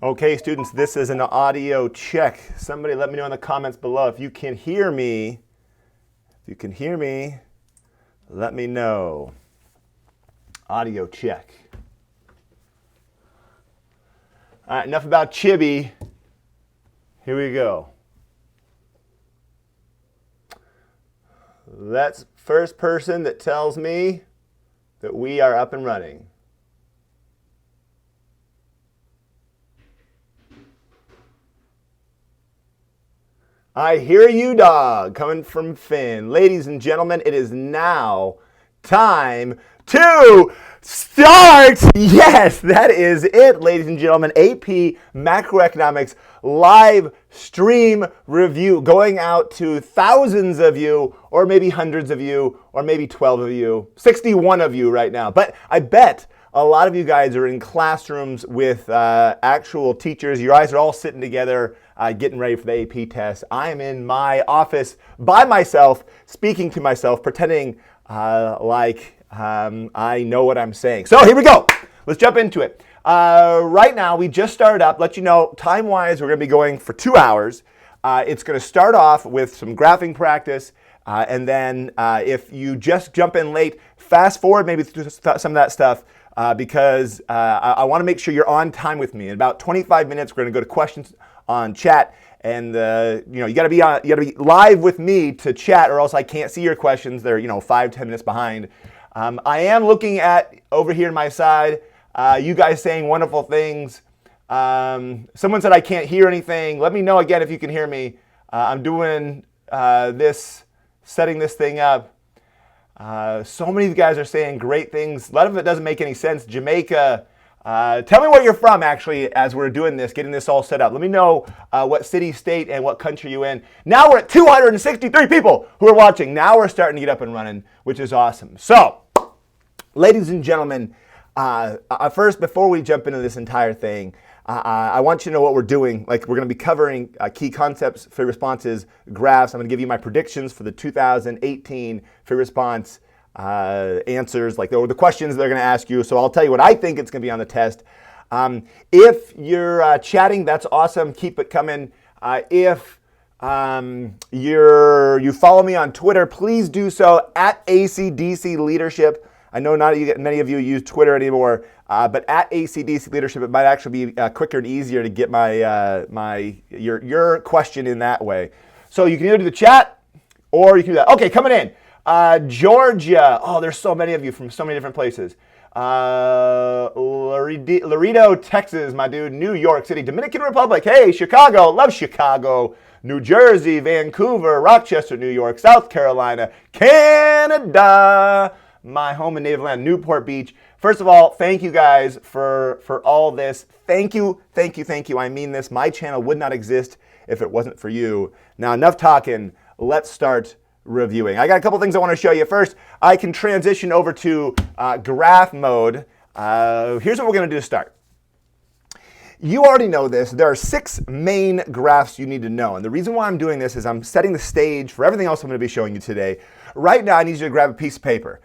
Okay, students, this is an audio check. Somebody let me know in the comments below if you can hear me. If you can hear me, let me know. Audio check. All right, enough about Chibi. Here we go. That's first person that tells me that we are up and running. I hear you, dog, coming from Finn. Ladies and gentlemen, it is now time to start. Yes, that is it, ladies and gentlemen. AP Macroeconomics live stream review going out to thousands of you, or maybe hundreds of you, or maybe 12 of you, 61 of you right now. But I bet a lot of you guys are in classrooms with actual teachers. Your eyes are all sitting together, getting ready for the AP test. I am in my office by myself, speaking to myself, pretending like I know what I'm saying. So here we go. Let's jump into it. Right now, we just started up. Let you know, time-wise, we're going to be going for 2 hours. It's going to start off with some graphing practice. And then if you just jump in late, fast forward maybe through some of that stuff. Because I want to make sure you're on time with me. In about 25 minutes, we're going to go to questions on chat, and you got to be live with me to chat, or else I can't see your questions. They're 5-10 minutes behind. I am looking at over here on my side, you guys saying wonderful things. Someone said I can't hear anything. Let me know again if you can hear me. I'm doing setting this thing up. So many of you guys are saying great things. A lot of it doesn't make any sense. Jamaica, tell me where you're from, actually, as we're doing this, getting this all set up. Let me know what city, state, and what country you're in. Now we're at 263 people who are watching. Now we're starting to get up and running, which is awesome. So, ladies and gentlemen, first, before we jump into this entire thing, I want you to know what we're doing. Like, we're going to be covering key concepts, free responses, graphs. I'm going to give you my predictions for the 2018 free response answers, like the questions they're going to ask you. So I'll tell you what I think it's going to be on the test. If you're chatting, that's awesome. Keep it coming. If you follow me on Twitter, please do so at ACDC Leadership. I know many of you use Twitter anymore, but at ACDC Leadership, it might actually be quicker and easier to get your question in that way. So you can either do the chat, or you can do that. Okay, coming in. Georgia. Oh, there's so many of you from so many different places. Laredo, Texas, my dude. New York City. Dominican Republic. Hey, Chicago. Love Chicago. New Jersey, Vancouver, Rochester, New York, South Carolina, Canada. My home and native land, Newport Beach. First of all, thank you guys for all this. Thank you. I mean this. My channel would not exist if it wasn't for you. Now, enough talking. Let's start reviewing. I got a couple things I want to show you. First, I can transition over to graph mode. Here's what we're going to do to start. You already know this. There are 6 main graphs you need to know. And the reason why I'm doing this is I'm setting the stage for everything else I'm going to be showing you today. Right now, I need you to grab a piece of paper.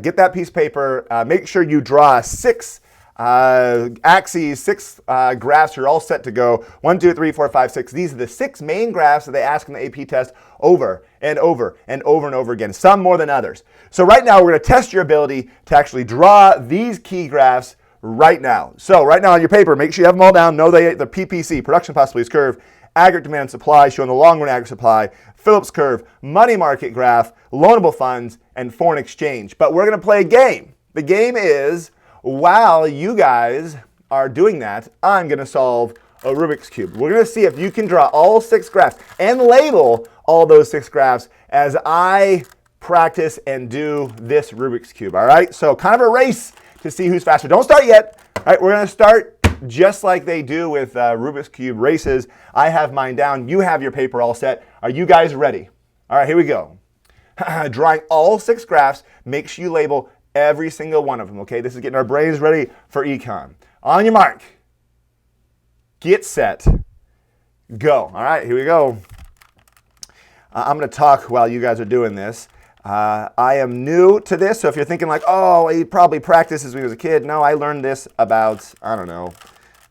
Get that piece of paper. Make sure you draw 6 axes, 6 graphs. You're all set to go. 1, 2, 3, 4, 5, 6. These are the 6 main graphs that they ask in the AP test over and over and over and over again, some more than others. So right now, we're going to test your ability to actually draw these key graphs right now. So right now on your paper, make sure you have them all down. Know the PPC, production possibilities curve, aggregate demand and supply, showing the long-run aggregate supply, Phillips curve, money market graph, loanable funds, and foreign exchange. But we're going to play a game. The game is, while you guys are doing that, I'm going to solve a Rubik's Cube. We're going to see if you can draw all 6 graphs and label all those 6 graphs as I practice and do this Rubik's Cube. All right? So kind of a race to see who's faster. Don't start yet. All right, we're going to start just like they do with Rubik's Cube races. I have mine down. You have your paper all set. Are you guys ready? All right, here we go. Drawing all 6 graphs. Make sure you label every single one of them, okay? This is getting our brains ready for econ. On your mark. Get set. Go. All right, here we go. I'm going to talk while you guys are doing this. I am new to this, so if you're thinking like, oh, he probably practiced as when he was a kid. No, I learned this about, I don't know,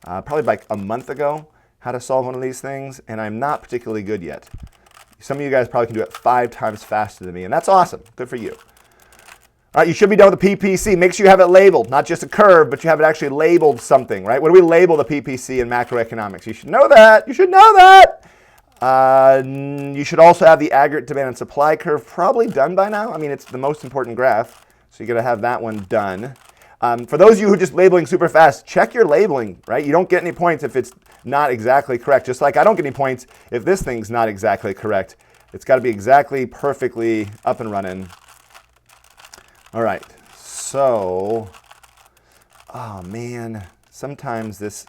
probably like a month ago, how to solve one of these things, and I'm not particularly good yet. Some of you guys probably can do it 5 times faster than me, and that's awesome. Good for you. All right, you should be done with the PPC. Make sure you have it labeled, not just a curve, but you have it actually labeled something, right? What do we label the PPC in macroeconomics? You should know that. You should know that. You should also have the aggregate demand and supply curve probably done by now. I mean, it's the most important graph, so you got to have that one done. For those of you who are just labeling super fast, check your labeling, right? You don't get any points if it's not exactly correct. Just like I don't get any points if this thing's not exactly correct. It's got to be exactly perfectly up and running. All right, so, oh man, sometimes this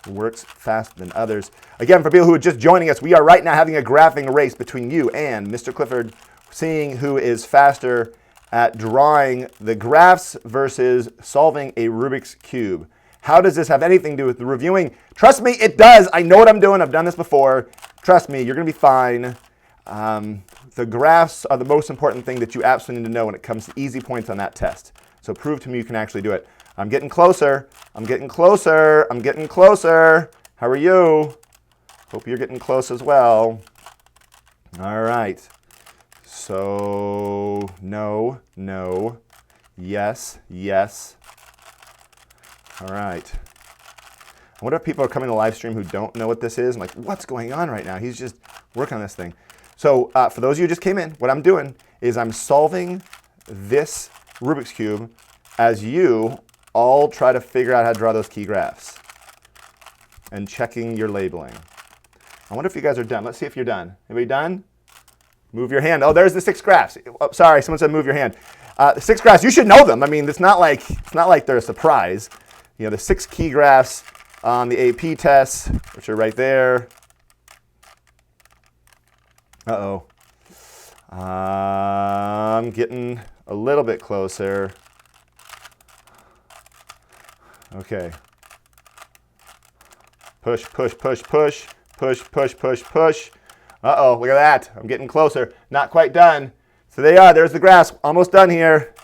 works faster than others. Again, for people who are just joining us, we are right now having a graphing race between you and Mr. Clifford, seeing who is faster at drawing the graphs versus solving a Rubik's Cube. How does this have anything to do with the reviewing? Trust me, it does. I know what I'm doing. I've done this before. Trust me, you're going to be fine. The graphs are the most important thing that you absolutely need to know when it comes to easy points on that test. So prove to me you can actually do it. I'm getting closer. I'm getting closer. I'm getting closer. How are you? Hope you're getting close as well. All right. So no, no, yes, yes. All right. I wonder if people are coming to the live stream who don't know what this is. I'm like, what's going on right now? He's just working on this thing. So for those of you who just came in, what I'm doing is I'm solving this Rubik's Cube as you all try to figure out how to draw those key graphs and checking your labeling. I wonder if you guys are done. Let's see if you're done. Everybody done? Move your hand. Oh, there's the 6 graphs. Oh, sorry, someone said move your hand. The 6 graphs, you should know them. I mean, it's not like they're a surprise. You know, the 6 key graphs on the AP tests, which are right there. Uh-oh. I'm getting a little bit closer. Okay. Push, push, push, push, push, push, push, push. Uh-oh, look at that. I'm getting closer. Not quite done. So there you are. There's the graphs. Almost done here.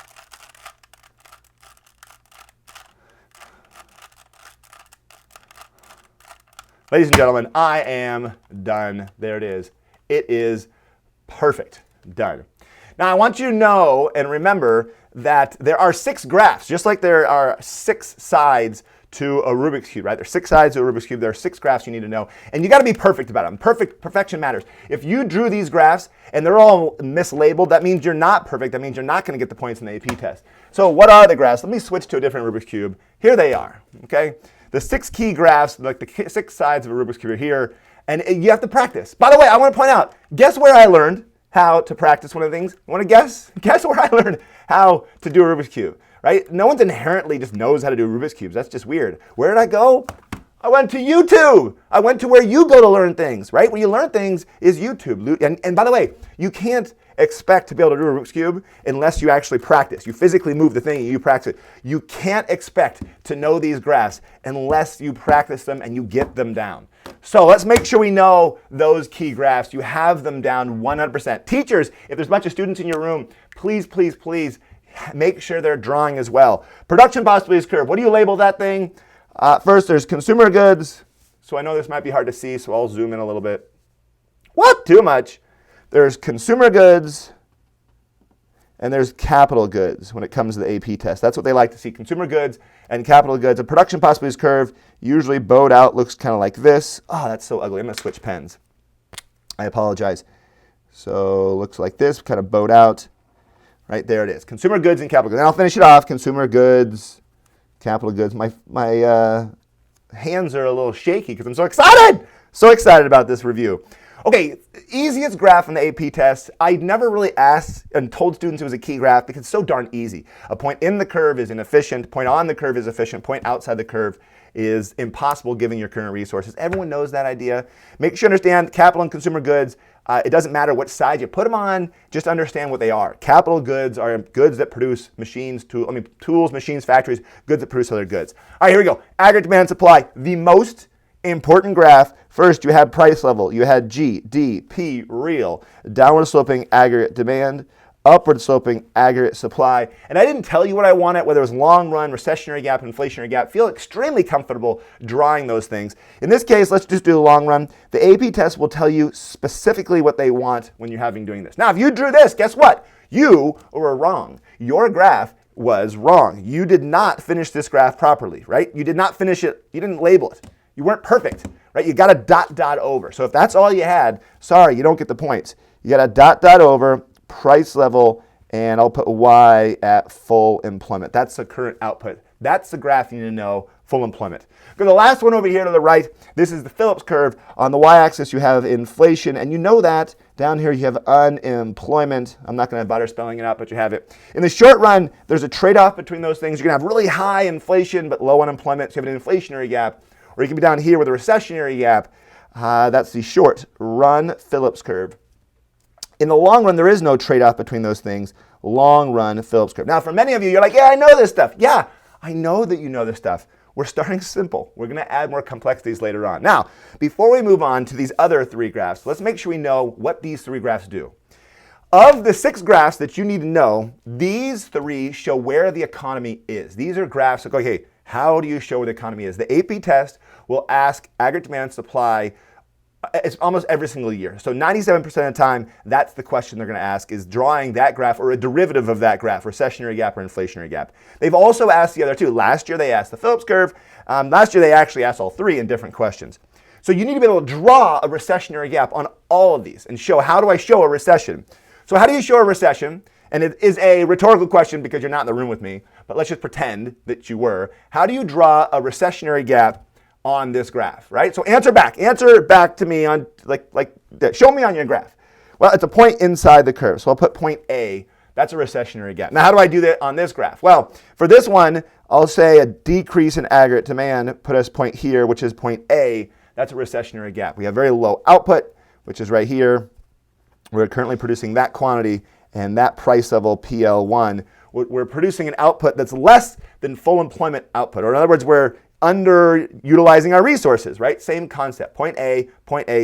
Ladies and gentlemen, I am done. There it is. It is perfect. Done. Now, I want you to know and remember that there are 6 graphs, just like there are 6 sides to a Rubik's Cube, right? There's 6 sides to a Rubik's Cube. There are 6 graphs you need to know, and you got to be perfect about them. Perfection matters. If you drew these graphs and they're all mislabeled, that means you're not perfect. That means you're not going to get the points in the AP test. So what are the graphs? Let me switch to a different Rubik's Cube. Here they are, okay? The 6 key graphs, like the 6 sides of a Rubik's Cube are here, and you have to practice. By the way, I want to point out, guess where I learned how to practice one of the things? You want to guess? Guess where I learned how to do a Rubik's Cube, right? No one's inherently just knows how to do Rubik's Cubes. That's just weird. Where did I go? I went to YouTube. I went to where you go to learn things, right? Where you learn things is YouTube. And by the way, you can't expect to be able to do a Rubik's Cube unless you actually practice. You physically move the thing and you practice it. You can't expect to know these graphs unless you practice them and you get them down. So let's make sure we know those key graphs. You have them down 100%. Teachers, if there's a bunch of students in your room, please, please, please make sure they're drawing as well. Production possibilities curve. What do you label that thing? First, there's consumer goods. So I know this might be hard to see, so I'll zoom in a little bit. What? Too much. There's consumer goods, and there's capital goods when it comes to the AP test. That's what they like to see, consumer goods and capital goods. A production possibilities curve, usually bowed out, looks kind of like this. Oh, that's so ugly. I'm going to switch pens. I apologize. So looks like this, kind of bowed out. Right there it is. Consumer goods and capital goods. And I'll finish it off. Consumer goods, capital goods. My hands are a little shaky because I'm so excited. So excited about this review. Okay, easiest graph in the AP test. I never really asked and told students it was a key graph because it's so darn easy. A point in the curve is inefficient. Point on the curve is efficient. Point outside the curve is impossible given your current resources. Everyone knows that idea. Make sure you understand capital and consumer goods. It doesn't matter what side you put them on, just understand what they are. Capital goods are goods that produce machines, tools, machines, factories, goods that produce other goods. All right, here we go. Aggregate demand and supply. The most important graph. First, you had price level. You had G, D, P, real, downward sloping aggregate demand. upward sloping aggregate supply. And I didn't tell you what I wanted, whether it was long run, recessionary gap, inflationary gap. Feel extremely comfortable drawing those things. In this case, let's just do the long run. The AP test will tell you specifically what they want when you're doing this. Now, if you drew this, guess what? You were wrong. Your graph was wrong. You did not finish this graph properly, right? You did not finish it. You didn't label it. You weren't perfect, right? You got a dot over. So if that's all you had, sorry, you don't get the points. You got a dot over, price level, and I'll put Y at full employment. That's the current output. That's the graph you need to know, full employment. Go to the last one over here to the right. This is the Phillips curve. On the Y-axis, you have inflation, and you know that. Down here, you have unemployment. I'm not going to bother spelling it out, but you have it. In the short run, there's a trade-off between those things. You're going to have really high inflation, but low unemployment, so you have an inflationary gap. Or you can be down here with a recessionary gap. That's the short run Phillips curve. In the long run, there is no trade-off between those things. Long run Phillips curve. Now, for many of you, you're like, yeah, I know this stuff. Yeah, I know that you know this stuff. We're starting simple. We're going to add more complexities later on. Now, before we move on to these other three graphs, let's make sure we know what these three graphs do. Of the 6 graphs that you need to know, these 3 show where the economy is. These are graphs that go, okay, how do you show where the economy is? The AP test will ask aggregate demand supply. It's almost every single year. So 97% of the time, that's the question they're going to ask, is drawing that graph or a derivative of that graph, recessionary gap or inflationary gap. They've also asked the other two. Last year, they asked the Phillips curve. Last year, they actually asked all 3 in different questions. So you need to be able to draw a recessionary gap on all of these and show, how do I show a recession? So how do you show a recession? And it is a rhetorical question because you're not in the room with me, but let's just pretend that you were. How do you draw a recessionary gap on this graph, right? So answer back to me on, show me on your graph. Well, it's a point inside the curve, so I'll put point A. That's a recessionary gap. Now, how do I do that on this graph? Well, for this one, I'll say a decrease in aggregate demand, put us point here, which is point A. That's a recessionary gap. We have very low output, which is right here. We're currently producing that quantity and that price level, PL1. We're producing an output that's less than full employment output, or in other words, we're underutilizing our resources, right? Same concept. Point A,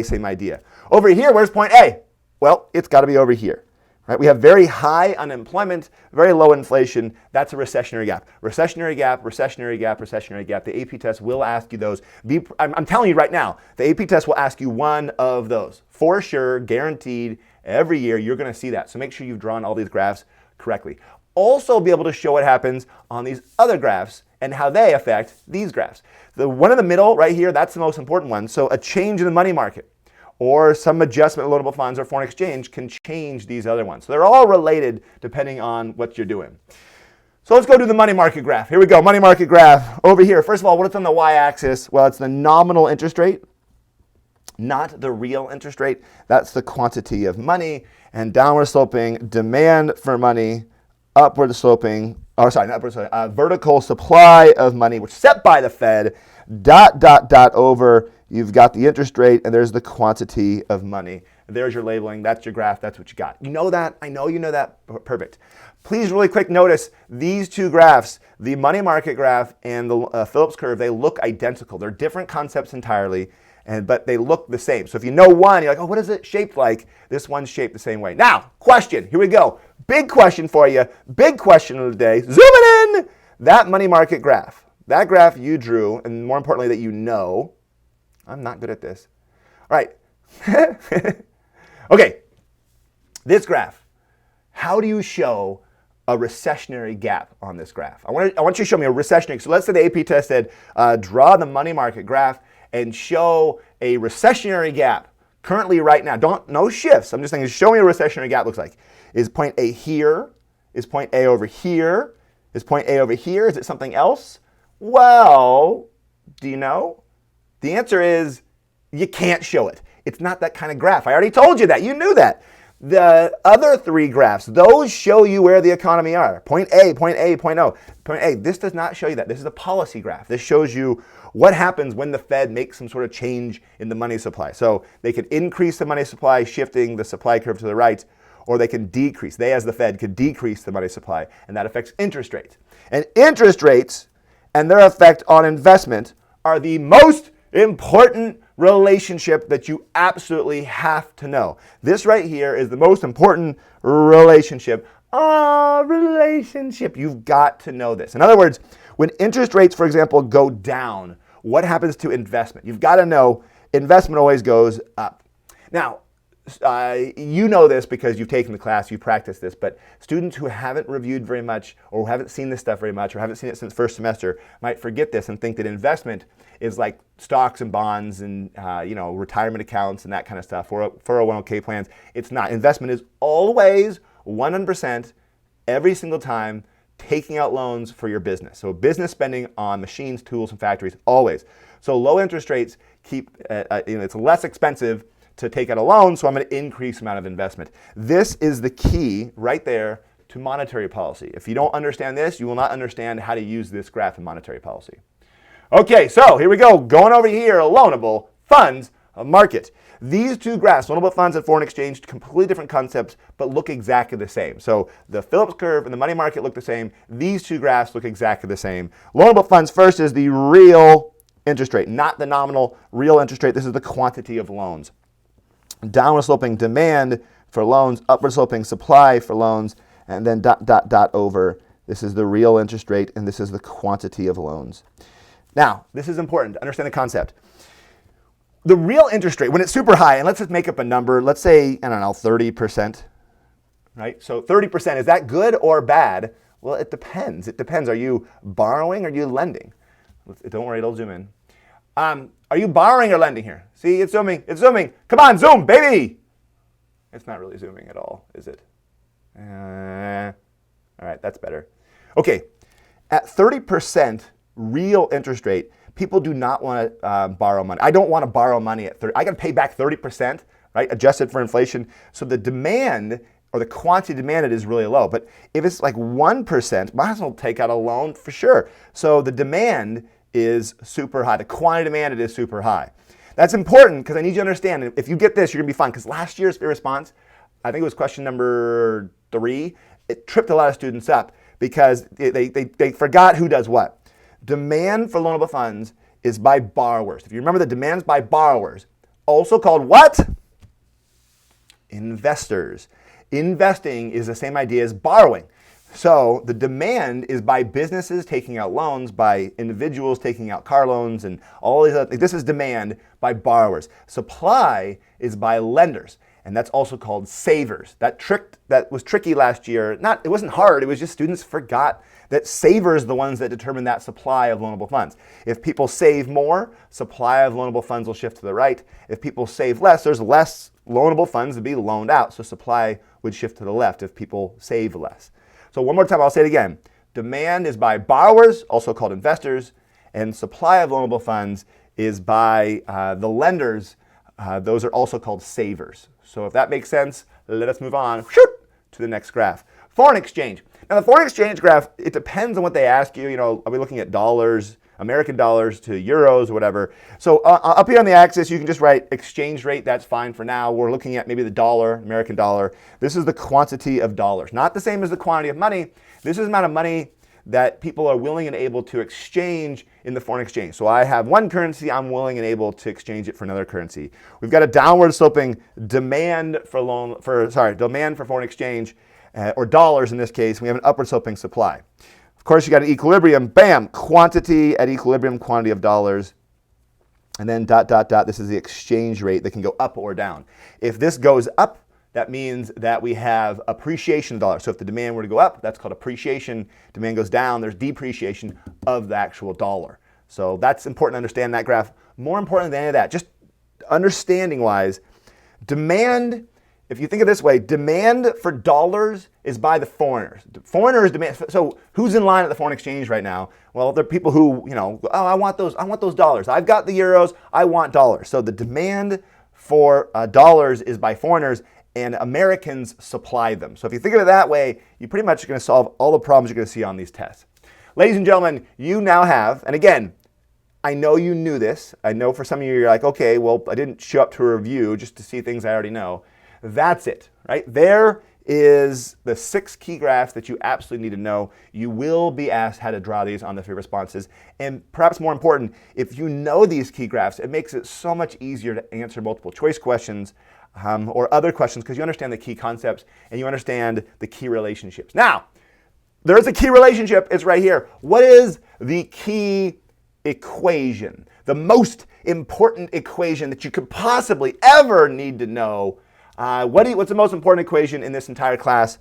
same idea. Over here, where's point A? Well, it's got to be over here, right? We have very high unemployment, very low inflation. That's a recessionary gap. Recessionary gap, recessionary gap, recessionary gap. The AP test will ask you those. I'm telling you right now, the AP test will ask you one of those. For sure, guaranteed, every year you're going to see that. So make sure you've drawn all these graphs correctly. Also be able to show what happens on these other graphs and how they affect these graphs. The one in the middle right here, that's the most important one. So a change in the money market or some adjustment in loanable funds or foreign exchange can change these other ones. So they're all related depending on what you're doing. So let's go to the money market graph. Here we go, money market graph. Over here, first of all, what's on the y-axis? Well, it's the nominal interest rate, not the real interest rate. That's the quantity of money. And downward sloping demand for money, upward sloping, vertical supply of money, which is set by the Fed, over, you've got the interest rate, and there's the quantity of money. There's your labeling, that's your graph, that's what you got. You know that, I know you know that, perfect. Please really quick notice these two graphs, the money market graph and the Phillips curve, they look identical. They're different concepts entirely, but they look the same. So if you know one, you're like, oh, what is it shaped like? This one's shaped the same way. Now, question, here we go. Big question for you, big question of the day. Zooming in, that money market graph. That graph you drew, and more importantly that you know. I'm not good at this. All right. Okay, this graph. How do you show a recessionary gap on this graph? I want you to show me a recessionary. So let's say the AP test said, draw the money market graph and show a recessionary gap currently right now. No shifts. I'm just saying, show me a recessionary gap looks like. Is point A here? Is point A over here? Is point A over here? Is it something else? Well, do you know? The answer is you can't show it. It's not that kind of graph. I already told you that. You knew that. The other three graphs, those show you where the economy are. Point A, point A, point O. Point A, this does not show you that. This is a policy graph. This shows you what happens when the Fed makes some sort of change in the money supply. So they could increase the money supply, shifting the supply curve to the right, or they can decrease. They, as the Fed, could decrease the money supply, and that affects interest rates. And interest rates and their effect on investment are the most important relationship that you absolutely have to know. This right here is the most important relationship. Relationship. You've got to know this. In other words, when interest rates, for example, go down, what happens to investment? You've got to know investment always goes up. Now, you know this because you've taken the class, you've practiced this, but students who haven't reviewed very much or haven't seen this stuff very much or haven't seen it since first semester might forget this and think that investment is like stocks and bonds and retirement accounts and that kind of stuff, 401k plans. It's not. Investment is always 100% every single time taking out loans for your business. So business spending on machines, tools, and factories, always. So low interest rates keep, it's less expensive to take out a loan, so I'm going to increase the amount of investment. This is the key right there to monetary policy. If you don't understand this, you will not understand how to use this graph in monetary policy. Okay, so here we go. Going over here, loanable funds market. These two graphs, loanable funds and foreign exchange, completely different concepts, but look exactly the same. So the Phillips curve and the money market look the same. These two graphs look exactly the same. Loanable funds first is the real interest rate, not the nominal, real interest rate. This is the quantity of loans. Downward sloping demand for loans, upward sloping supply for loans, and then ... over. This is the real interest rate, and this is the quantity of loans. Now, this is important to understand the concept. The real interest rate, when it's super high, and let's just make up a number, let's say, 30%, right? So 30%, is that good or bad? Well, it depends. It depends. Are you borrowing or are you lending? Don't worry, it'll zoom in. Are you borrowing or lending here? See, it's zooming. It's zooming. Come on, zoom, baby. It's not really zooming at all, is it? All right, that's better. Okay, at 30% real interest rate, people do not want to borrow money. I don't want to borrow money at 30. I got to pay back 30%, right, adjusted for inflation. So the demand or the quantity demanded is really low. But if it's like 1%, might as well take out a loan for sure. So the demand is super high. The quantity demanded is super high. That's important because I need you to understand, if you get this, you're going to be fine. Because last year's fair response, I think it was question number 3, it tripped a lot of students up because they forgot who does what. Demand for loanable funds is by borrowers. If you remember, the demand is by borrowers, also called what? Investors. Investing is the same idea as borrowing. So the demand is by businesses taking out loans, by individuals taking out car loans, and all these other, this is demand by borrowers. Supply is by lenders, and that's also called savers. That was tricky last year. It wasn't hard, it was just students forgot that savers are the ones that determine that supply of loanable funds. If people save more, supply of loanable funds will shift to the right. If people save less, there's less loanable funds to be loaned out, so supply would shift to the left if people save less. So one more time, I'll say it again. Demand is by borrowers, also called investors, and supply of loanable funds is by the lenders. Those are also called savers. So if that makes sense, let us move on to the next graph. Foreign exchange. Now the foreign exchange graph, it depends on what they ask you. Are we looking at dollars, American dollars to euros or whatever? So up here on the axis, you can just write exchange rate. That's fine for now. We're looking at maybe the dollar, American dollar. This is the quantity of dollars. Not the same as the quantity of money. This is the amount of money that people are willing and able to exchange in the foreign exchange. So I have one currency, I'm willing and able to exchange it for another currency. We've got a downward sloping demand for demand for foreign exchange, or dollars in this case. We have an upward sloping supply. Of course, you got an equilibrium, bam, quantity at equilibrium, quantity of dollars, and then ... This is the exchange rate that can go up or down. If this goes up, that means that we have appreciation of the dollar. So if the demand were to go up, that's called appreciation. Demand goes down, there's depreciation of the actual dollar. So that's important to understand that graph. More important than any of that, just understanding-wise, demand, if you think of it this way, demand for dollars is by the foreigners. Foreigners demand. So who's in line at the foreign exchange right now? Well, there are people who, I want those dollars. I've got the euros, I want dollars. So the demand for dollars is by foreigners, and Americans supply them. So if you think of it that way, you're pretty much going to solve all the problems you're going to see on these tests. Ladies and gentlemen, you now have, and again, I know you knew this. I know for some of you, you're like, okay, well, I didn't show up to a review just to see things I already know. That's it, right? There is the 6 key graphs that you absolutely need to know. You will be asked how to draw these on the 3 responses. And perhaps more important, if you know these key graphs, it makes it so much easier to answer multiple choice questions or other questions because you understand the key concepts and you understand the key relationships. Now, there's a key relationship. It's right here. What is the key equation? The most important equation that you could possibly ever need to know. What's the most important equation in this entire class?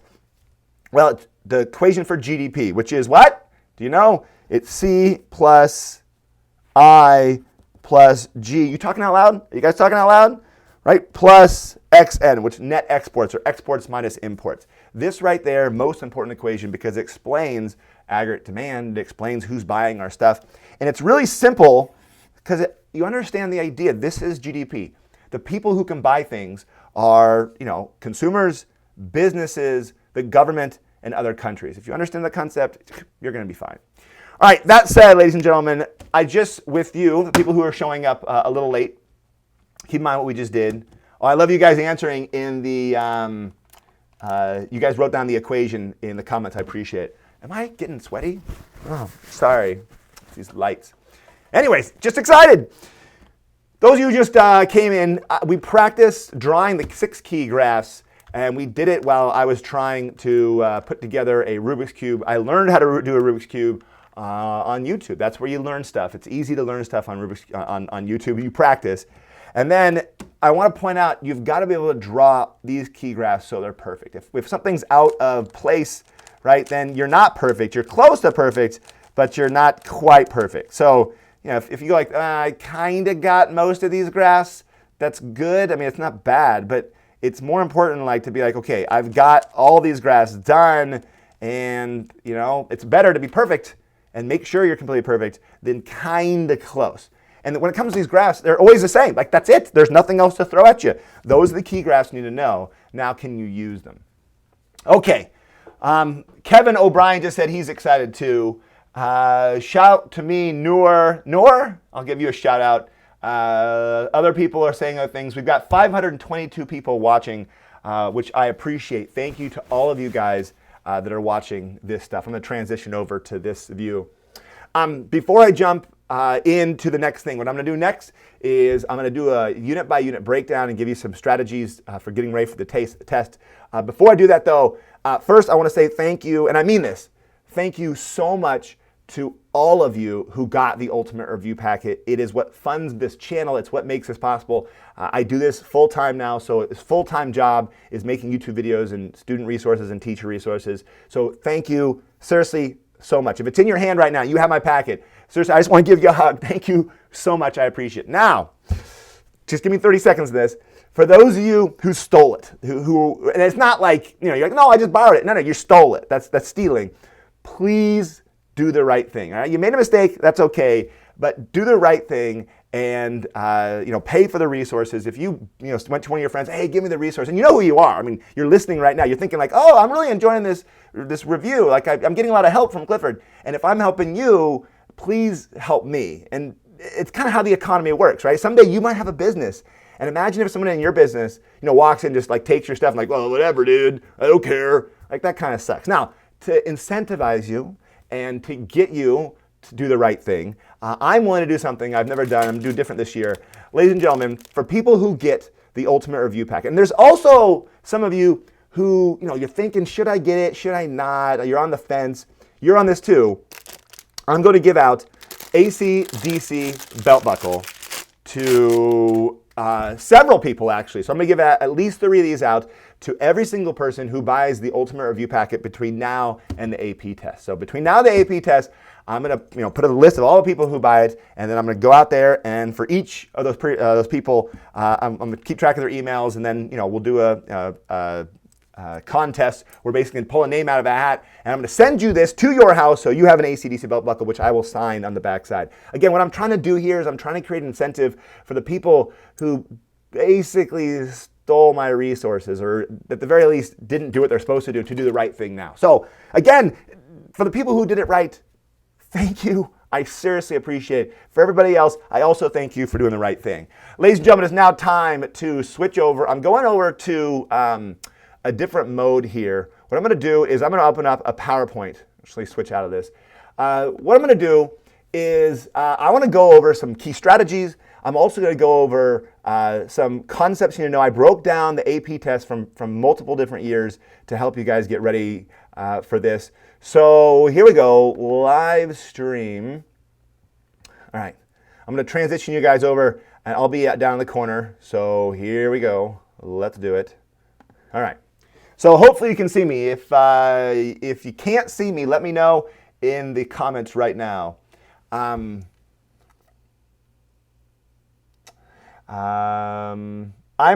Well, it's the equation for GDP, which is what? Do you know? It's C plus I plus G. You talking out loud? Are you guys talking out loud? Right? Plus XN, which net exports or exports minus imports. This right there, most important equation because it explains aggregate demand. It explains who's buying our stuff. And it's really simple because you understand the idea. This is GDP. The people who can buy things are, consumers, businesses, the government, and other countries. If you understand the concept, you're going to be fine. All right, that said, ladies and gentlemen, with you, the people who are showing up a little late, keep in mind what we just did. Oh, I love you guys answering in the, you guys wrote down the equation in the comments. I appreciate it. Am I getting sweaty? Oh, sorry. These lights. Anyways, just excited. Those of you who just came in, we practiced drawing the 6 key graphs, and we did it while I was trying to put together a Rubik's Cube. I learned how to do a Rubik's Cube on YouTube. That's where you learn stuff. It's easy to learn stuff on YouTube. You practice. And then I want to point out, you've got to be able to draw these key graphs so they're perfect. If something's out of place, right, then you're not perfect. You're close to perfect, but you're not quite perfect. So, if you go like, I kind of got most of these graphs, that's good. I mean, it's not bad, but it's more important to be like, okay, I've got all these graphs done, and, it's better to be perfect and make sure you're completely perfect than kind of close. And when it comes to these graphs, they're always the same. Like, that's it. There's nothing else to throw at you. Those are the key graphs you need to know. Now, can you use them? Okay. Kevin O'Brien just said he's excited too. Shout to me, Noor. Noor, I'll give you a shout out. Other people are saying other things. We've got 522 people watching, which I appreciate. Thank you to all of you guys that are watching this stuff. I'm going to transition over to this view. Before I jump into the next thing, what I'm going to do next is I'm going to do a unit by unit breakdown and give you some strategies for getting ready for the test. Before I do that though, first I want to say thank you, and I mean this. Thank you so much to all of you who got the Ultimate Review Packet. It is what funds this channel. It's what makes this possible. I do this full-time now, so this full-time job is making YouTube videos and student resources and teacher resources. So thank you, seriously, so much. If it's in your hand right now, you have my packet. Seriously, I just want to give you a hug. Thank you so much. I appreciate it. Now, just give me 30 seconds of this. For those of you who stole it, and it's not like, you're like, no, I just borrowed it. No, you stole it. That's stealing. Please do the right thing. All right? You made a mistake, that's okay, but do the right thing and pay for the resources. If you went to one of your friends, hey, give me the resource, and you know who you are. I mean, you're listening right now. You're thinking like, oh, I'm really enjoying this review. Like I'm getting a lot of help from Clifford, and if I'm helping you, please help me. And it's kind of how the economy works, right? Someday you might have a business, and imagine if someone in your business, walks in and just like takes your stuff and like, well, whatever, dude, I don't care. Like that kind of sucks. Now, to incentivize you and to get you to do the right thing, I'm willing to do something I've never done. I'm going to do different this year. Ladies and gentlemen, for people who get the Ultimate Review Packet, and there's also some of you who, you're thinking, should I get it? Should I not? You're on the fence. You're on this too. I'm going to give out AC/DC belt buckle to several people, actually. So I'm going to give at least 3 of these out to every single person who buys the Ultimate Review Packet between now and the AP test. So between now and the AP test, I'm going to put a list of all the people who buy it, and then I'm going to go out there, and for each of those people, I'm going to keep track of their emails, and then we'll do a contest. We're basically going to pull a name out of a hat, and I'm going to send you this to your house so you have an AC/DC belt buckle, which I will sign on the backside. Again, what I'm trying to do here is I'm trying to create an incentive for the people who basically stole my resources, or at the very least didn't do what they're supposed to do the right thing now. So again, for the people who did it right, thank you. I seriously appreciate it. For everybody else, I also thank you for doing the right thing. Ladies and gentlemen, it's now time to switch over. I'm going over to a different mode here. What I'm going to do is I'm going to open up a PowerPoint. Actually, switch out of this. What I'm going to do is I want to go over some key strategies. I'm also going to go over some concepts you need to know. I broke down the AP test from multiple different years to help you guys get ready for this. So here we go, live stream. All right, I'm going to transition you guys over, and I'll be down in the corner. So here we go. Let's do it. All right. So hopefully you can see me. If you can't see me, let me know in the comments right now. I'm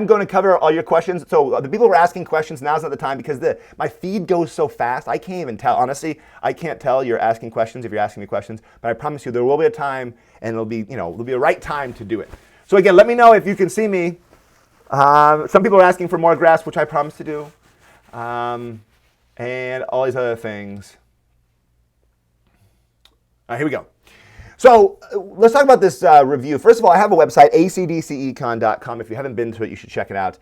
going to cover all your questions. So the people who are asking questions, now's not the time because my feed goes so fast. I can't even tell. Honestly, I can't tell you're asking questions if you're asking me questions. But I promise you there will be a time, and there'll be a right time to do it. So again, let me know if you can see me. Some people are asking for more graphs, which I promise to do. And all these other things. All right, here we go. So let's talk about this review. First of all, I have a website, acdcecon.com. If you haven't been to it, you should check it out.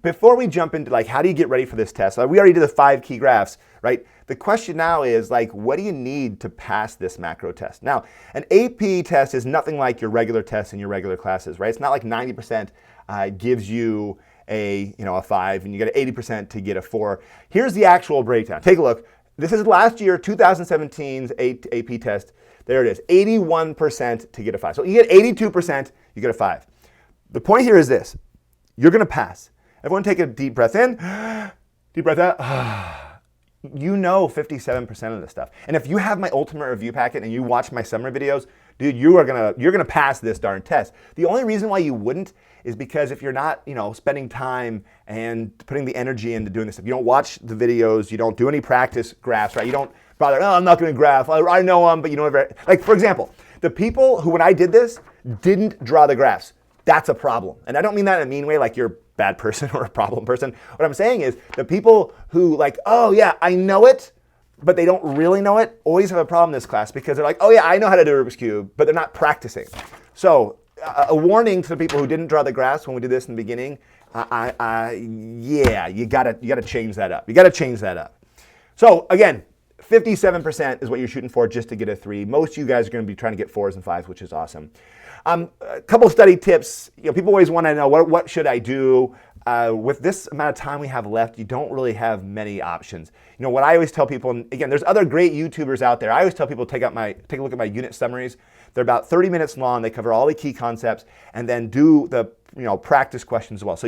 Before we jump into how do you get ready for this test? We already did the 5 key graphs, right? The question now is what do you need to pass this macro test? Now, an AP test is nothing like your regular tests in your regular classes, right? It's not like 90% gives you a 5 and you get 80% to get a 4. Here's the actual breakdown. Take a look. This is last year, 2017's AP test. There it is, 81% to get a 5. So you get 82%, you get a 5. The point here is this. You're going to pass. Everyone take a deep breath in, deep breath out. You know 57% of this stuff. And if you have my ultimate review packet and you watch my summary videos, dude, you're gonna pass this darn test. The only reason why you wouldn't is because if you're not, spending time and putting the energy into doing this stuff, you don't watch the videos, you don't do any practice graphs, right? You don't bother, I'm not going to graph. I know them, but you don't ever, for example, the people who, when I did this, didn't draw the graphs. That's a problem. And I don't mean that in a mean way, like you're a bad person or a problem person. What I'm saying is the people who oh yeah, I know it, but they don't really know it, always have a problem in this class because they're like, oh yeah, I know how to do Rubik's Cube, but they're not practicing. So a warning to the people who didn't draw the graphs when we did this in the beginning, yeah, you gotta change that up. You gotta change that up. So again, 57% is what you're shooting for just to get a 3. Most of you guys are going to be trying to get 4s and 5s, which is awesome. A couple study tips. People always want to know what should I do. With this amount of time we have left, you don't really have many options. What I always tell people, and again, there's other great YouTubers out there. I always tell people take a look at my unit summaries. They're about 30 minutes long. They cover all the key concepts, and then do the practice questions as well. So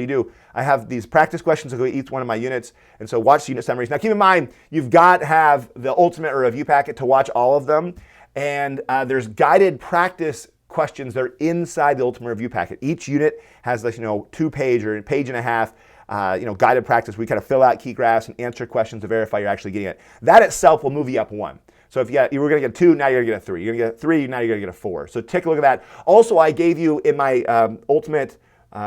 I have these practice questions that go to each one of my units, and so watch the unit summaries. Now keep in mind, you've got to have the ultimate review packet to watch all of them, and there's guided practice questions that are inside the ultimate review packet. Each unit has this 2-page or a page and a half guided practice where you kind of fill out key graphs and answer questions to verify you're actually getting it. That itself will move you up 1. So if you were going to get a 2, now you're going to get a 3. You're going to get a 3, now you're going to get a 4. So take a look at that. Also, I gave you in my ultimate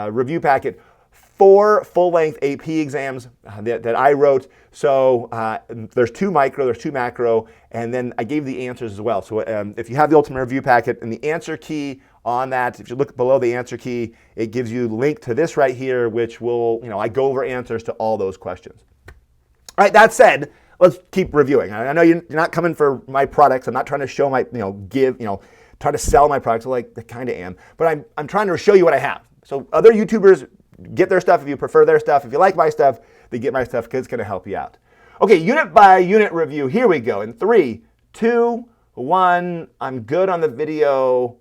review packet 4 full-length AP exams that I wrote. So there's 2 micro, there's 2 macro, and then I gave the answers as well. So if you have the ultimate review packet and the answer key on that, if you look below the answer key, it gives you a link to this right here, which will, I go over answers to all those questions. All right, that said, let's keep reviewing. I know you're not coming for my products. I'm not trying to show my, try to sell my products. I kind of am, but I'm trying to show you what I have. So other YouTubers get their stuff if you prefer their stuff. If you like my stuff, they get my stuff because it's going to help you out. Okay, unit by unit review. Here we go. In 3, 2, 1. I'm good on the video.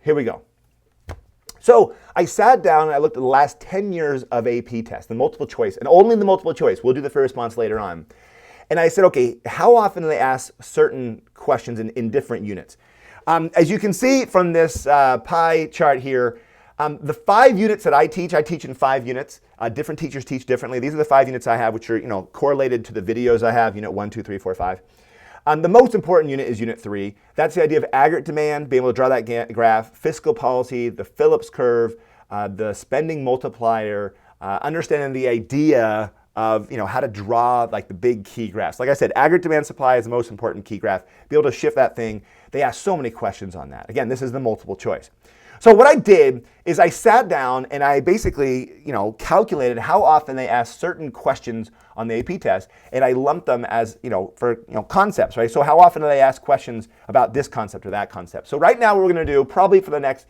Here we go. So I sat down and I looked at the last 10 years of AP tests, the multiple choice, and only the multiple choice. We'll do the free response later on. And I said, okay, how often do they ask certain questions in different units? As you can see from this pie chart here, the 5 units that I teach in 5 units. Different teachers teach differently. These are the 5 units I have, which are correlated to the videos I have, unit 1, 2, 3, 4, 5. The most important unit is unit 3. That's the idea of aggregate demand, being able to draw that graph, fiscal policy, the Phillips curve, the spending multiplier, understanding the idea of how to draw like the big key graphs. Like I said, aggregate demand supply is the most important key graph. Be able to shift that thing. They ask so many questions on that. Again, this is the multiple choice. So what I did is I sat down and I basically, calculated how often they ask certain questions on the AP test, and I lumped them as, for concepts, right? So how often do they ask questions about this concept or that concept? So right now what we're going to do, probably for the next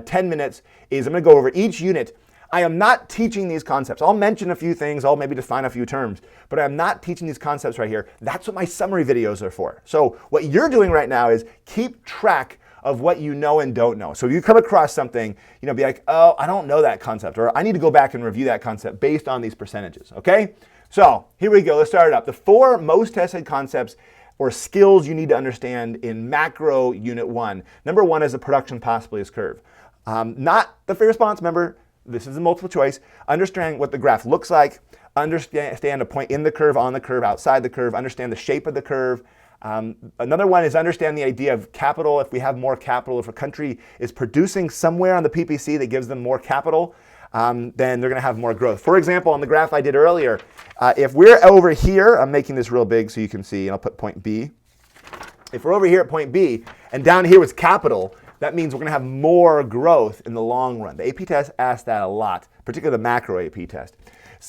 10 minutes, is I'm going to go over each unit. I am not teaching these concepts. I'll mention a few things, I'll maybe define a few terms, but I'm not teaching these concepts right here. That's what my summary videos are for. So what you're doing right now is keep track of what you know and don't know. So if you come across something, be like, oh, I don't know that concept, or I need to go back and review that concept based on these percentages, okay? So here we go, let's start it up. The 4 most tested concepts or skills you need to understand in macro unit 1. Number 1 is the production possibilities curve. Not the free response, remember, this is a multiple choice. Understand what the graph looks like, understand a point in the curve, on the curve, outside the curve, understand the shape of the curve. Another one is understand the idea of capital. If we have more capital, if a country is producing somewhere on the PPC that gives them more capital, then they're going to have more growth. For example, on the graph I did earlier, if we're over here, I'm making this real big so you can see, and I'll put point B. If we're over here at point B, and down here is capital, that means we're going to have more growth in the long run. The AP test asks that a lot, particularly the macro AP test.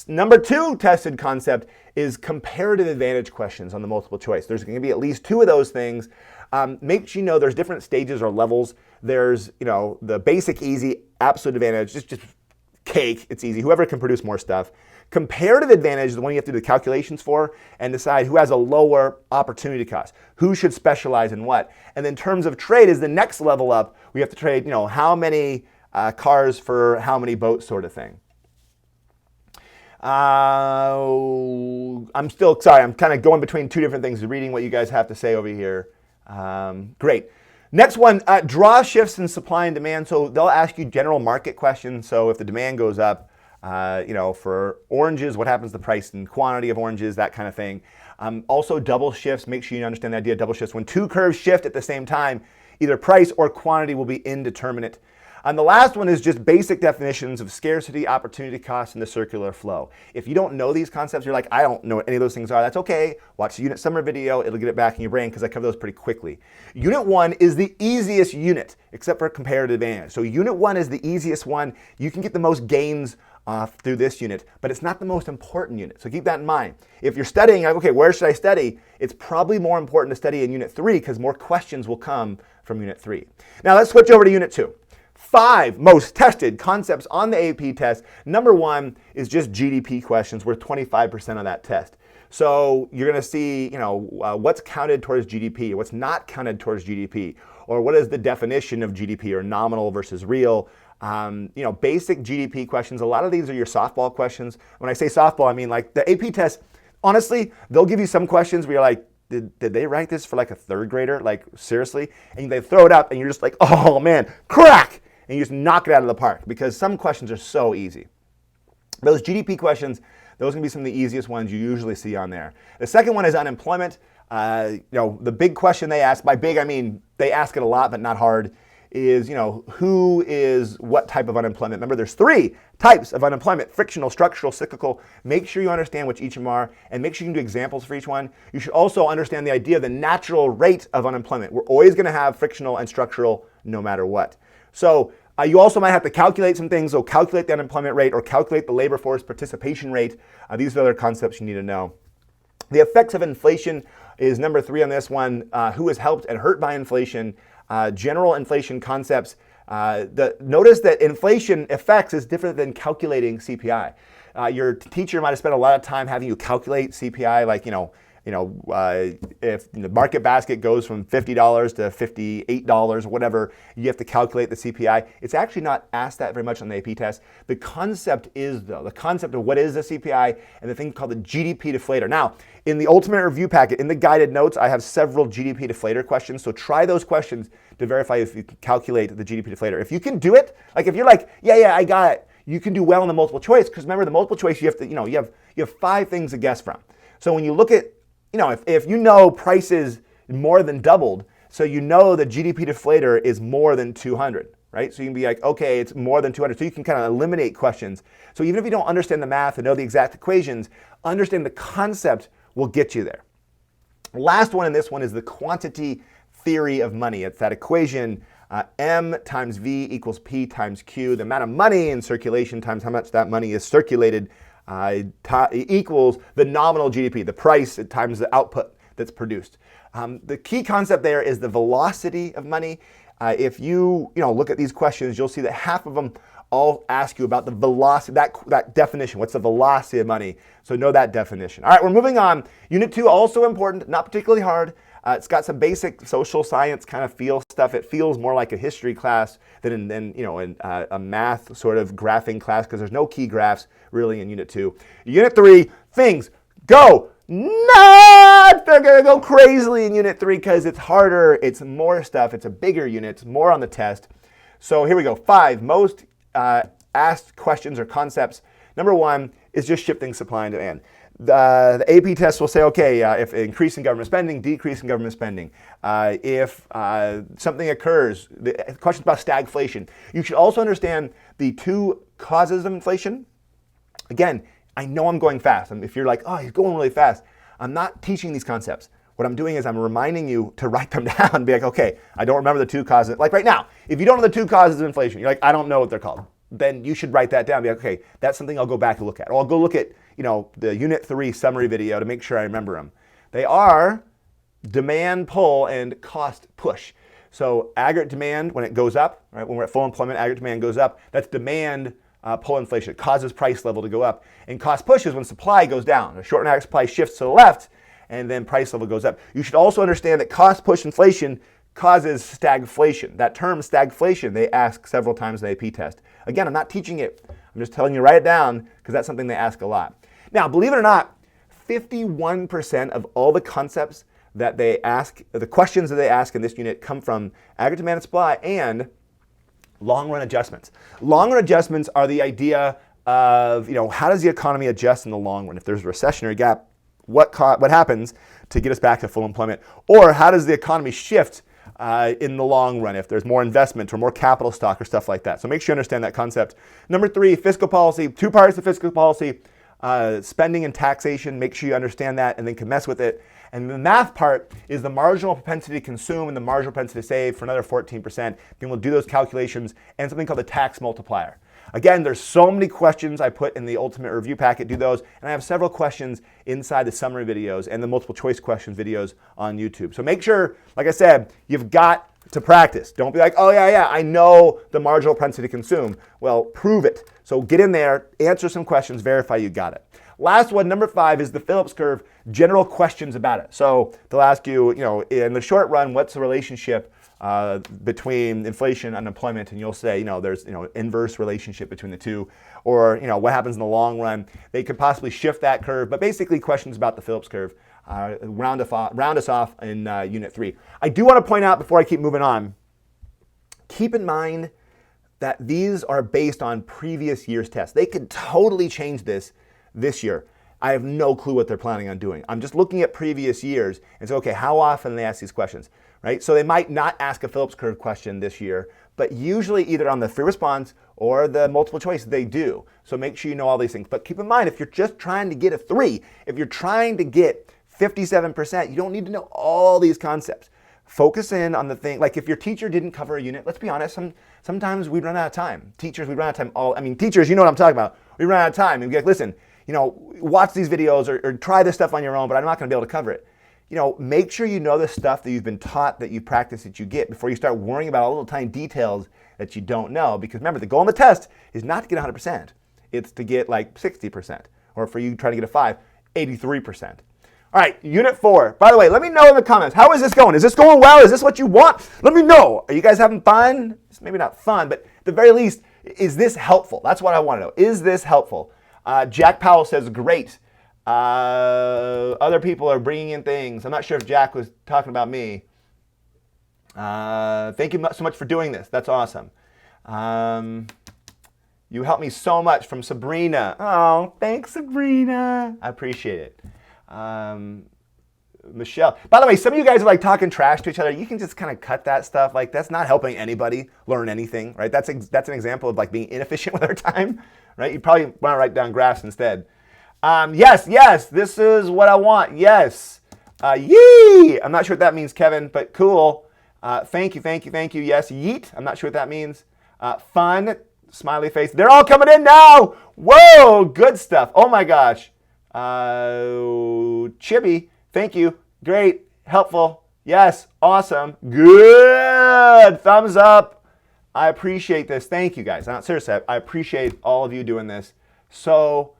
Number 2 tested concept is comparative advantage questions on the multiple choice. There's going to be at least 2 of those things. Make sure you know there's different stages or levels. There's, the basic, easy, absolute advantage, just cake, it's easy. Whoever can produce more stuff. Comparative advantage is the one you have to do the calculations for and decide who has a lower opportunity cost, who should specialize in what. And then in terms of trade is the next level up. We have to trade, how many cars for how many boats sort of thing. I'm still, sorry, I'm kind of going between 2 different things, reading what you guys have to say over here. Great. Next one, draw shifts in supply and demand. So they'll ask you general market questions. So if the demand goes up, for oranges, what happens to the price and quantity of oranges, that kind of thing. Also double shifts, make sure you understand the idea of double shifts. When 2 curves shift at the same time, either price or quantity will be indeterminate. And the last one is just basic definitions of scarcity, opportunity cost, and the circular flow. If you don't know these concepts, you're like, I don't know what any of those things are, that's okay. Watch the unit summary video, it'll get it back in your brain because I cover those pretty quickly. Unit 1 is the easiest unit, except for comparative advantage. So unit 1 is the easiest one. You can get the most gains through this unit, but it's not the most important unit. So keep that in mind. If you're studying, like, okay, where should I study? It's probably more important to study in unit 3 because more questions will come from unit 3. Now let's switch over to unit 2. 5 most tested concepts on the AP test. Number 1 is just GDP questions worth 25% of that test. So you're going to see, what's counted towards GDP, what's not counted towards GDP, or what is the definition of GDP, or nominal versus real. Basic GDP questions. A lot of these are your softball questions. When I say softball, I mean like the AP test. Honestly, they'll give you some questions where you're like, did they write this for like a 3rd grader? Like seriously? And they throw it up and you're just like, oh man, crack! And you just knock it out of the park because some questions are so easy. Those GDP questions, those are going to be some of the easiest ones you usually see on there. The second one is unemployment. The big question they ask, by big I mean they ask it a lot but not hard, is, who is what type of unemployment. Remember, there's 3 types of unemployment: frictional, structural, cyclical. Make sure you understand which each of them are, and make sure you can do examples for each one. You should also understand the idea of the natural rate of unemployment. We're always going to have frictional and structural no matter what. So you also might have to calculate some things, so calculate the unemployment rate or calculate the labor force participation rate. These are other concepts you need to know. The effects of inflation is number 3 on this one. Who is helped and hurt by inflation? General inflation concepts. Notice that inflation effects is different than calculating CPI. Your teacher might have spent a lot of time having you calculate CPI, like, if the market basket goes from $50 to $58 or whatever, you have to calculate the CPI. It's actually not asked that very much on the AP test. The concept is, though, the concept of what is the CPI and the thing called the GDP deflator. Now, in the ultimate review packet, in the guided notes, I have several GDP deflator questions. So try those questions to verify if you can calculate the GDP deflator. If you can do it, like if you're like, yeah, I got it, you can do well in the multiple choice, because remember the multiple choice, you have to, you have 5 things to guess from. So when you look at, if you know prices more than doubled, so you know the GDP deflator is more than 200. right? So you can be like, okay, it's more than 200. So you can kind of eliminate questions. So even if you don't understand the math and know the exact equations, understand the concept will get you there. Last one in this one is the quantity theory of money. It's that equation M times V equals P times Q. The amount of money in circulation times how much that money is circulated equals the nominal GDP, the price times the output that's produced. The key concept there is the velocity of money. If you look at these questions, you'll see that half of them all ask you about the velocity, that definition. What's the velocity of money? So know that definition. All right, we're moving on. Unit 2, also important, not particularly hard. It's got some basic social science kind of feel stuff. It feels more like a history class than a math sort of graphing class, because there's no key graphs really in Unit 2. Unit 3, things go nuts! They're going to go crazily in Unit 3 because it's harder, it's more stuff, it's a bigger unit, it's more on the test. So here we go. 5 most asked questions or concepts. Number 1 is just shifting supply and demand. The AP test will say, okay, if increase in government spending, decrease in government spending. If something occurs, the questions about stagflation. You should also understand the 2 causes of inflation. Again, I know I'm going fast. If you're like, oh, he's going really fast, I'm not teaching these concepts. What I'm doing is I'm reminding you to write them down and be like, okay, I don't remember the 2 causes. Like right now, if you don't know the 2 causes of inflation, you're like, I don't know what they're called. Then you should write that down. Be like, okay, that's something I'll go back and look at. Or I'll go look at, the Unit 3 summary video to make sure I remember them. They are demand pull and cost push. So aggregate demand, when it goes up, right, when we're at full employment, aggregate demand goes up. That's demand pull inflation. It causes price level to go up. And cost push is when supply goes down. A short and aggregate supply shifts to the left, and then price level goes up. You should also understand that cost push inflation causes stagflation. That term stagflation, they ask several times in the AP test. Again, I'm not teaching it. I'm just telling you, write it down, because that's something they ask a lot. Now, believe it or not, 51% of all the concepts that they ask, the questions that they ask in this unit come from aggregate demand and supply and long-run adjustments. Long-run adjustments are the idea of, how does the economy adjust in the long run? If there's a recessionary gap, what happens to get us back to full employment? Or how does the economy shift in the long run if there's more investment or more capital stock or stuff like that? So make sure you understand that concept. Number 3, fiscal policy. 2 parts of fiscal policy. Spending and taxation, make sure you understand that and then can mess with it. And the math part is the marginal propensity to consume and the marginal propensity to save for another 14%. Then we'll do those calculations and something called the tax multiplier. Again, there's so many questions I put in the ultimate review packet, do those, and I have several questions inside the summary videos and the multiple choice questions videos on YouTube. So make sure, like I said, you've got to practice. Don't be like, oh yeah, I know the marginal propensity to consume. Well, prove it. So get in there, answer some questions, verify you got it. Last one, number 5, is the Phillips curve, general questions about it. So they'll ask you, in the short run, what's the relationship between inflation and unemployment? And you'll say, there's, inverse relationship between the two. Or, what happens in the long run? They could possibly shift that curve, but basically questions about the Phillips curve round us off in Unit 3. I do want to point out before I keep moving on, keep in mind that these are based on previous year's tests. They could totally change this year. I have no clue what they're planning on doing. I'm just looking at previous years and say, okay, how often do they ask these questions, right? So they might not ask a Phillips curve question this year, but usually either on the free response or the multiple choice, they do. So make sure you know all these things. But keep in mind, if you're just trying to get a 3, if you're trying to get 57%, you don't need to know all these concepts. Focus in on the thing, like if your teacher didn't cover a unit, let's be honest, sometimes we'd run out of time. Teachers, we run out of time. Teachers, you know what I'm talking about. We run out of time and be like, listen, watch these videos or try this stuff on your own, but I'm not going to be able to cover it. Make sure you know the stuff that you've been taught, that you practice, that you get before you start worrying about all the little tiny details that you don't know. Because remember, the goal on the test is not to get 100%. It's to get like 60%. Or for you trying to get a 5, 83%. All right, Unit 4. By the way, let me know in the comments. How is this going? Is this going well? Is this what you want? Let me know. Are you guys having fun? It's maybe not fun, but at the very least, is this helpful? That's what I want to know. Is this helpful? Jack Powell says, great. Other people are bringing in things. I'm not sure if Jack was talking about me. Thank you so much for doing this. That's awesome. You helped me so much, from Sabrina. Oh, thanks, Sabrina. I appreciate it. Michelle. By the way, some of you guys are like talking trash to each other. You can just kind of cut that stuff. Like that's not helping anybody learn anything, right? That's an example of like being inefficient with our time, right? You probably want to write down graphs instead. Yes, this is what I want. Yes. Yee! I'm not sure what that means, Kevin, but cool. Thank you. Yes, yeet. I'm not sure what that means. Fun, smiley face. They're all coming in now. Whoa, good stuff. Oh my gosh. Chibi, thank you. Great, helpful. Yes, awesome. Good. Thumbs up. I appreciate this. Thank you guys. Seriously, I appreciate all of you doing this. So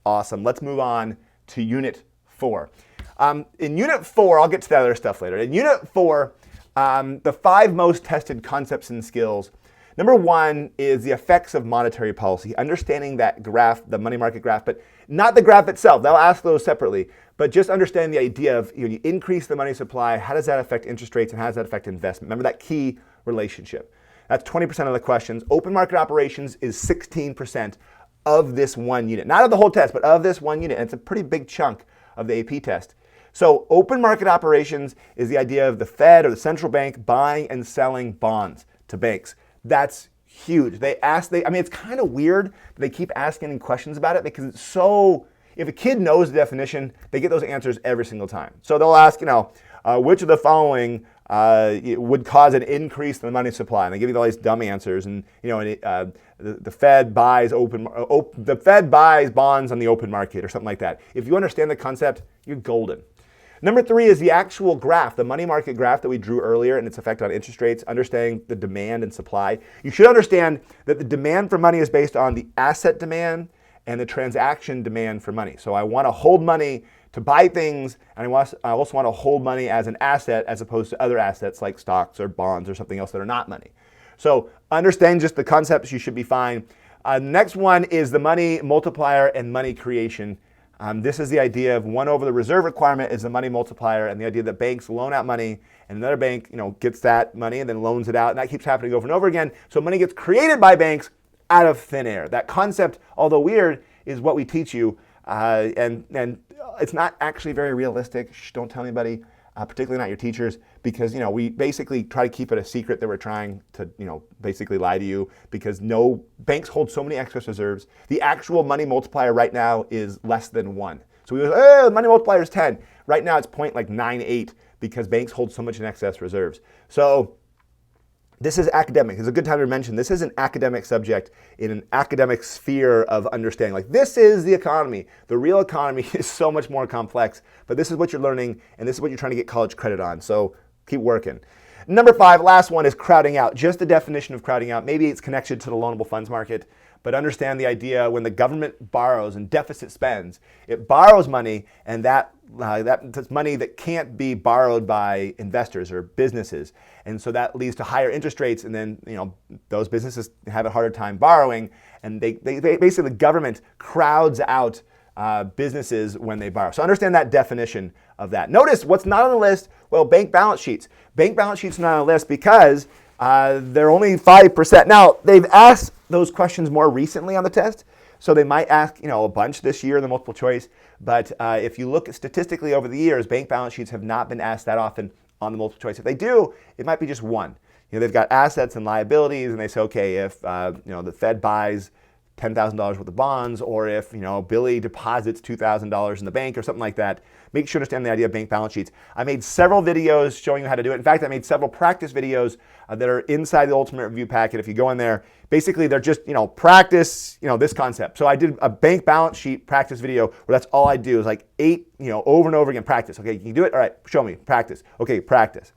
awesome. Let's move on to Unit 4. In Unit 4, I'll get to that other stuff later. In Unit 4, the 5 most tested concepts and skills. Number 1 is the effects of monetary policy, understanding that graph, the money market graph, but not the graph itself. They'll ask those separately, but just understand the idea of you increase the money supply, how does that affect interest rates, and how does that affect investment? Remember that key relationship. That's 20% of the questions. Open market operations is 16% of this one unit. Not of the whole test, but of this one unit. And it's a pretty big chunk of the AP test. So open market operations is the idea of the Fed or the central bank buying and selling bonds to banks. That's huge. It's kind of weird that they keep asking questions about it because it's so, if a kid knows the definition, they get those answers every single time. So they'll ask, which of the following would cause an increase in the money supply? And they give you all these dumb answers. And the Fed buys the Fed buys bonds on the open market or something like that. If you understand the concept, you're golden. Number 3 is the actual graph, the money market graph that we drew earlier and its effect on interest rates, understanding the demand and supply. You should understand that the demand for money is based on the asset demand and the transaction demand for money. So I want to hold money to buy things, and I also want to hold money as an asset as opposed to other assets like stocks or bonds or something else that are not money. So understand just the concepts, you should be fine. Next one is the money multiplier and money creation. This is the idea of 1 over the reserve requirement is the money multiplier, and the idea that banks loan out money and another bank gets that money and then loans it out, and that keeps happening over and over again. So money gets created by banks out of thin air. That concept, although weird, is what we teach you, and it's not actually very realistic. Shh, don't tell anybody, particularly not your teachers, because we basically try to keep it a secret that we're trying to basically lie to you, because no banks hold so many excess reserves. The actual money multiplier right now is less than 1. So we go, money multiplier is 10. Right now it's 0.98 because banks hold so much in excess reserves. So this is academic. It's a good time to mention this is an academic subject in an academic sphere of understanding. Like, this is the economy. The real economy is so much more complex, but this is what you're learning, and this is what you're trying to get college credit on. So keep working. Number 5, last one, is crowding out. Just the definition of crowding out. Maybe it's connected to the loanable funds market, but understand the idea when the government borrows and deficit spends, it borrows money, and that's money that can't be borrowed by investors or businesses. And so that leads to higher interest rates, and then those businesses have a harder time borrowing, and they basically, the government crowds out businesses when they borrow. So understand that definition of that. Notice what's not on the list. Well, bank balance sheets. Bank balance sheets are not on the list because they're only 5%. Now, they've asked those questions more recently on the test, so they might ask a bunch this year in the multiple choice. But if you look statistically over the years, bank balance sheets have not been asked that often on the multiple choice. If they do, it might be just one. They've got assets and liabilities, and they say, okay, if the Fed buys $10,000 worth of bonds, or if Billy deposits $2,000 in the bank or something like that, make sure to understand the idea of bank balance sheets. I made several videos showing you how to do it. In fact, I made several practice videos that are inside the Ultimate Review Packet. If you go in there, basically they're just practice this concept. So I did a bank balance sheet practice video where that's all I do is like 8 over and over again practice. Okay, can you do it? All right, show me. Practice. Okay, practice.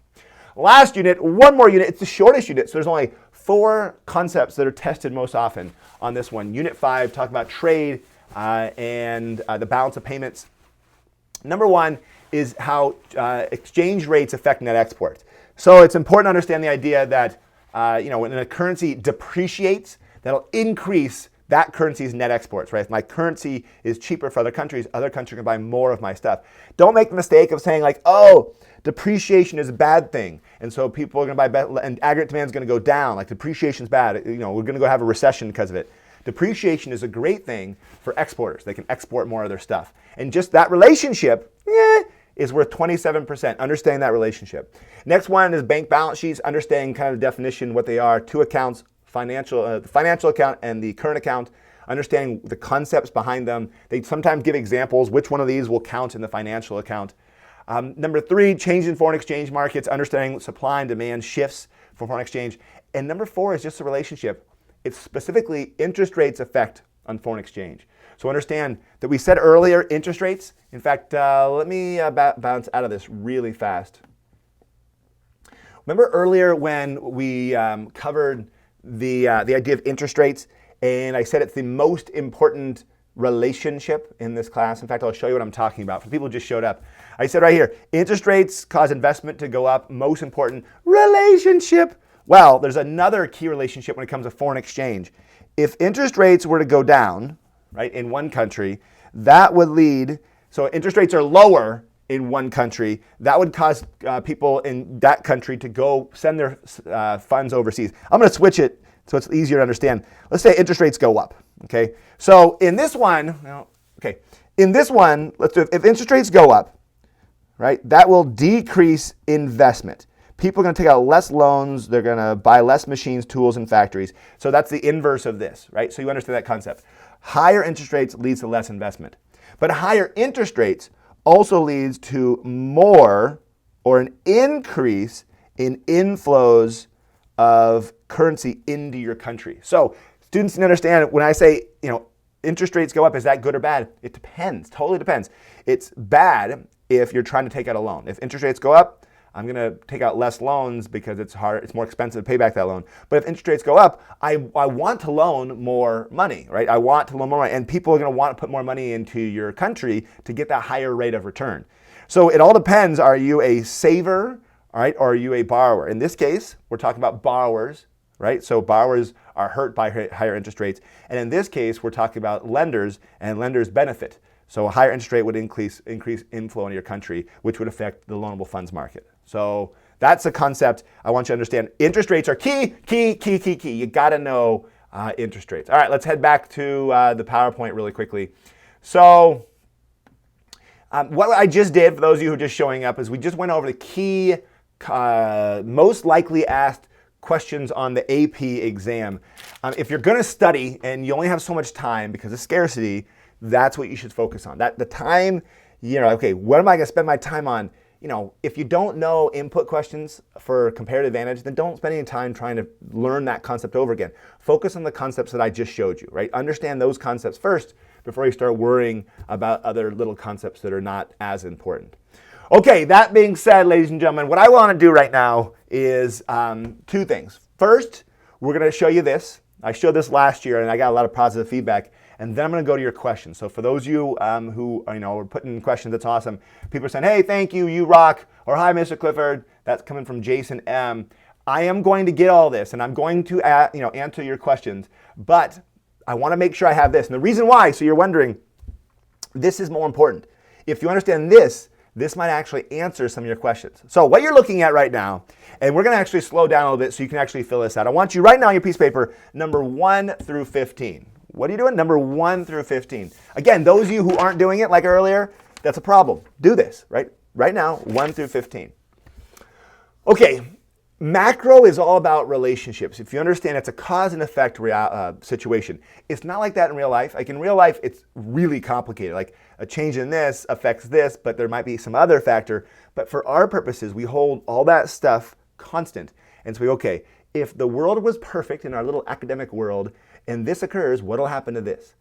Last unit, one more unit. It's the shortest unit, so there's only 4 concepts that are tested most often on this one. Unit 5, talk about trade and the balance of payments. Number 1 is how exchange rates affect net exports. So it's important to understand the idea that when a currency depreciates, that'll increase that currency's net exports, right? If my currency is cheaper for other countries can buy more of my stuff. Don't make the mistake of saying like, oh, depreciation is a bad thing, and so people are going to buy, and aggregate demand is going to go down. Like, depreciation's bad. We're going to go have a recession because of it. Depreciation is a great thing for exporters. They can export more of their stuff, and just that relationship, is worth 27%. Understanding that relationship. Next one is bank balance sheets. Understanding kind of the definition, what they are. Two accounts, the financial account and the current account. Understanding the concepts behind them. They sometimes give examples. Which one of these will count in the financial account? Number 3, change in foreign exchange markets. Understanding supply and demand shifts for foreign exchange. And number 4 is just a relationship. It's specifically interest rates effect on foreign exchange. So understand that we said earlier interest rates. In fact, let me bounce out of this really fast. Remember earlier when we covered the idea of interest rates, and I said it's the most important relationship in this class. In fact, I'll show you what I'm talking about. For people who just showed up, I said right here, interest rates cause investment to go up. Most important relationship. Well, there's another key relationship when it comes to foreign exchange. If interest rates were to go down, right, in one country, that would lead, so interest rates are lower in one country, that would cause people in that country to go send their funds overseas. I'm going to switch it so it's easier to understand. Let's say interest rates go up, okay? So in this one, let's do it. If interest rates go up, right, that will decrease investment. People are going to take out less loans. They're going to buy less machines, tools, and factories. So that's the inverse of this, right? So you understand that concept. Higher interest rates leads to less investment. But higher interest rates also leads to more or an increase in inflows of currency into your country. So students need to understand when I say, interest rates go up, is that good or bad? It depends, totally depends. It's bad if you're trying to take out a loan. If interest rates go up, I'm going to take out less loans because it's more expensive to pay back that loan. But if interest rates go up, I want to loan more money, right? I want to loan more money, and people are going to want to put more money into your country to get that higher rate of return. So it all depends. Are you a saver, all right, or are you a borrower? In this case, we're talking about borrowers, right? So borrowers are hurt by higher interest rates. And in this case, we're talking about lenders, and lenders benefit. So a higher interest rate would increase inflow into your country, which would affect the loanable funds market. So that's a concept I want you to understand. Interest rates are key. You got to know interest rates. All right, let's head back to the PowerPoint really quickly. So what I just did, for those of you who are just showing up, is we just went over the key, most likely asked questions on the AP exam. If you're going to study and you only have so much time because of scarcity, that's what you should focus on. The time, okay, what am I going to spend my time on? If you don't know input questions for comparative advantage, then don't spend any time trying to learn that concept over again. Focus on the concepts that I just showed you, right? Understand those concepts first before you start worrying about other little concepts that are not as important. Okay, that being said, ladies and gentlemen, what I want to do right now is 2 things. First, we're going to show you this. I showed this last year and I got a lot of positive feedback. And then I'm going to go to your questions. So for those of you who are putting in questions, that's awesome. People are saying, hey, thank you, you rock, or hi, Mr. Clifford. That's coming from Jason M. I am going to get all this, and I'm going to answer your questions. But I want to make sure I have this. And the reason why, so you're wondering, this is more important. If you understand this might actually answer some of your questions. So what you're looking at right now, and we're going to actually slow down a little bit so you can actually fill this out. I want you right now on your piece of paper, number 1 through 15. What are you doing? Number 1 through 15. Again, those of you who aren't doing it like earlier, that's a problem. Do this, right? Right now, 1 through 15. Okay, macro is all about relationships. If you understand, it's a cause and effect situation. It's not like that in real life. Like in real life, it's really complicated. Like a change in this affects this, but there might be some other factor. But for our purposes, we hold all that stuff constant. And so okay, if the world was perfect in our little academic world, and this occurs, what will happen to this?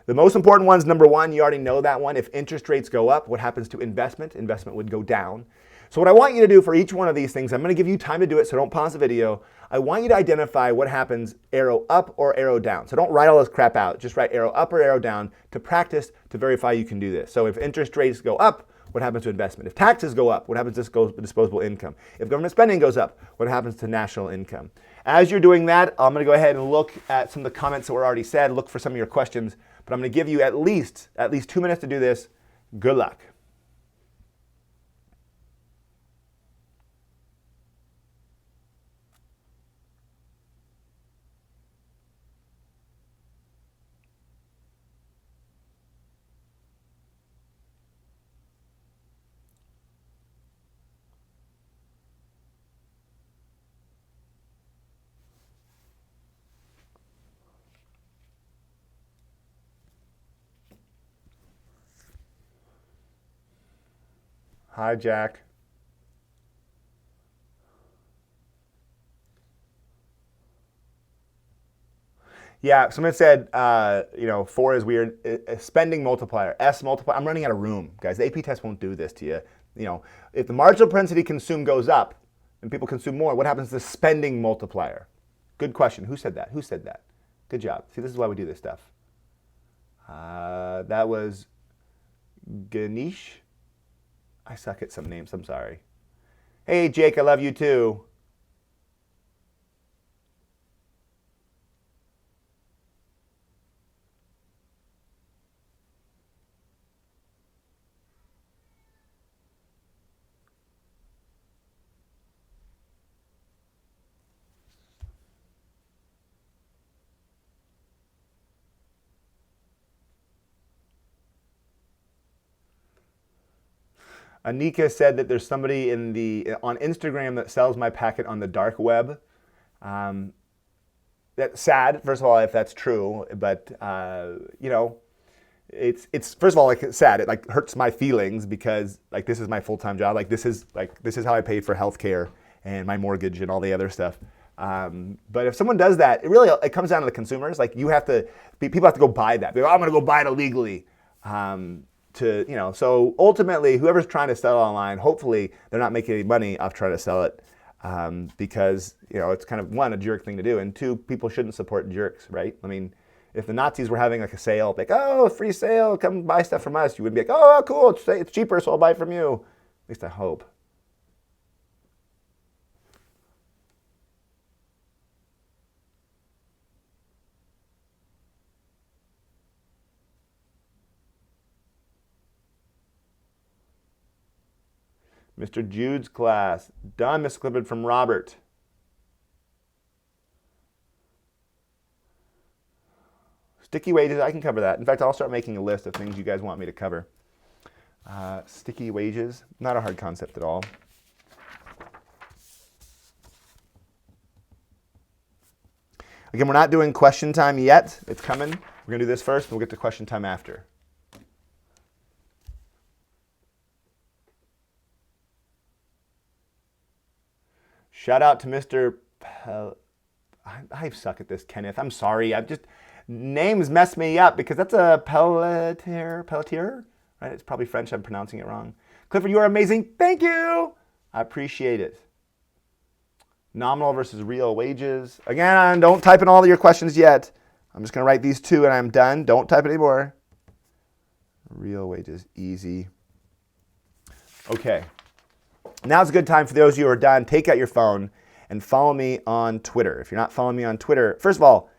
The most important one's number 1, you already know that one. If interest rates go up, what happens to investment? Investment would go down. So what I want you to do for each one of these things, I'm going to give you time to do it, so don't pause the video. I want you to identify what happens arrow up or arrow down. So don't write all this crap out. Just write arrow up or arrow down to practice, to verify you can do this. So if interest rates go up, what happens to investment? If taxes go up, what happens to disposable income? If government spending goes up, what happens to national income? As you're doing that, I'm going to go ahead and look at some of the comments that were already said, look for some of your questions, but I'm going to give you at least 2 minutes to do this. Good luck. Hi, Jack. Yeah, someone said, 4 is weird. Spending multiplier, S multiplier. I'm running out of room, guys. The AP test won't do this to you. If the marginal propensity to consume goes up and people consume more, what happens to the spending multiplier? Good question. Who said that? Who said that? Good job. See, this is why we do this stuff. That was Ganesh. I suck at some names. I'm sorry. Hey, Jake, I love you too. Anika said that there's somebody on Instagram that sells my packet on the dark web. That's sad, first of all, if that's true, but it's first of all, like, it's sad. It like hurts my feelings because like this is my full-time job. Like this is how I pay for healthcare and my mortgage and all the other stuff. But if someone does that, it comes down to the consumers. Like people have to go buy that. I'm going to go buy it illegally. So ultimately, whoever's trying to sell it online, hopefully they're not making any money off trying to sell it, because it's kind of, one, a jerk thing to do, and two, people shouldn't support jerks, right? I mean, if the Nazis were having like a sale, like, oh, free sale, come buy stuff from us, you wouldn't be like, oh, cool, it's cheaper, so I'll buy from you. At least I hope. Mr. Jude's class. Done, Miss Clifford, from Robert. Sticky wages, I can cover that. In fact, I'll start making a list of things you guys want me to cover. Sticky wages, not a hard concept at all. Again, we're not doing question time yet. It's coming. We're going to do this first, and we'll get to question time after. Shout out to Mr. I suck at this, Kenneth. I'm sorry. Names mess me up because that's a Pelletier, right? It's probably French. I'm pronouncing it wrong. Clifford, you are amazing. Thank you. I appreciate it. Nominal versus real wages. Again, don't type in all of your questions yet. I'm just going to write these two and I'm done. Don't type anymore. Real wages, easy. Okay. Now's a good time for those of you who are done. Take out your phone and follow me on Twitter. If you're not following me on Twitter, first of all,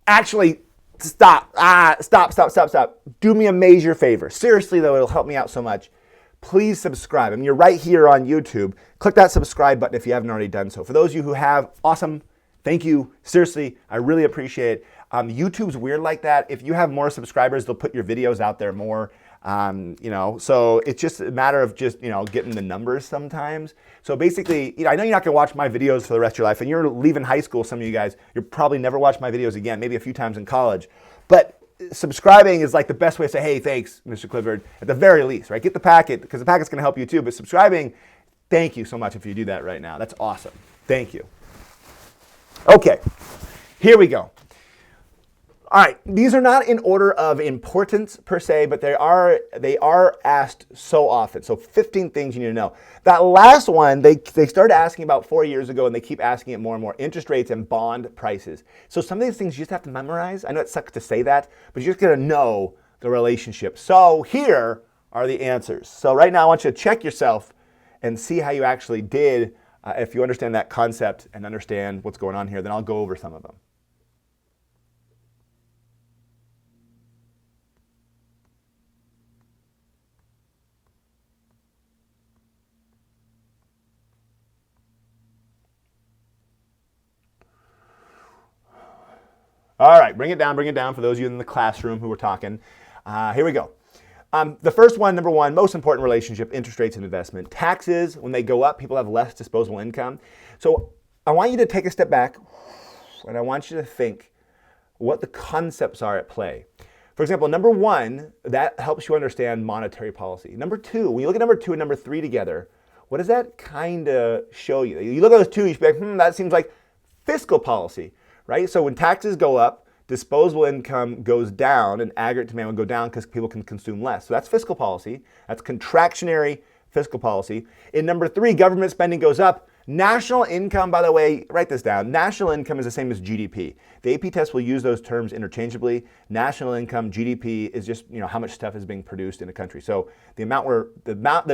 actually stop. Stop. Do me a major favor. Seriously, though, it'll help me out so much. Please subscribe. I mean, you're right here on YouTube. Click that subscribe button if you haven't already done so. For those of you who have, awesome. Thank you. Seriously, I really appreciate it. YouTube's weird like that. If you have more subscribers, they'll put your videos out there more. So it's just a matter of just, getting the numbers sometimes. So basically, I know you're not going to watch my videos for the rest of your life, and you're leaving high school, some of you guys, you'll probably never watch my videos again, maybe a few times in college. But subscribing is like the best way to say, hey, thanks, Mr. Clifford, at the very least, right? Get the packet, because the packet's going to help you too. But subscribing, thank you so much if you do that right now. That's awesome. Thank you. Okay, here we go. All right, these are not in order of importance per se, but they are asked so often. So 15 things you need to know. That last one, they started asking about 4 years ago, and they keep asking it more and more. Interest rates and bond prices. So some of these things you just have to memorize. I know it sucks to say that, but you're just going to know the relationship. So here are the answers. So right now I want you to check yourself and see how you actually did. If you understand that concept and understand what's going on here, then I'll go over some of them. All right, bring it down for those of you in the classroom who are talking. Here we go. The first one, number one, most important relationship, interest rates and investment. Taxes, when they go up, people have less disposable income. So I want you to take a step back, and I want you to think what the concepts are at play. For example, number one, that helps you understand monetary policy. Number two, when you look at number two and number three together, what does that kind of show you? You look at those two, you should be like, that seems like fiscal policy, right? So when taxes go up, disposable income goes down and aggregate demand will go down because people can consume less. So that's fiscal policy. That's contractionary fiscal policy. In number three, government spending goes up. National income, by the way, write this down. National income is the same as GDP. The AP test will use those terms interchangeably. National income, GDP, is just how much stuff is being produced in a country. So the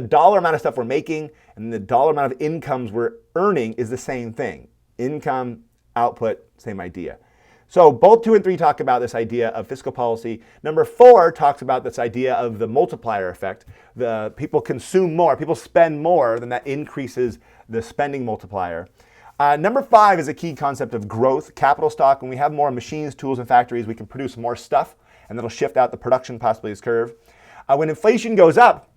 dollar amount of stuff we're making and the dollar amount of incomes we're earning is the same thing. Income, output, same idea. So both 2 and 3 talk about this idea of fiscal policy. Number 4 talks about this idea of the multiplier effect. The people consume more, people spend more, then that increases the spending multiplier. Number 5 is a key concept of growth, capital stock. When we have more machines, tools, and factories, we can produce more stuff, and that'll shift out the production possibilities curve. When inflation goes up,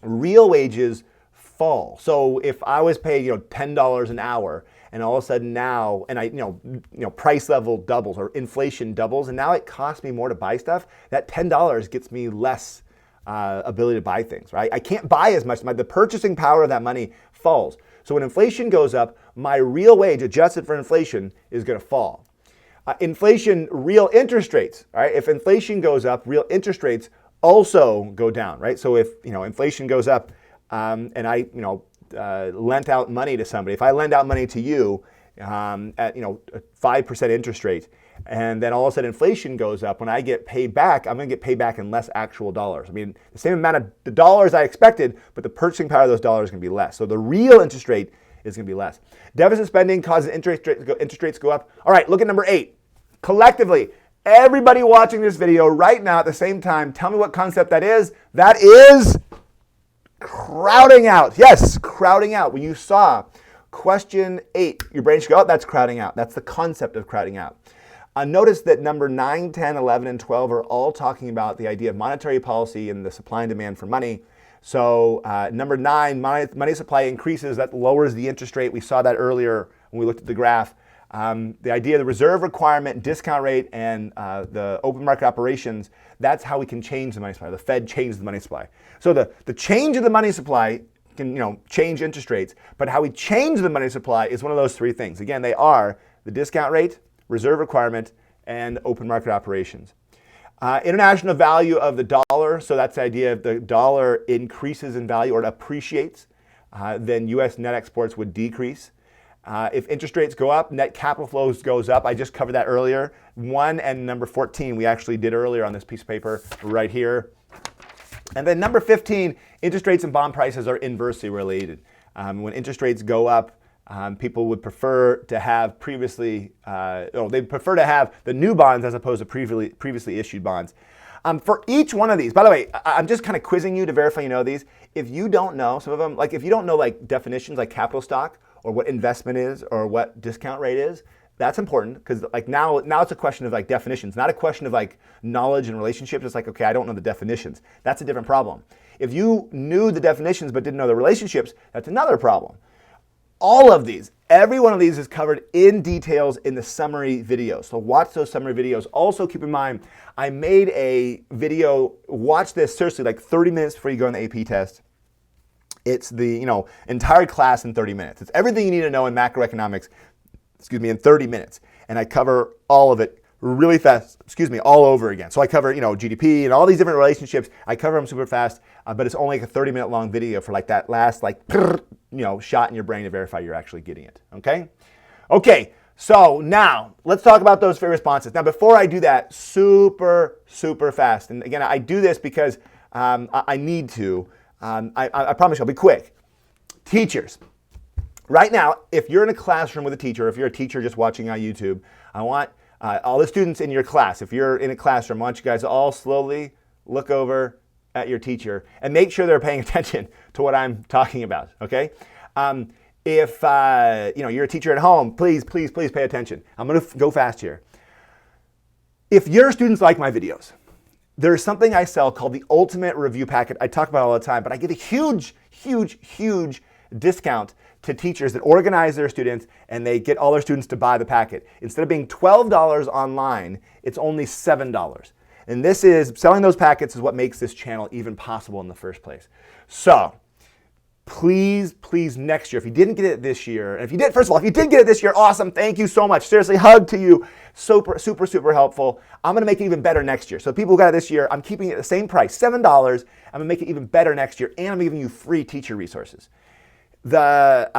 real wages fall. So if I was paid, $10 an hour, and all of a sudden now, and price level doubles or inflation doubles, and now it costs me more to buy stuff, that $10 gets me less ability to buy things, right? I can't buy as much. The purchasing power of that money falls. So when inflation goes up, my real wage adjusted for inflation is going to fall. Inflation, real interest rates, right? If inflation goes up, real interest rates also go down, right? So if inflation goes up, and I lent out money to somebody, if I lend out money to you at a 5% interest rate, and then all of a sudden inflation goes up, when I get paid back, I'm going to get paid back in less actual dollars. I mean, the same amount of the dollars I expected, but the purchasing power of those dollars is going to be less. So the real interest rate is going to be less. Deficit spending causes interest rates go up. All right, look at number 8. Collectively, everybody watching this video right now at the same time, tell me what concept that is. That is crowding out. Yes, crowding out. When you saw question 8, your brain should go, oh, that's crowding out. That's the concept of crowding out. Notice that number 9, 10, 11, and 12 are all talking about the idea of monetary policy and the supply and demand for money. So number 9, money supply increases. That lowers the interest rate. We saw that earlier when we looked at the graph. The idea of the reserve requirement, discount rate, and the open market operations, that's how we can change the money supply. The Fed changed the money supply. So the change of the money supply can change interest rates, but how we change the money supply is one of those 3 things. Again, they are the discount rate, reserve requirement, and open market operations. International value of the dollar, so that's the idea of the dollar increases in value or it appreciates, then U.S. net exports would decrease. If interest rates go up, net capital flows goes up. I just covered that earlier. 1 and number 14 we actually did earlier on this piece of paper right here. And then number 15, interest rates and bond prices are inversely related. When interest rates go up, people would prefer to have they'd prefer to have the new bonds as opposed to previously issued bonds. For each one of these, by the way, I'm just kind of quizzing you to verify you know these. If you don't know some of them, like if you don't know like definitions like capital stock or what investment is or what discount rate is, that's important because like now it's a question of like definitions, not a question of like knowledge and relationships. It's like, okay, I don't know the definitions. That's a different problem. If you knew the definitions but didn't know the relationships, that's another problem. All of these, every one of these is covered in details in the summary video. So watch those summary videos. Also keep in mind, I made a video, watch this seriously like 30 minutes before you go on the AP test. It's the entire class in 30 minutes. It's everything you need to know in macroeconomics, in 30 minutes. And I cover all of it really fast, all over again. So I cover, GDP and all these different relationships. I cover them super fast, but it's only like a 30-minute long video for like that last shot in your brain to verify you're actually getting it, okay? Okay, so now let's talk about those fair responses. Now before I do that, super fast, and again, I do this because I need to. I promise you I'll be quick. Teachers. Right now, if you're in a classroom with a teacher, if you're a teacher just watching on YouTube, I want all the students in your class, if you're in a classroom, I want you guys to all slowly look over at your teacher and make sure they're paying attention to what I'm talking about, okay? If you're a teacher at home, please pay attention. I'm going to go fast here. If your students like my videos, there's something I sell called the Ultimate Review Packet. I talk about it all the time, but I give a huge discount to teachers that organize their students and they get all their students to buy the packet. Instead of being $12 online, it's only $7. And this is, selling those packets is what makes this channel even possible in the first place. So please, please, next year, if you didn't get it this year, and if you did, first of all, if you did get it this year, awesome, thank you so much. Seriously, hug to you. Super, super, super helpful. I'm gonna make it even better next year. So people who got it this year, I'm keeping it the same price, $7. I'm gonna make it even better next year, and I'm giving you free teacher resources. The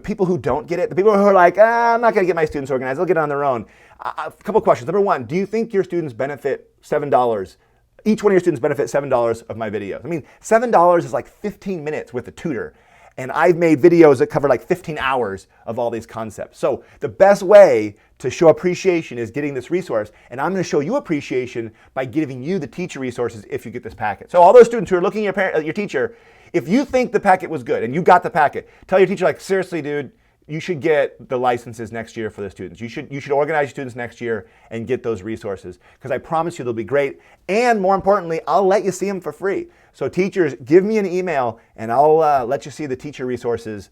people who don't get it, the people who are like, I'm not gonna get my students organized, they'll get it on their own. A couple questions. Number one, do you think your students benefit $7? Each one of your students benefit $7 of my videos. I mean, $7 is like 15 minutes with a tutor. And I've made videos that cover like 15 hours of all these concepts. So the best way to show appreciation is getting this resource. And I'm gonna show you appreciation by giving you the teacher resources if you get this packet. So all those students who are looking at your teacher, if you think the packet was good and you got the packet, tell your teacher like, seriously, dude, you should get the licenses next year for the students. You should organize your students next year and get those resources, because I promise you they'll be great. And more importantly, I'll let you see them for free. So teachers, give me an email and I'll let you see the teacher resources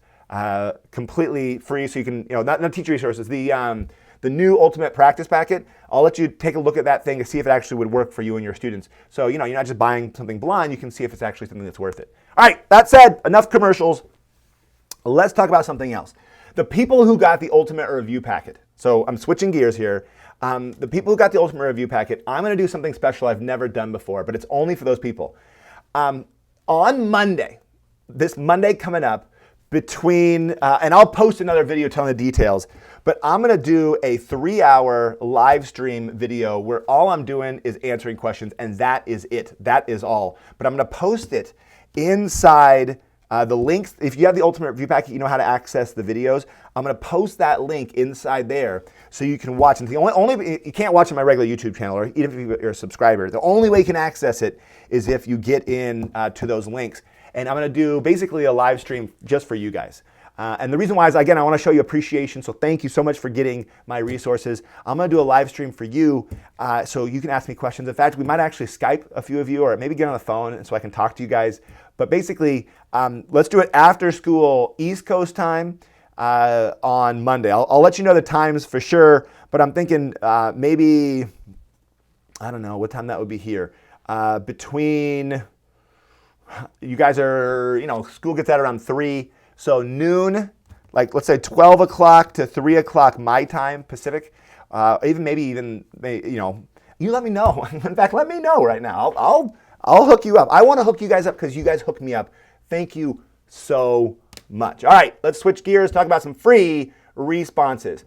completely free. So you can, not teacher resources, the new Ultimate Practice Packet. I'll let you take a look at that thing to see if it actually would work for you and your students. So, you're not just buying something blind, you can see if it's actually something that's worth it. All right, that said, enough commercials. Let's talk about something else. The people who got the Ultimate Review Packet, so I'm switching gears here. The people who got the Ultimate Review Packet, I'm gonna do something special I've never done before, but it's only for those people. On Monday, this Monday coming up, and I'll post another video telling the details, but I'm gonna do a 3-hour live stream video where all I'm doing is answering questions, and that is it. That is all. But I'm gonna post it inside the links. If you have the Ultimate Review Packet, you know how to access the videos. I'm going to post that link inside there so you can watch. And the only you can't watch on my regular YouTube channel, or even if you're a subscriber. The only way you can access it is if you get in to those links. And I'm going to do basically a live stream just for you guys. And the reason why is, again, I want to show you appreciation. So thank you so much for getting my resources. I'm going to do a live stream for you so you can ask me questions. In fact, we might actually Skype a few of you, or maybe get on the phone and so I can talk to you guys. But basically, let's do it after school, East Coast time on Monday. I'll let you know the times for sure, but I'm thinking maybe, I don't know what time that would be here. Between, you guys are, school gets out around 3. So noon, like let's say 12 o'clock to 3 o'clock my time, Pacific, you let me know. In fact, let me know right now. I'll hook you up. I want to hook you guys up because you guys hooked me up. Thank you so much. All right, let's switch gears, talk about some free responses.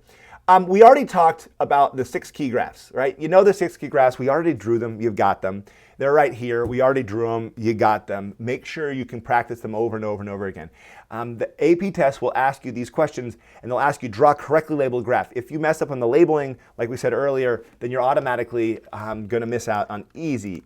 We already talked about the 6 key graphs, right? You know the 6 key graphs. We already drew them. You've got them. They're right here. We already drew them. You got them. Make sure you can practice them over and over and over again. The AP test will ask you these questions, and they'll ask you draw a correctly labeled graph. If you mess up on the labeling, like we said earlier, then you're automatically going to miss out on easy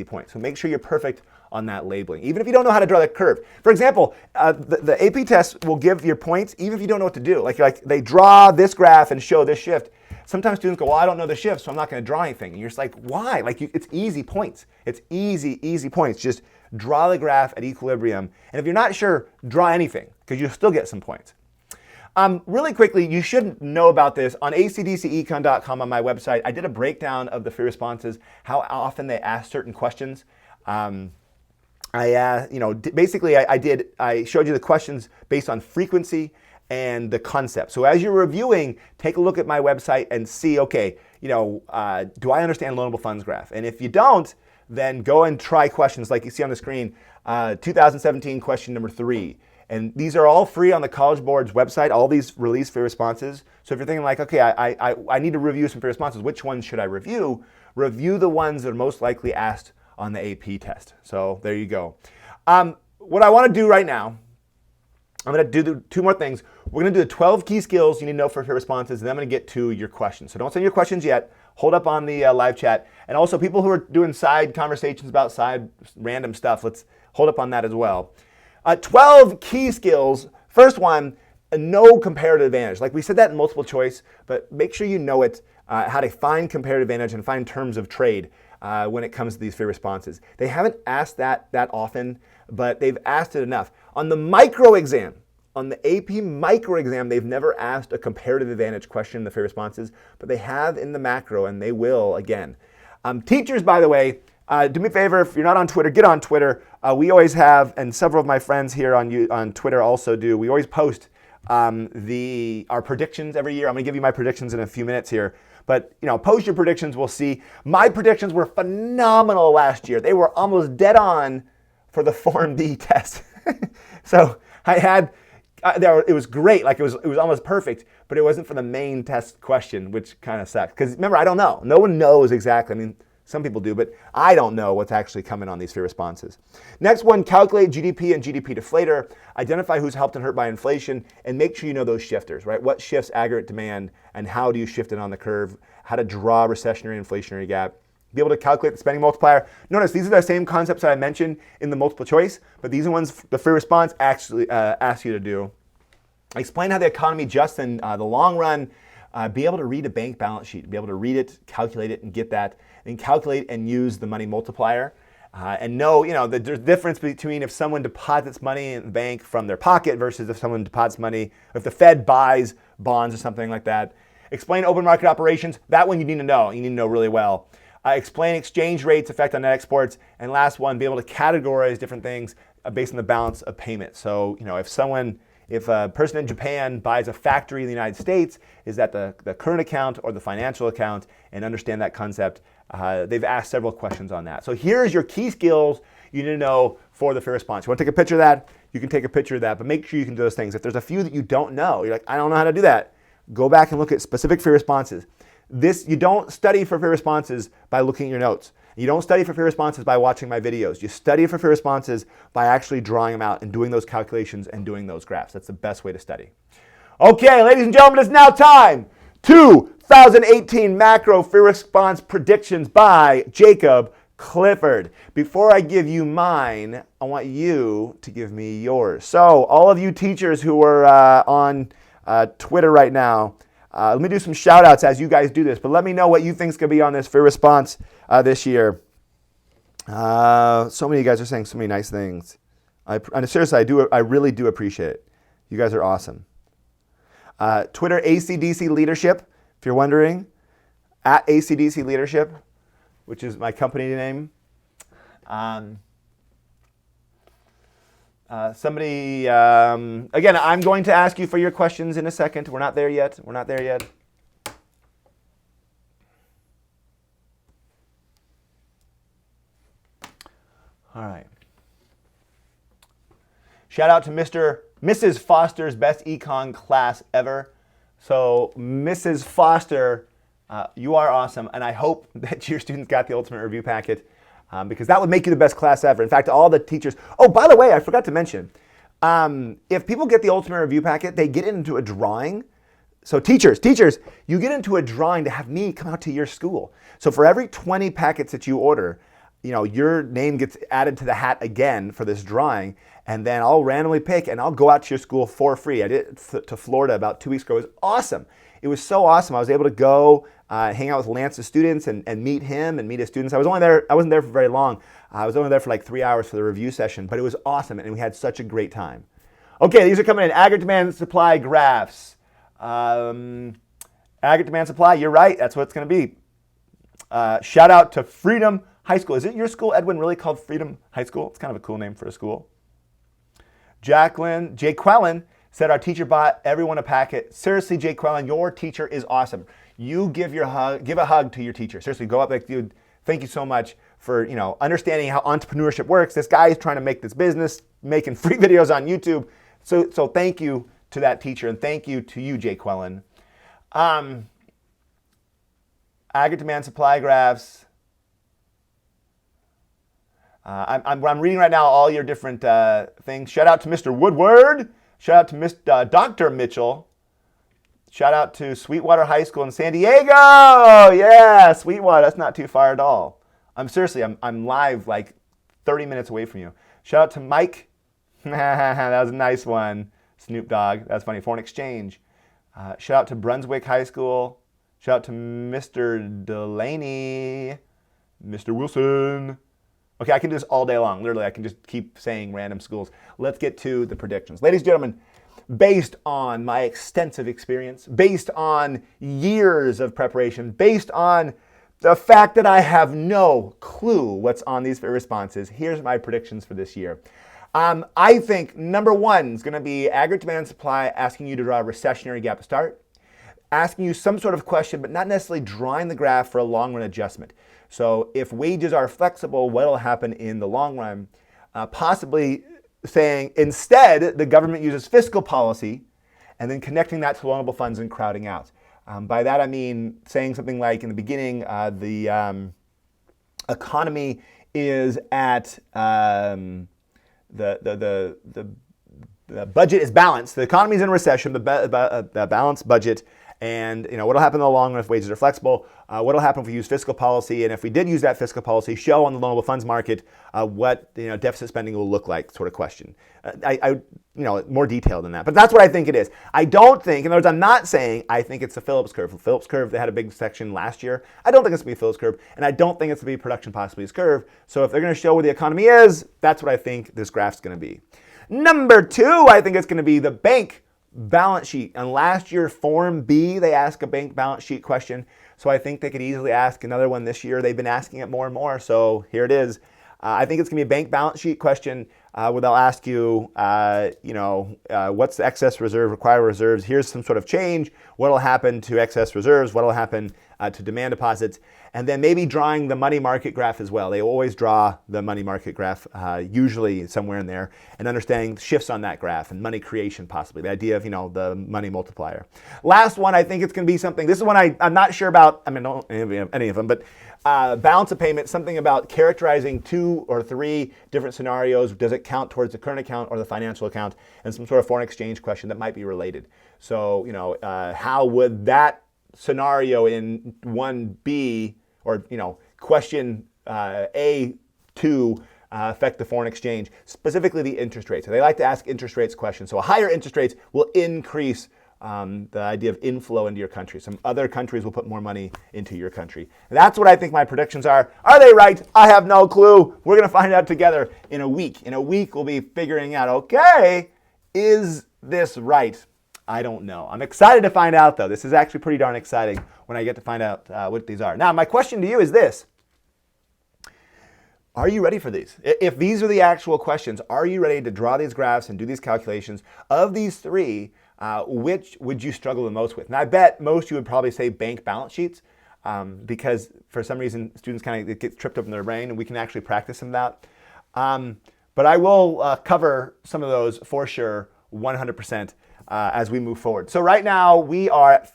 points. So make sure you're perfect on that labeling, even if you don't know how to draw that curve. For example, the AP test will give your points even if you don't know what to do. Like they draw this graph and show this shift. Sometimes students go, well, I don't know the shift, so I'm not going to draw anything. And you're just like, why? It's easy points. It's easy points. Just draw the graph at equilibrium. And if you're not sure, draw anything, because you'll still get some points. Really quickly, you should know about this. On acdcecon.com on my website, I did a breakdown of the free responses, how often they ask certain questions. I showed you the questions based on frequency and the concept. So as you're reviewing, take a look at my website and see, okay, do I understand loanable funds graph? And if you don't, then go and try questions like you see on the screen, 2017 question number 3. And these are all free on the College Board's website, all these release free responses. So if you're thinking like, okay, I need to review some free responses, which ones should I review? Review the ones that are most likely asked on the AP test. So there you go. What I want to do right now, I'm going to do 2 more things. We're going to do the 12 key skills you need to know for free responses, and then I'm going to get to your questions. So don't send your questions yet. Hold up on the live chat. And also people who are doing side conversations about side random stuff, let's hold up on that as well. 12 key skills. First one, no comparative advantage. Like we said that in multiple choice, but make sure you know it, how to find comparative advantage and find terms of trade when it comes to these free responses. They haven't asked that often, but they've asked it enough. On the micro exam, On the AP micro exam, they've never asked a comparative advantage question in the free responses, but they have in the macro, and they will again. Teachers, by the way, do me a favor, if you're not on Twitter, get on Twitter. We always have, and several of my friends here on Twitter also do, we always post our predictions every year. I'm going to give you my predictions in a few minutes here. But, post your predictions, we'll see. My predictions were phenomenal last year. They were almost dead on for the Form D test. So I had, it was great. Like it was almost perfect, but it wasn't for the main test question, which kind of sucks. Because remember, I don't know. No one knows exactly. I mean, some people do, but I don't know what's actually coming on these free responses. Next one, calculate GDP and GDP deflator. Identify who's helped and hurt by inflation, and make sure you know those shifters, right? What shifts aggregate demand, and how do you shift it on the curve? How to draw a recessionary inflationary gap. Be able to calculate the spending multiplier. Notice these are the same concepts that I mentioned in the multiple choice, but these are ones the free response actually asks you to do. Explain how the economy adjusts in the long run. Be able to read a bank balance sheet, be able to read it, calculate it, and get that, and calculate and use the money multiplier. And know, there's a difference between if someone deposits money in the bank from their pocket versus if someone deposits money, if the Fed buys bonds or something like that. Explain open market operations. That one you need to know. You need to know really well. Explain exchange rates effect on net exports. And last one, be able to categorize different things based on the balance of payment. So, if a person in Japan buys a factory in the United States, is that the current account or the financial account? And understand that concept. They've asked several questions on that. So here's your key skills you need to know for the free response. You want to take a picture of that? You can take a picture of that, but make sure you can do those things. If there's a few that you don't know, you're like, I don't know how to do that. Go back and look at specific free responses. You don't study for free responses by looking at your notes. You don't study for free responses by watching my videos. You study for free responses by actually drawing them out and doing those calculations and doing those graphs. That's the best way to study. Okay, ladies and gentlemen, it's now time. 2018 macro free response predictions by Jacob Clifford. Before I give you mine, I want you to give me yours. So all of you teachers who are on Twitter right now, let me do some shout outs as you guys do this, but let me know what you think is going to be on this free response this year. So many of you guys are saying so many nice things. And seriously, I really do appreciate it. You guys are awesome. Twitter, ACDC Leadership, if you're wondering, at ACDC Leadership, which is my company name. Somebody, again, I'm going to ask you for your questions in a second. We're not there yet. All right. Shout out to Mrs. Foster's best econ class ever. So Mrs. Foster, you are awesome. And I hope that your students got the ultimate review packet. Because that would make you the best class ever. In fact, all the teachers, oh, by the way, I forgot to mention, if people get the ultimate review packet, they get into a drawing. So teachers, you get into a drawing to have me come out to your school. So for every 20 packets that you order, your name gets added to the hat again for this drawing, and then I'll randomly pick and I'll go out to your school for free. I did it to Florida about 2 weeks ago. It was awesome. It was so awesome. I was able to go hang out with Lance's students and meet him and meet his students. I wasn't there for very long. I was only there for like 3 hours for the review session, but it was awesome and we had such a great time. Okay, these are coming in. Aggregate demand supply graphs. Aggregate demand supply, you're right. That's what it's going to be. Shout out to Freedom High School. Is it your school, Edwin, really called Freedom High School? It's kind of a cool name for a school. Jaqueline said our teacher bought everyone a packet. Seriously, Jaqueline, your teacher is awesome. You give a hug to your teacher. Seriously, go up like, dude, thank you so much for understanding how entrepreneurship works. This guy is trying to make this business, making free videos on YouTube. So thank you to that teacher, and thank you to you, Jaqueline. Aggregate demand supply graphs. I'm reading right now all your different things. Shout out to Mr. Woodward. Shout out to Dr. Mitchell. Shout out to Sweetwater High School in San Diego. Yeah, Sweetwater. That's not too far at all. I'm live like 30 minutes away from you. Shout out to Mike. That was a nice one. Snoop Dogg. That's funny. Foreign exchange. Shout out to Brunswick High School. Shout out to Mr. Delaney. Mr. Wilson. Okay, I can do this all day long. Literally, I can just keep saying random schools. Let's get to the predictions. Ladies and gentlemen, based on my extensive experience, based on years of preparation, based on the fact that I have no clue what's on these responses, here's my predictions for this year. I think number one is going to be aggregate demand and supply, asking you to draw a recessionary gap to start, asking you some sort of question, but not necessarily drawing the graph for a long run adjustment. So if wages are flexible, what will happen in the long run? Possibly saying instead the government uses fiscal policy and then connecting that to loanable funds and crowding out. By that I mean saying something like in the beginning, the economy is at the budget is balanced. The economy is in recession. The balanced budget, and what will happen in the long run if wages are flexible? What will happen if we use fiscal policy? And if we did use that fiscal policy, show on the loanable funds market what deficit spending will look like, sort of question. More detailed than that, but that's what I think it is. I don't think, in other words, I'm not saying I think it's the Phillips curve. The Phillips curve, they had a big section last year. I don't think it's going to be a Phillips curve, and I don't think it's going to be a production possibilities curve. So if they're going to show where the economy is, that's what I think this graph's going to be. Number two, I think it's going to be the bank balance sheet. And last year, Form B, they asked a bank balance sheet question. So I think they could easily ask another one this year. They've been asking it more and more. So here it is. I think it's going to be a bank balance sheet question where they'll ask you, what's the excess reserve, required reserves? Here's some sort of change. What will happen to excess reserves? What will happen to demand deposits? And then maybe drawing the money market graph as well. They always draw the money market graph, usually somewhere in there, and understanding shifts on that graph and money creation possibly, the idea of, the money multiplier. Last one, I think it's going to be something, this is one I'm not sure about, I don't any of them, but balance of payment, something about characterizing 2 or 3 different scenarios. Does it count towards the current account or the financial account? And some sort of foreign exchange question that might be related. So, how would that scenario in 1B or, question A2 affect the foreign exchange, specifically the interest rates? So they like to ask interest rates questions. So higher interest rates will increase the idea of inflow into your country. Some other countries will put more money into your country. That's what I think my predictions are. Are they right? I have no clue. We're going to find out together in a week. In a week, we'll be figuring out, okay, is this right? I don't know. I'm excited to find out, though. This is actually pretty darn exciting when I get to find out what these are. Now, my question to you is this. Are you ready for these? If these are the actual questions, are you ready to draw these graphs and do these calculations? Of these 3, which would you struggle the most with? And I bet most you would probably say bank balance sheets because for some reason students kind of get tripped up in their brain and we can actually practice them that. But I will cover some of those for sure 100% as we move forward. So right now we are at,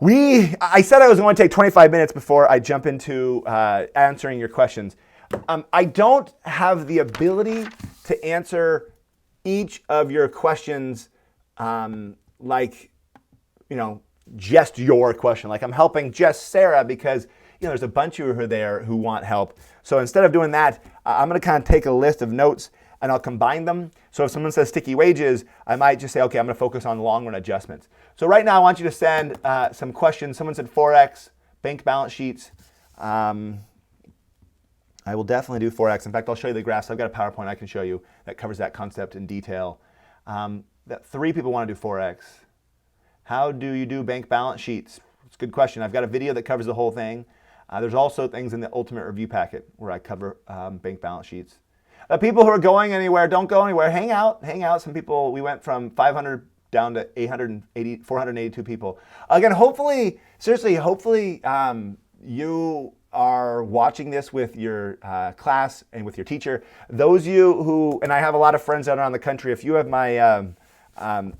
I said I was going to take 25 minutes before I jump into answering your questions. I don't have the ability to answer each of your questions just your question. Like I'm helping just Sarah because there's a bunch of you who are there who want help. So instead of doing that, I'm going to kind of take a list of notes and I'll combine them. So if someone says sticky wages, I might just say, okay, I'm going to focus on long run adjustments. So right now I want you to send some questions. Someone said Forex, bank balance sheets. I will definitely do Forex. In fact, I'll show you the graphs. I've got a PowerPoint I can show you that covers that concept in detail. 3 people want to do Forex. How do you do bank balance sheets? It's a good question. I've got a video that covers the whole thing. There's also things in the Ultimate Review Packet where I cover bank balance sheets. People who are going anywhere, don't go anywhere. Hang out. Some people, we went from 500 down to 482 people. Again, hopefully, you are watching this with your class and with your teacher. Those of you who, and I have a lot of friends out around the country, if you have my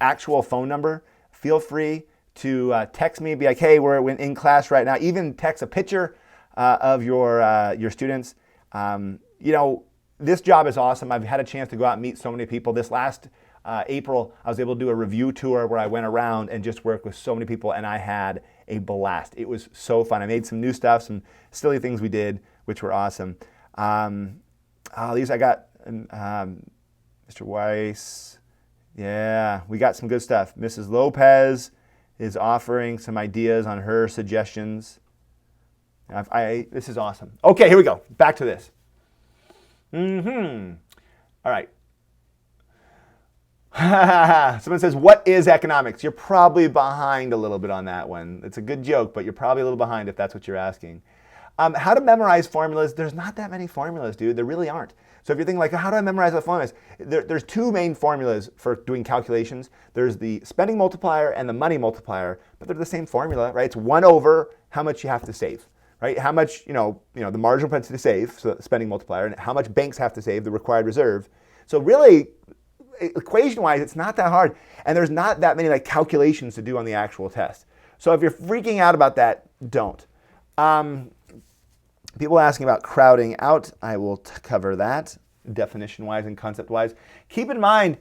actual phone number, feel free to text me, be like, hey, we're in class right now. Even text a picture of your students. This job is awesome. I've had a chance to go out and meet so many people. This last April, I was able to do a review tour where I went around and just worked with so many people, and I had a blast. It was so fun. I made some new stuff, some silly things we did, which were awesome. These I got Mr. Weiss. Yeah, we got some good stuff. Mrs. Lopez is offering some ideas on her suggestions. This is awesome. Okay, here we go. Back to this. All right. Someone says, what is economics? You're probably behind a little bit on that one. It's a good joke, but you're probably a little behind if that's what you're asking. How to memorize formulas? There's not that many formulas, dude. There really aren't. So if you're thinking like, how do I memorize the formulas? There's two main formulas for doing calculations. There's the spending multiplier and the money multiplier, but they're the same formula, right? It's 1 over how much you have to save, right? How much, the marginal propensity to save, so the spending multiplier, and how much banks have to save, the required reserve. So really, equation-wise, it's not that hard, and there's not that many like calculations to do on the actual test. So if you're freaking out about that, don't. People asking about crowding out, I will cover that definition-wise and concept-wise. Keep in mind,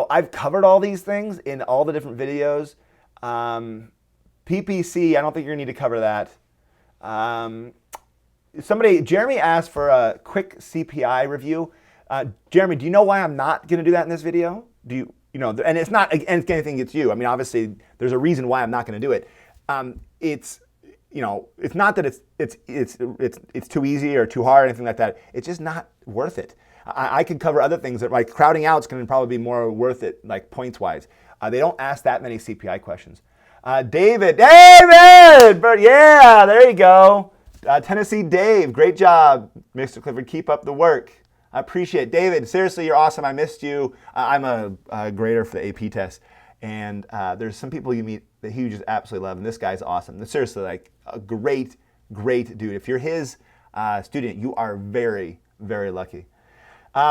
I've covered all these things in all the different videos. PPC, I don't think you're gonna need to cover that. Jeremy asked for a quick CPI review. Jeremy, do you know why I'm not gonna do that in this video? And it's not against anything against you. I mean, obviously, there's a reason why I'm not gonna do it. It's not that it's too easy or too hard or anything like that. It's just not worth it. I could cover other things that like crowding out is going to probably be more worth it, like points wise. They don't ask that many CPI questions. David, Bert, yeah, there you go. Tennessee Dave, great job, Mr. Clifford. Keep up the work. I appreciate it. David, seriously, you're awesome. I missed you. I'm a grader for the AP test. And there's some people you meet that you just absolutely love, and this guy's awesome. Seriously, like a great, great dude. If you're his student, you are very, very lucky.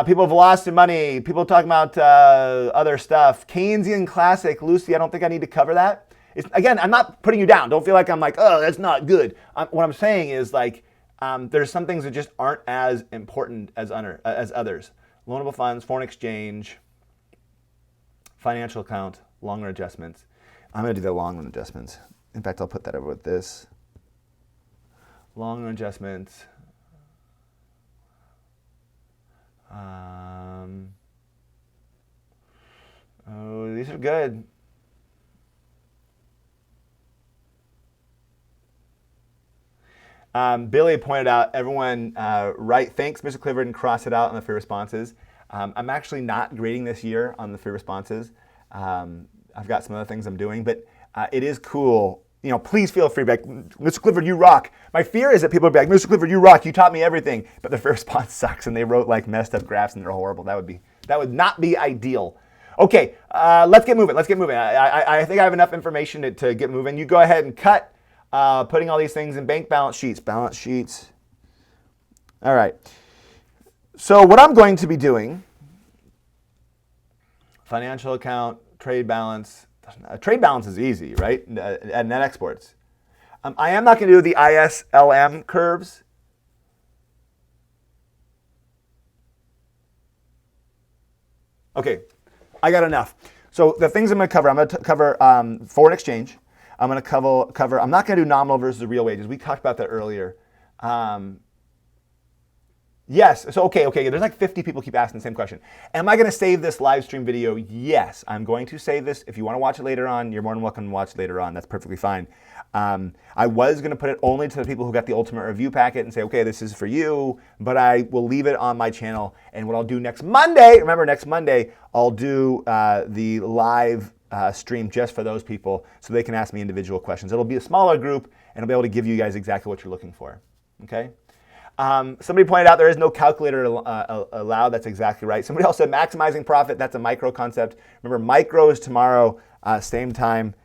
People have velocity money. People talking about other stuff. Keynesian classic. Lucy, I don't think I need to cover that. Again, I'm not putting you down. Don't feel like I'm like, oh, that's not good. What I'm saying is like, there's some things that just aren't as important as others. Loanable funds, foreign exchange, financial account, long-run adjustments. I'm going to do the long-run adjustments. In fact, I'll put that over with this. Long-run adjustments. Oh, these are good. Billy pointed out, everyone write thanks, Mr. Clifford, and cross it out on the free responses. I'm actually not grading this year on the free responses. I've got some other things I'm doing, but it is cool. Please feel free to be like, Mr. Clifford, you rock. My fear is that people will be like, Mr. Clifford, you rock. You taught me everything. But the free response sucks, and they wrote like messed up graphs, and they're horrible. That would not be ideal. Okay, let's get moving. I think I have enough information to get moving. You go ahead and cut, putting all these things in bank balance sheets. All right. So what I'm going to be doing, financial account, trade balance. Trade balance is easy, right? And net exports. I am not going to do the ISLM curves. Okay, I got enough. So the things I'm going to cover, foreign exchange. I'm going to cover. I'm not going to do nominal versus real wages. We talked about that earlier. Yes, so okay, there's like 50 people keep asking the same question. Am I gonna save this live stream video? Yes, I'm going to save this. If you wanna watch it later on, you're more than welcome to watch it later on. That's perfectly fine. I was gonna put it only to the people who got the ultimate review packet and say, okay, this is for you, but I will leave it on my channel. And what I'll do next Monday, remember next Monday, I'll do the live stream just for those people so they can ask me individual questions. It'll be a smaller group and I'll be able to give you guys exactly what you're looking for, okay? Somebody pointed out there is no calculator allowed. That's exactly right. Somebody else said maximizing profit. That's a micro concept. Remember, micro is tomorrow, same time,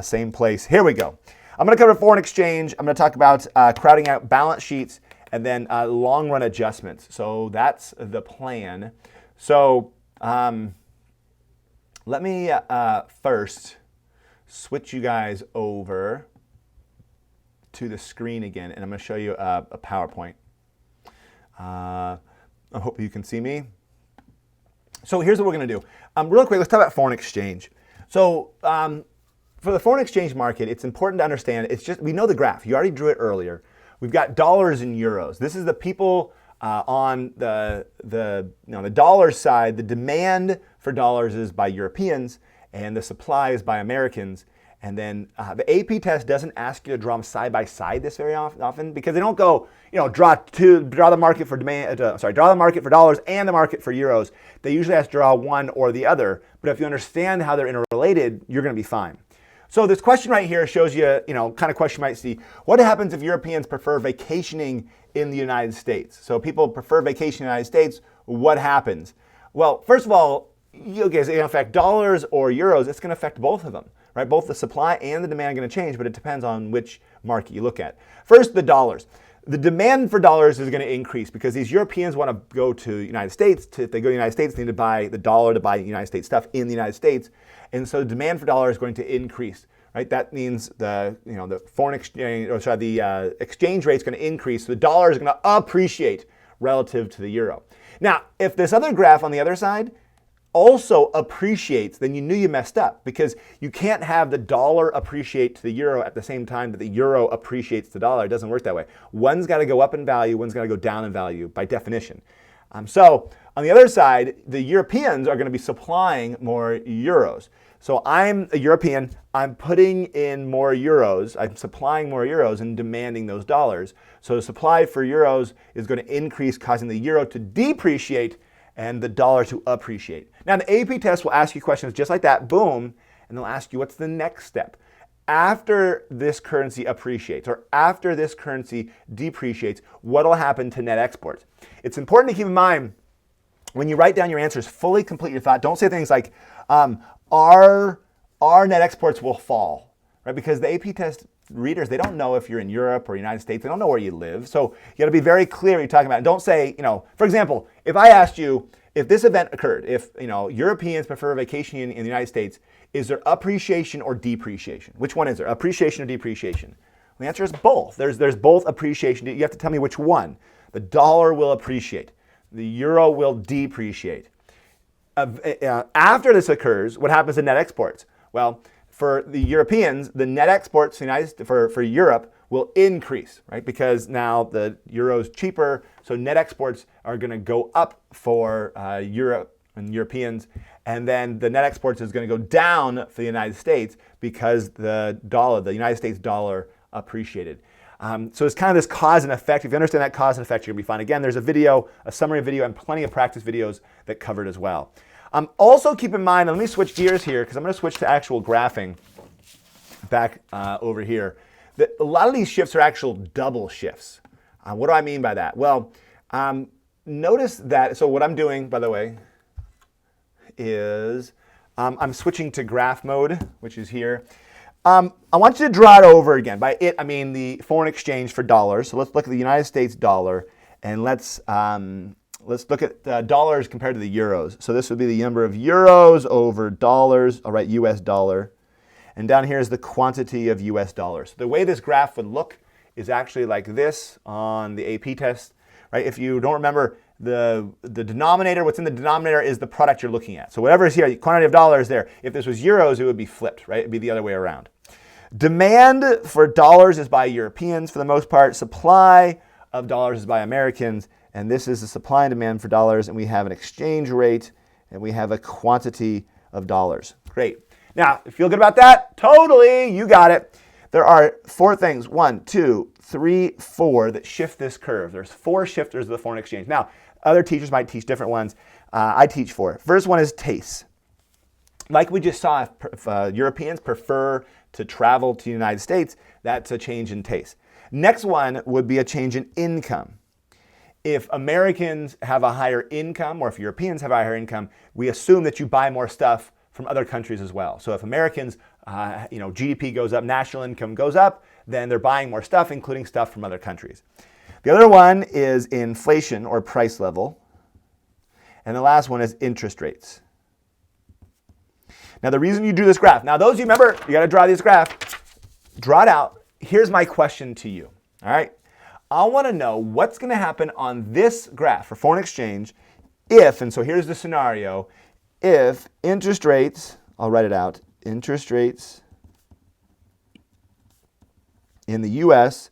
same place. Here we go. I'm going to cover foreign exchange. I'm going to talk about crowding out balance sheets and then long run adjustments. So that's the plan. So let me first switch you guys over to the screen again, and I'm going to show you a PowerPoint. I hope you can see me. So here's what we're going to do. Real quick, let's talk about foreign exchange. So for the foreign exchange market, it's important to understand, we know the graph. You already drew it earlier. We've got dollars and euros. This is the people on the dollar side. The demand for dollars is by Europeans, and the supply is by Americans. And then the AP test doesn't ask you to draw them side by side this very often because they don't go, draw the market for draw the market for dollars and the market for euros. They usually have to draw one or the other. But if you understand how they're interrelated, you're going to be fine. So this question right here shows you, kind of question you might see. What happens if Europeans prefer vacationing in the United States? So people prefer vacation in the United States. What happens? Well, first of all, it's going to affect dollars or euros. It's going to affect both of them. Right? Both the supply and the demand are going to change, but it depends on which market you look at. First, the dollars. The demand for dollars is going to increase because these Europeans want to go to the United States. If they go to the United States, they need to buy the dollar to buy United States stuff in the United States. And so the demand for dollars is going to increase. Right? That means the foreign exchange, the exchange rate is going to increase. So the dollar is going to appreciate relative to the euro. Now, if this other graph on the other side also appreciates, then you knew you messed up because you can't have the dollar appreciate to the euro at the same time that the euro appreciates the dollar. It doesn't work that way. One's got to go up in value, one's got to go down in value by definition. So on the other side, the Europeans are going to be supplying more euros. So I'm a European, I'm putting in more euros, I'm supplying more euros and demanding those dollars. So the supply for euros is going to increase, causing the euro to depreciate and the dollar to appreciate. Now the AP test will ask you questions just like that, boom, and they'll ask you what's the next step. After this currency appreciates or after this currency depreciates, what will happen to net exports? It's important to keep in mind when you write down your answers, fully complete your thought. Don't say things like, our net exports will fall, right? Because the AP test readers, they don't know if you're in Europe or United States. They don't know where you live. So you got to be very clear what you're talking about. Don't say, for example, if I asked you, if this event occurred, if Europeans prefer vacationing in the United States, is there appreciation or depreciation? Which one is there, appreciation or depreciation? Well, the answer is both. There's both appreciation. You have to tell me which one. The dollar will appreciate. The euro will depreciate. After this occurs, what happens to net exports? Well, for the Europeans, the net exports for Europe will increase, right? Because now the euro is cheaper, so net exports are going to go up for Europe and Europeans, and then the net exports is going to go down for the United States because the United States dollar appreciated. So it's kind of this cause and effect. If you understand that cause and effect, you're going to be fine. Again, there's a summary video, and plenty of practice videos that cover it as well. Also keep in mind, and let me switch gears here because I'm going to switch to actual graphing back over here, that a lot of these shifts are actual double shifts. What do I mean by that? Well, notice that, so what I'm doing, by the way, is I'm switching to graph mode, which is here. I want you to draw it over again. By it, I mean the foreign exchange for dollars. So let's look at the United States dollar, and let's look at dollars compared to the euros. So this would be the number of euros over dollars. I'll write US dollar. And down here is the quantity of US dollars. The way this graph would look is actually like this on the AP test, right? If you don't remember, the denominator, what's in the denominator is the product you're looking at. So whatever is here, the quantity of dollars there, if this was euros, it would be flipped, right? It'd be the other way around. Demand for dollars is by Europeans for the most part. Supply of dollars is by Americans. And this is the supply and demand for dollars. And we have an exchange rate and we have a quantity of dollars. Great. Now, if you feel good about that, totally, you got it. There are 4 things, 1, 2, 3, 4, that shift this curve. There's 4 shifters of the foreign exchange. Now, other teachers might teach different ones. I teach 4. First one is taste. Like we just saw, if Europeans prefer to travel to the United States, that's a change in taste. Next one would be a change in income. If Americans have a higher income, or if Europeans have a higher income, we assume that you buy more stuff from other countries as well. So if Americans, GDP goes up, national income goes up, then they're buying more stuff, including stuff from other countries. The other one is inflation or price level. And the last one is interest rates. Now the reason you do this graph, now those of you remember, you got to draw this graph, draw it out. Here's my question to you, all right? I want to know what's going to happen on this graph for foreign exchange if, and so here's the scenario, if interest rates, I'll write it out, interest rates in the US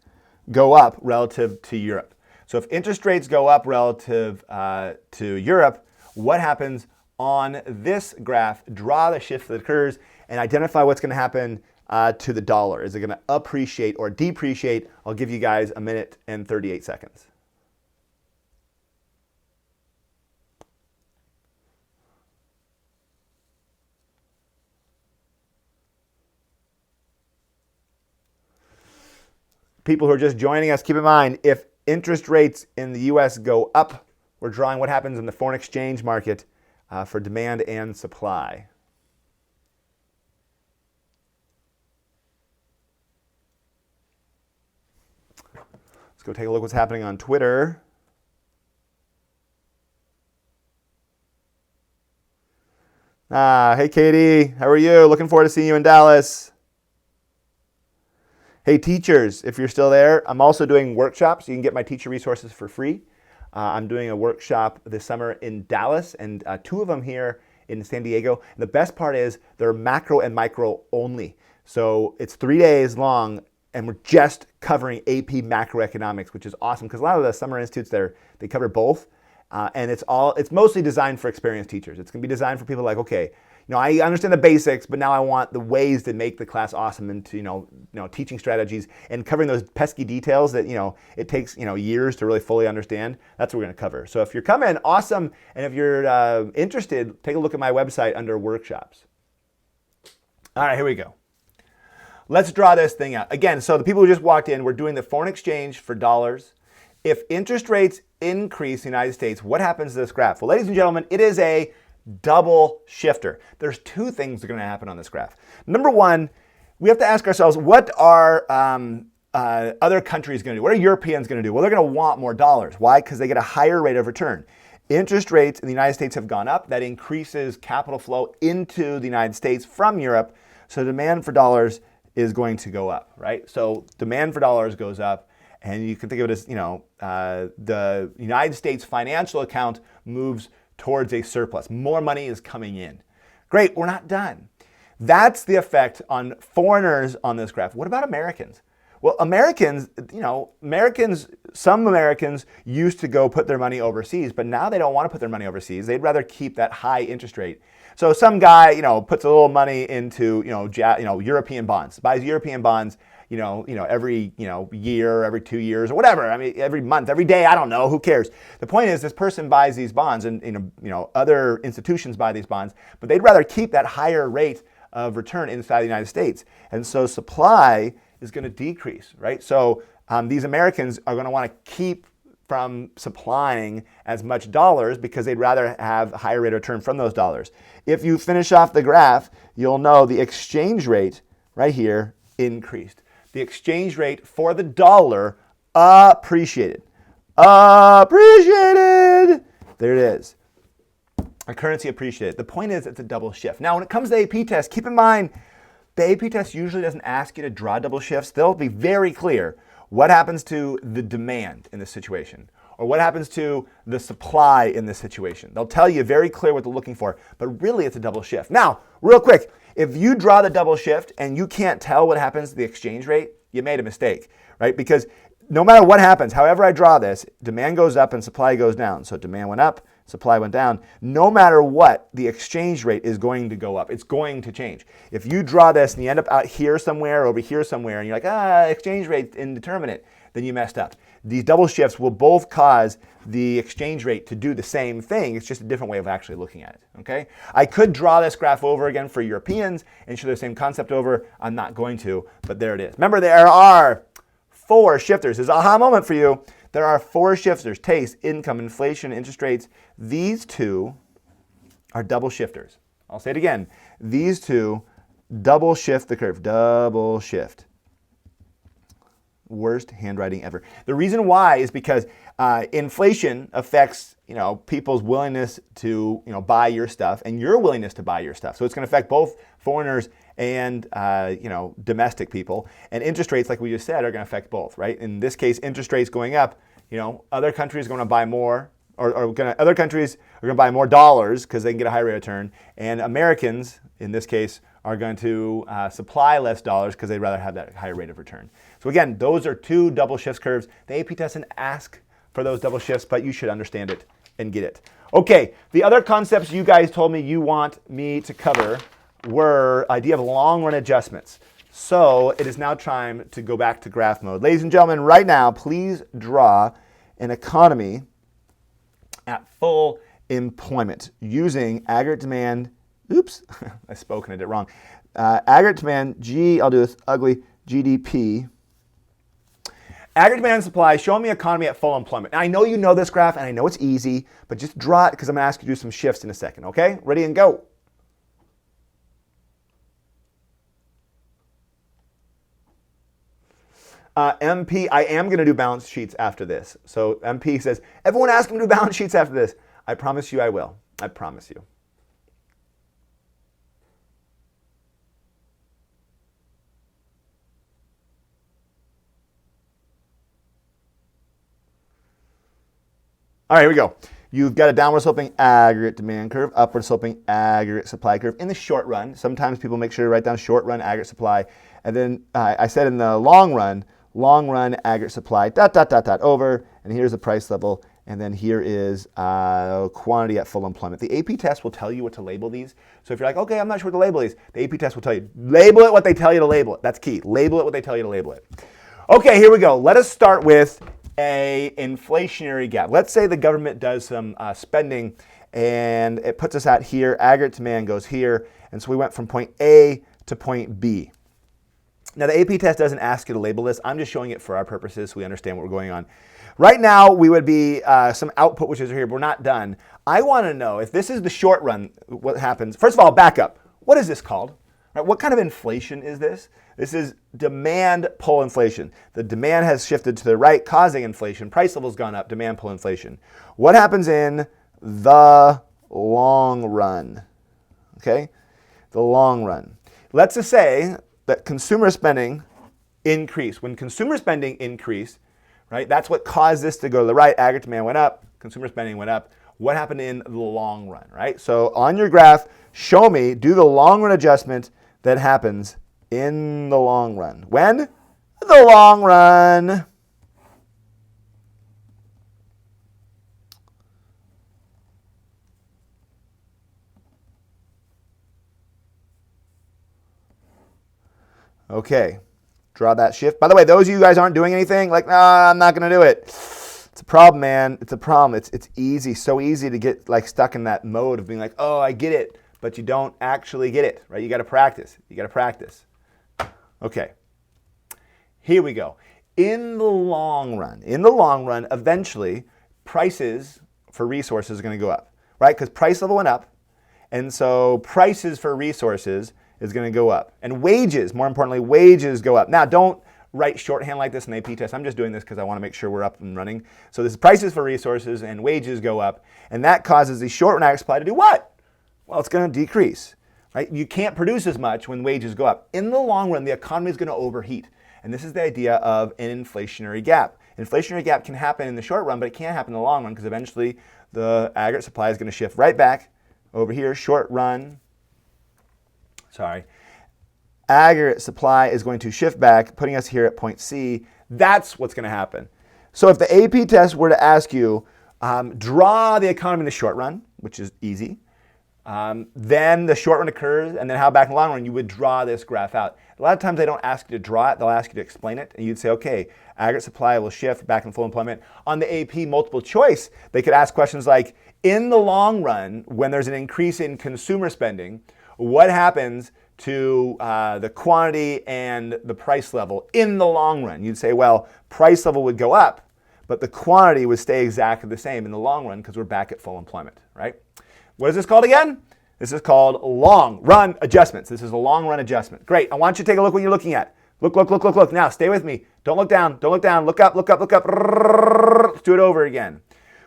go up relative to Europe. So if interest rates go up relative to Europe, what happens on this graph? Draw the shift that occurs and identify what's going to happen to the dollar? Is it going to appreciate or depreciate? I'll give you guys a minute and 38 seconds. People who are just joining us, keep in mind, if interest rates in the U.S. go up, we're drawing what happens in the foreign exchange market for demand and supply. Let's go take a look what's happening on Twitter. Hey, Katie. How are you? Looking forward to seeing you in Dallas. Hey, teachers, if you're still there, I'm also doing workshops. You can get my teacher resources for free. I'm doing a workshop this summer in Dallas and 2 of them here in San Diego. And the best part is they're macro and micro only. So it's 3 days long and we're just covering AP macroeconomics, which is awesome because a lot of the summer institutes there, they cover both. And it's mostly designed for experienced teachers. It's going to be designed for people like, okay, I understand the basics, but now I want the ways to make the class awesome into, teaching strategies and covering those pesky details that, it takes, years to really fully understand. That's what we're going to cover. So if you're coming, awesome. And if you're interested, take a look at my website under workshops. All right, here we go. Let's draw this thing out. Again, so the people who just walked in, we're doing the foreign exchange for dollars. If interest rates increase in the United States, what happens to this graph? Well, ladies and gentlemen, it is a double shifter. There's 2 things that are going to happen on this graph. Number one, we have to ask ourselves, what are other countries going to do? What are Europeans going to do? Well, they're going to want more dollars. Why? Because they get a higher rate of return. Interest rates in the United States have gone up. That increases capital flow into the United States from Europe. So demand for dollars is going to go up, right? So demand for dollars goes up. And you can think of it as, the United States financial account moves towards a surplus. More money is coming in. Great, we're not done. That's the effect on foreigners on this graph. What about Americans? Well, some Americans used to go put their money overseas, but now they don't want to put their money overseas. They'd rather keep that high interest rate. So some guy, puts a little money into, European bonds, buys European bonds, every, year, every 2 years or whatever. I mean, every month, every day, I don't know, who cares? The point is this person buys these bonds and, other institutions buy these bonds, but they'd rather keep that higher rate of return inside the United States. And so supply is going to decrease, right? So these Americans are going to want to keep from supplying as much dollars because they'd rather have a higher rate of return from those dollars. If you finish off the graph, you'll know the exchange rate right here increased. The exchange rate for the dollar appreciated. Appreciated! There it is. A currency appreciated. The point is it's a double shift. Now, when it comes to AP tests, keep in mind, the AP test usually doesn't ask you to draw double shifts. They'll be very clear what happens to the demand in this situation or what happens to the supply in this situation. They'll tell you very clear what they're looking for, but really it's a double shift. Now, real quick, if you draw the double shift and you can't tell what happens to the exchange rate, you made a mistake, right? Because no matter what happens, however I draw this, demand goes up and supply goes down. So demand went up, supply went down. No matter what, the exchange rate is going to go up. It's going to change. If you draw this and you end up out here somewhere, over here somewhere, and you're like, exchange rate indeterminate, then you messed up. These double shifts will both cause the exchange rate to do the same thing. It's just a different way of actually looking at it, okay? I could draw this graph over again for Europeans and show the same concept over. I'm not going to, but there it is. Remember, there are 4 shifters. This is an aha moment for you. There are 4 shifters: taste, income, inflation, interest rates. These 2 are double shifters. I'll say it again. These 2 double shift the curve. Double shift. Worst handwriting ever. The reason why is because inflation affects people's willingness to buy your stuff and your willingness to buy your stuff. So it's going to affect both foreigners and domestic people. And interest rates, like we just said, are going to affect both, right? In this case, interest rates going up. Other countries are going to buy more, other countries are going to buy more dollars because they can get a higher rate of return. And Americans, in this case, are going to supply less dollars because they'd rather have that higher rate of return. So again, those are 2 double shifts curves. The AP doesn't ask for those double shifts, but you should understand it and get it. Okay, the other concepts you guys told me you want me to cover were idea of long run adjustments. So it is now time to go back to graph mode. Ladies and gentlemen, right now, please draw an economy at full employment using aggregate demand. Oops, I spoke and I did it wrong. Aggregate demand, I'll do this ugly, GDP. Aggregate demand and supply, show me economy at full employment. Now, I know you know this graph and I know it's easy, but just draw it because I'm going to ask you to do some shifts in a second, okay? Ready and go. MP, I am going to do balance sheets after this. So MP says, everyone ask him to do balance sheets after this. I promise you I will. I promise you. All right, here we go. You've got a downward sloping aggregate demand curve, upward sloping aggregate supply curve. In the short run, sometimes people make sure to write down short run aggregate supply. And then I said in the long run aggregate supply, over, and here's the price level, and then here is quantity at full employment. The AP test will tell you what to label these. So if you're like, okay, I'm not sure what to label these, the AP test will tell you, label it what they tell you to label it. That's key. Label it what they tell you to label it. Okay, here we go. Let us start with a inflationary gap. Let's say the government does some spending and it puts us at here, aggregate demand goes here, and so we went from point A to point B. Now the AP test doesn't ask you to label this. I'm just showing it for our purposes so we understand what we're going on. Right now we would be some output which is here, but we're not done. I want to know if this is the short run, what happens. First of all, back up. What is this called? Right, what kind of inflation is this? This is demand pull inflation. The demand has shifted to the right, causing inflation. Price level's gone up, demand pull inflation. What happens in the long run? Okay, the long run. Let's just say that consumer spending increased. When consumer spending increased, right, that's what caused this to go to the right. Aggregate demand went up, consumer spending went up. What happened in the long run, right? So on your graph, show me, do the long run adjustment that happens in the long run. When? The long run. Okay, draw that shift. By the way, those of you guys aren't doing anything, like, nah, I'm not going to do it. It's a problem, man. It's a problem. It's easy, so easy to get like stuck in that mode of being like, oh, I get it, but you don't actually get it, right? You got to practice. You got to practice. Okay, here we go. In the long run, eventually prices for resources are going to go up, right? Because price level went up, and so prices for resources is going to go up. And wages, more importantly, wages go up. Now, don't write shorthand like this in the AP test. I'm just doing this because I want to make sure we're up and running. So this is prices for resources and wages go up, and that causes the short run aggregate supply to do what? Well, it's going to decrease. Right? You can't produce as much when wages go up. In the long run, the economy is going to overheat. And this is the idea of an inflationary gap. Inflationary gap can happen in the short run, but it can't happen in the long run because eventually the aggregate supply is going to shift right back over here. Short run, aggregate supply is going to shift back, putting us here at point C. That's what's going to happen. So if the AP test were to ask you, draw the economy in the short run, which is easy, then the short run occurs, and then how back in the long run, you would draw this graph out. A lot of times they don't ask you to draw it, they'll ask you to explain it, and you'd say, okay, aggregate supply will shift back in full employment. On the AP multiple choice, they could ask questions like, in the long run, when there's an increase in consumer spending, what happens to the quantity and the price level in the long run? You'd say, well, price level would go up, but the quantity would stay exactly the same in the long run because we're back at full employment, right? What is this called again? This is called long run adjustments. This is a long run adjustment. Great. I want you to take a look what you're looking at. Look, look, look, look, look. Now, stay with me. Don't look down. Don't look down. Look up, look up, look up. Let's do it over again.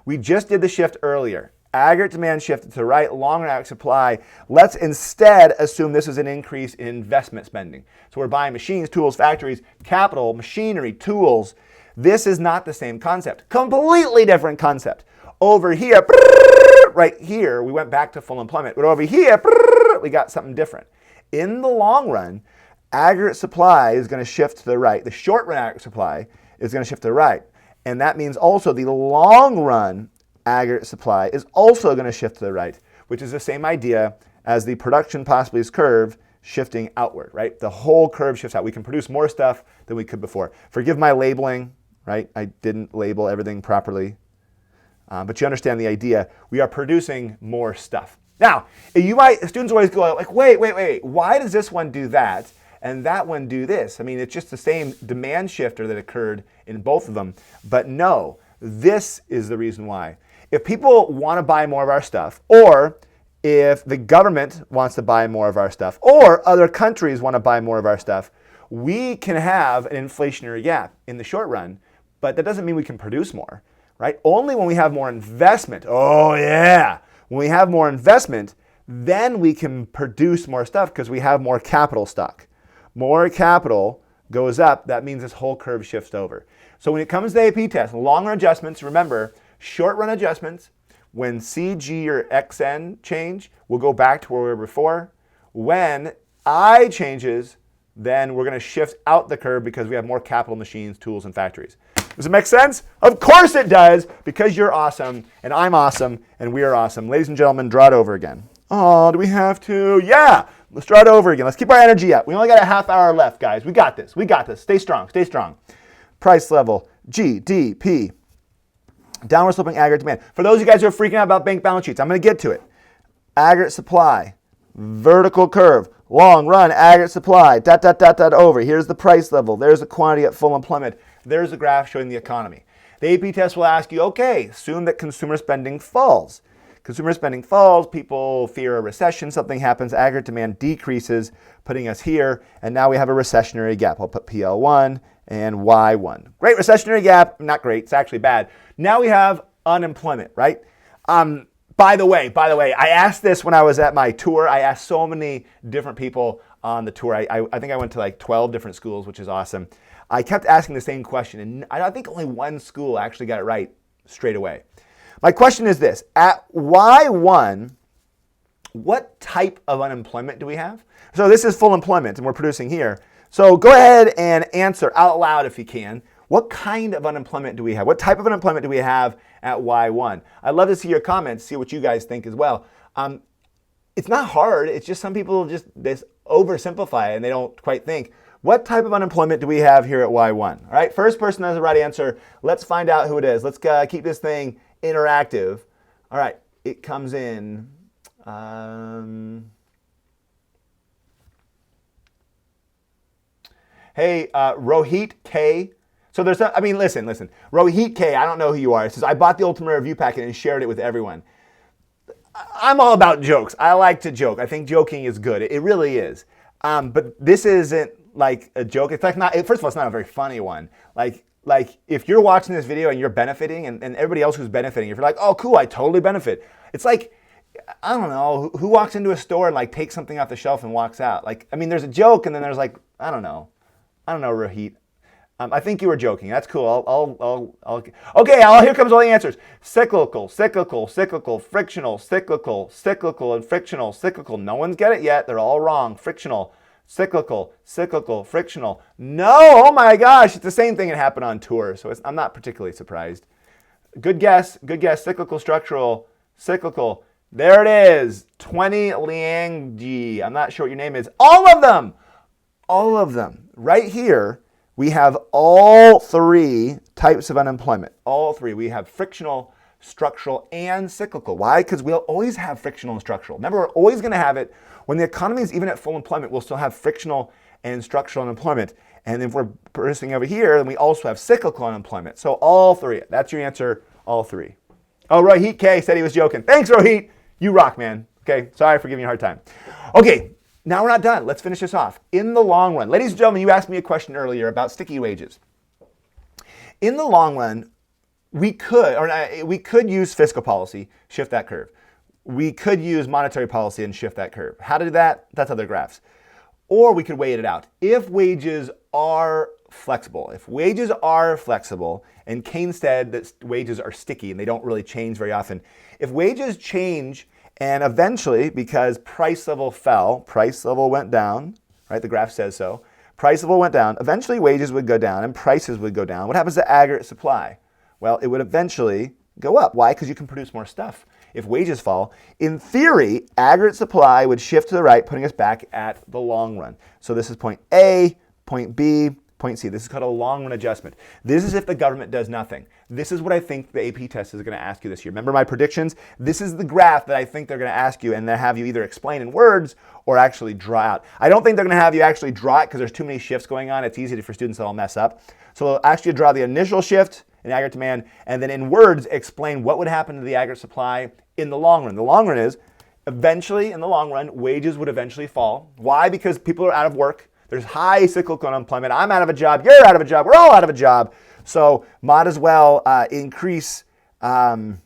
We just did the shift earlier. Aggregate demand shifted to the right, long run aggregate supply. Let's instead assume this is an increase in investment spending. So we're buying machines, tools, factories, capital, machinery, tools. This is not the same concept. Completely different concept. Over here, right here, we went back to full employment. But over here, we got something different. In the long run, aggregate supply is going to shift to the right. The short run aggregate supply is going to shift to the right. And that means also the long run aggregate supply is also going to shift to the right, which is the same idea as the production possibilities curve shifting outward, right? The whole curve shifts out. We can produce more stuff than we could before. Forgive my labeling, right? I didn't label everything properly. But you understand the idea. We are producing more stuff. Now, students always go like, wait, why does this one do that and that one do this? I mean, it's just the same demand shifter that occurred in both of them. But no, this is the reason why. If people want to buy more of our stuff, or if the government wants to buy more of our stuff, or other countries want to buy more of our stuff, we can have an inflationary gap in the short run, but that doesn't mean we can produce more. Right? Only when we have more investment. Oh yeah. When we have more investment, then we can produce more stuff because we have more capital stock. More capital goes up. That means this whole curve shifts over. So when it comes to AP test, long run adjustments, remember, short run adjustments, when CG or XN change, we'll go back to where we were before. When I changes, then we're going to shift out the curve because we have more capital machines, tools, and factories. Does it make sense? Of course it does, because you're awesome, and I'm awesome, and we are awesome. Ladies and gentlemen, draw it over again. Oh, do we have to? Yeah, let's draw it over again. Let's keep our energy up. We only got a half hour left, guys. We got this. We got this. Stay strong. Stay strong. Price level, GDP. Downward sloping aggregate demand. For those of you guys who are freaking out about bank balance sheets, I'm going to get to it. Aggregate supply, vertical curve, long run, aggregate supply, over. Here's the price level. There's the quantity at full employment. There's a graph showing the economy. The AP test will ask you, okay, assume that consumer spending falls. Consumer spending falls, people fear a recession, something happens, aggregate demand decreases, putting us here, and now we have a recessionary gap. I'll put PL1 and Y1. Great recessionary gap, not great, it's actually bad. Now we have unemployment, right? By the way, I asked this when I was at my tour. I asked so many different people on the tour. I think I went to like 12 different schools, which is awesome. I kept asking the same question, and I think only one school actually got it right straight away. My question is this: at Y1, what type of unemployment do we have? So this is full employment, and we're producing here. So go ahead and answer out loud if you can. What kind of unemployment do we have? What type of unemployment do we have at Y1? I'd love to see your comments, see what you guys think as well. It's not hard. It's just some people just oversimplify it and they don't quite think. What type of unemployment do we have here at Y1? All right, first person has the right answer. Let's find out who it is. Let's keep this thing interactive. All right, it comes in. Hey, Rohit K. So listen. Rohit K, I don't know who you are. It says, I bought the Ultimate Review packet and shared it with everyone. I'm all about jokes. I like to joke. I think joking is good. It really is. But this isn't like a joke. It's like first of all, it's not a very funny one. Like if you're watching this video and you're benefiting and everybody else who's benefiting, if you're like, oh, cool, I totally benefit. It's like, I don't know, who walks into a store and like takes something off the shelf and walks out? Like, I mean, there's a joke and then there's like, I don't know, Rohit. I think you were joking. That's cool. Okay, here comes all the answers. Cyclical, frictional, and frictional. No one's get it yet. They're all wrong. Frictional, cyclical, frictional. No, oh my gosh, it's the same thing that happened on tour, so I'm not particularly surprised. Good guess. Cyclical, structural, cyclical. There it is. 20 Liangji. I'm not sure what your name is. All of them. Right here. We have all three types of unemployment. All three. We have frictional, structural, and cyclical. Why? Because we'll always have frictional and structural. Remember, we're always going to have it. When the economy is even at full employment, we'll still have frictional and structural unemployment. And if we're producing over here, then we also have cyclical unemployment. So all three. That's your answer, all three. Oh, Rohit K said he was joking. Thanks, Rohit. You rock, man. Okay, sorry for giving you a hard time. Okay. Now we're not done. Let's finish this off. In the long run, ladies and gentlemen, you asked me a question earlier about sticky wages. In the long run, we could use fiscal policy, shift that curve. We could use monetary policy and shift that curve. How to do that? That's other graphs. Or we could wait it out. If wages are flexible, and Keynes said that wages are sticky and they don't really change very often. If wages change, and eventually, because price level fell, price level went down, right? The graph says so. Price level went down. Eventually, wages would go down and prices would go down. What happens to aggregate supply? Well, it would eventually go up. Why? Because you can produce more stuff. if wages fall, in theory, aggregate supply would shift to the right, putting us back at the long run. So this is point A, point B, point C. This is called a long run adjustment. This is if the government does nothing. This is what I think the AP test is going to ask you this year. Remember my predictions? This is the graph that I think they're going to ask you and then have you either explain in words or actually draw out. I don't think they're going to have you actually draw it because there's too many shifts going on. It's easy for students to all mess up. So they'll ask you to draw the initial shift in aggregate demand and then in words explain what would happen to the aggregate supply in the long run. The long run is eventually, in the long run, wages would eventually fall. Why? Because people are out of work. There's high cyclical unemployment. I'm out of a job. You're out of a job. We're all out of a job. So might as well increase. If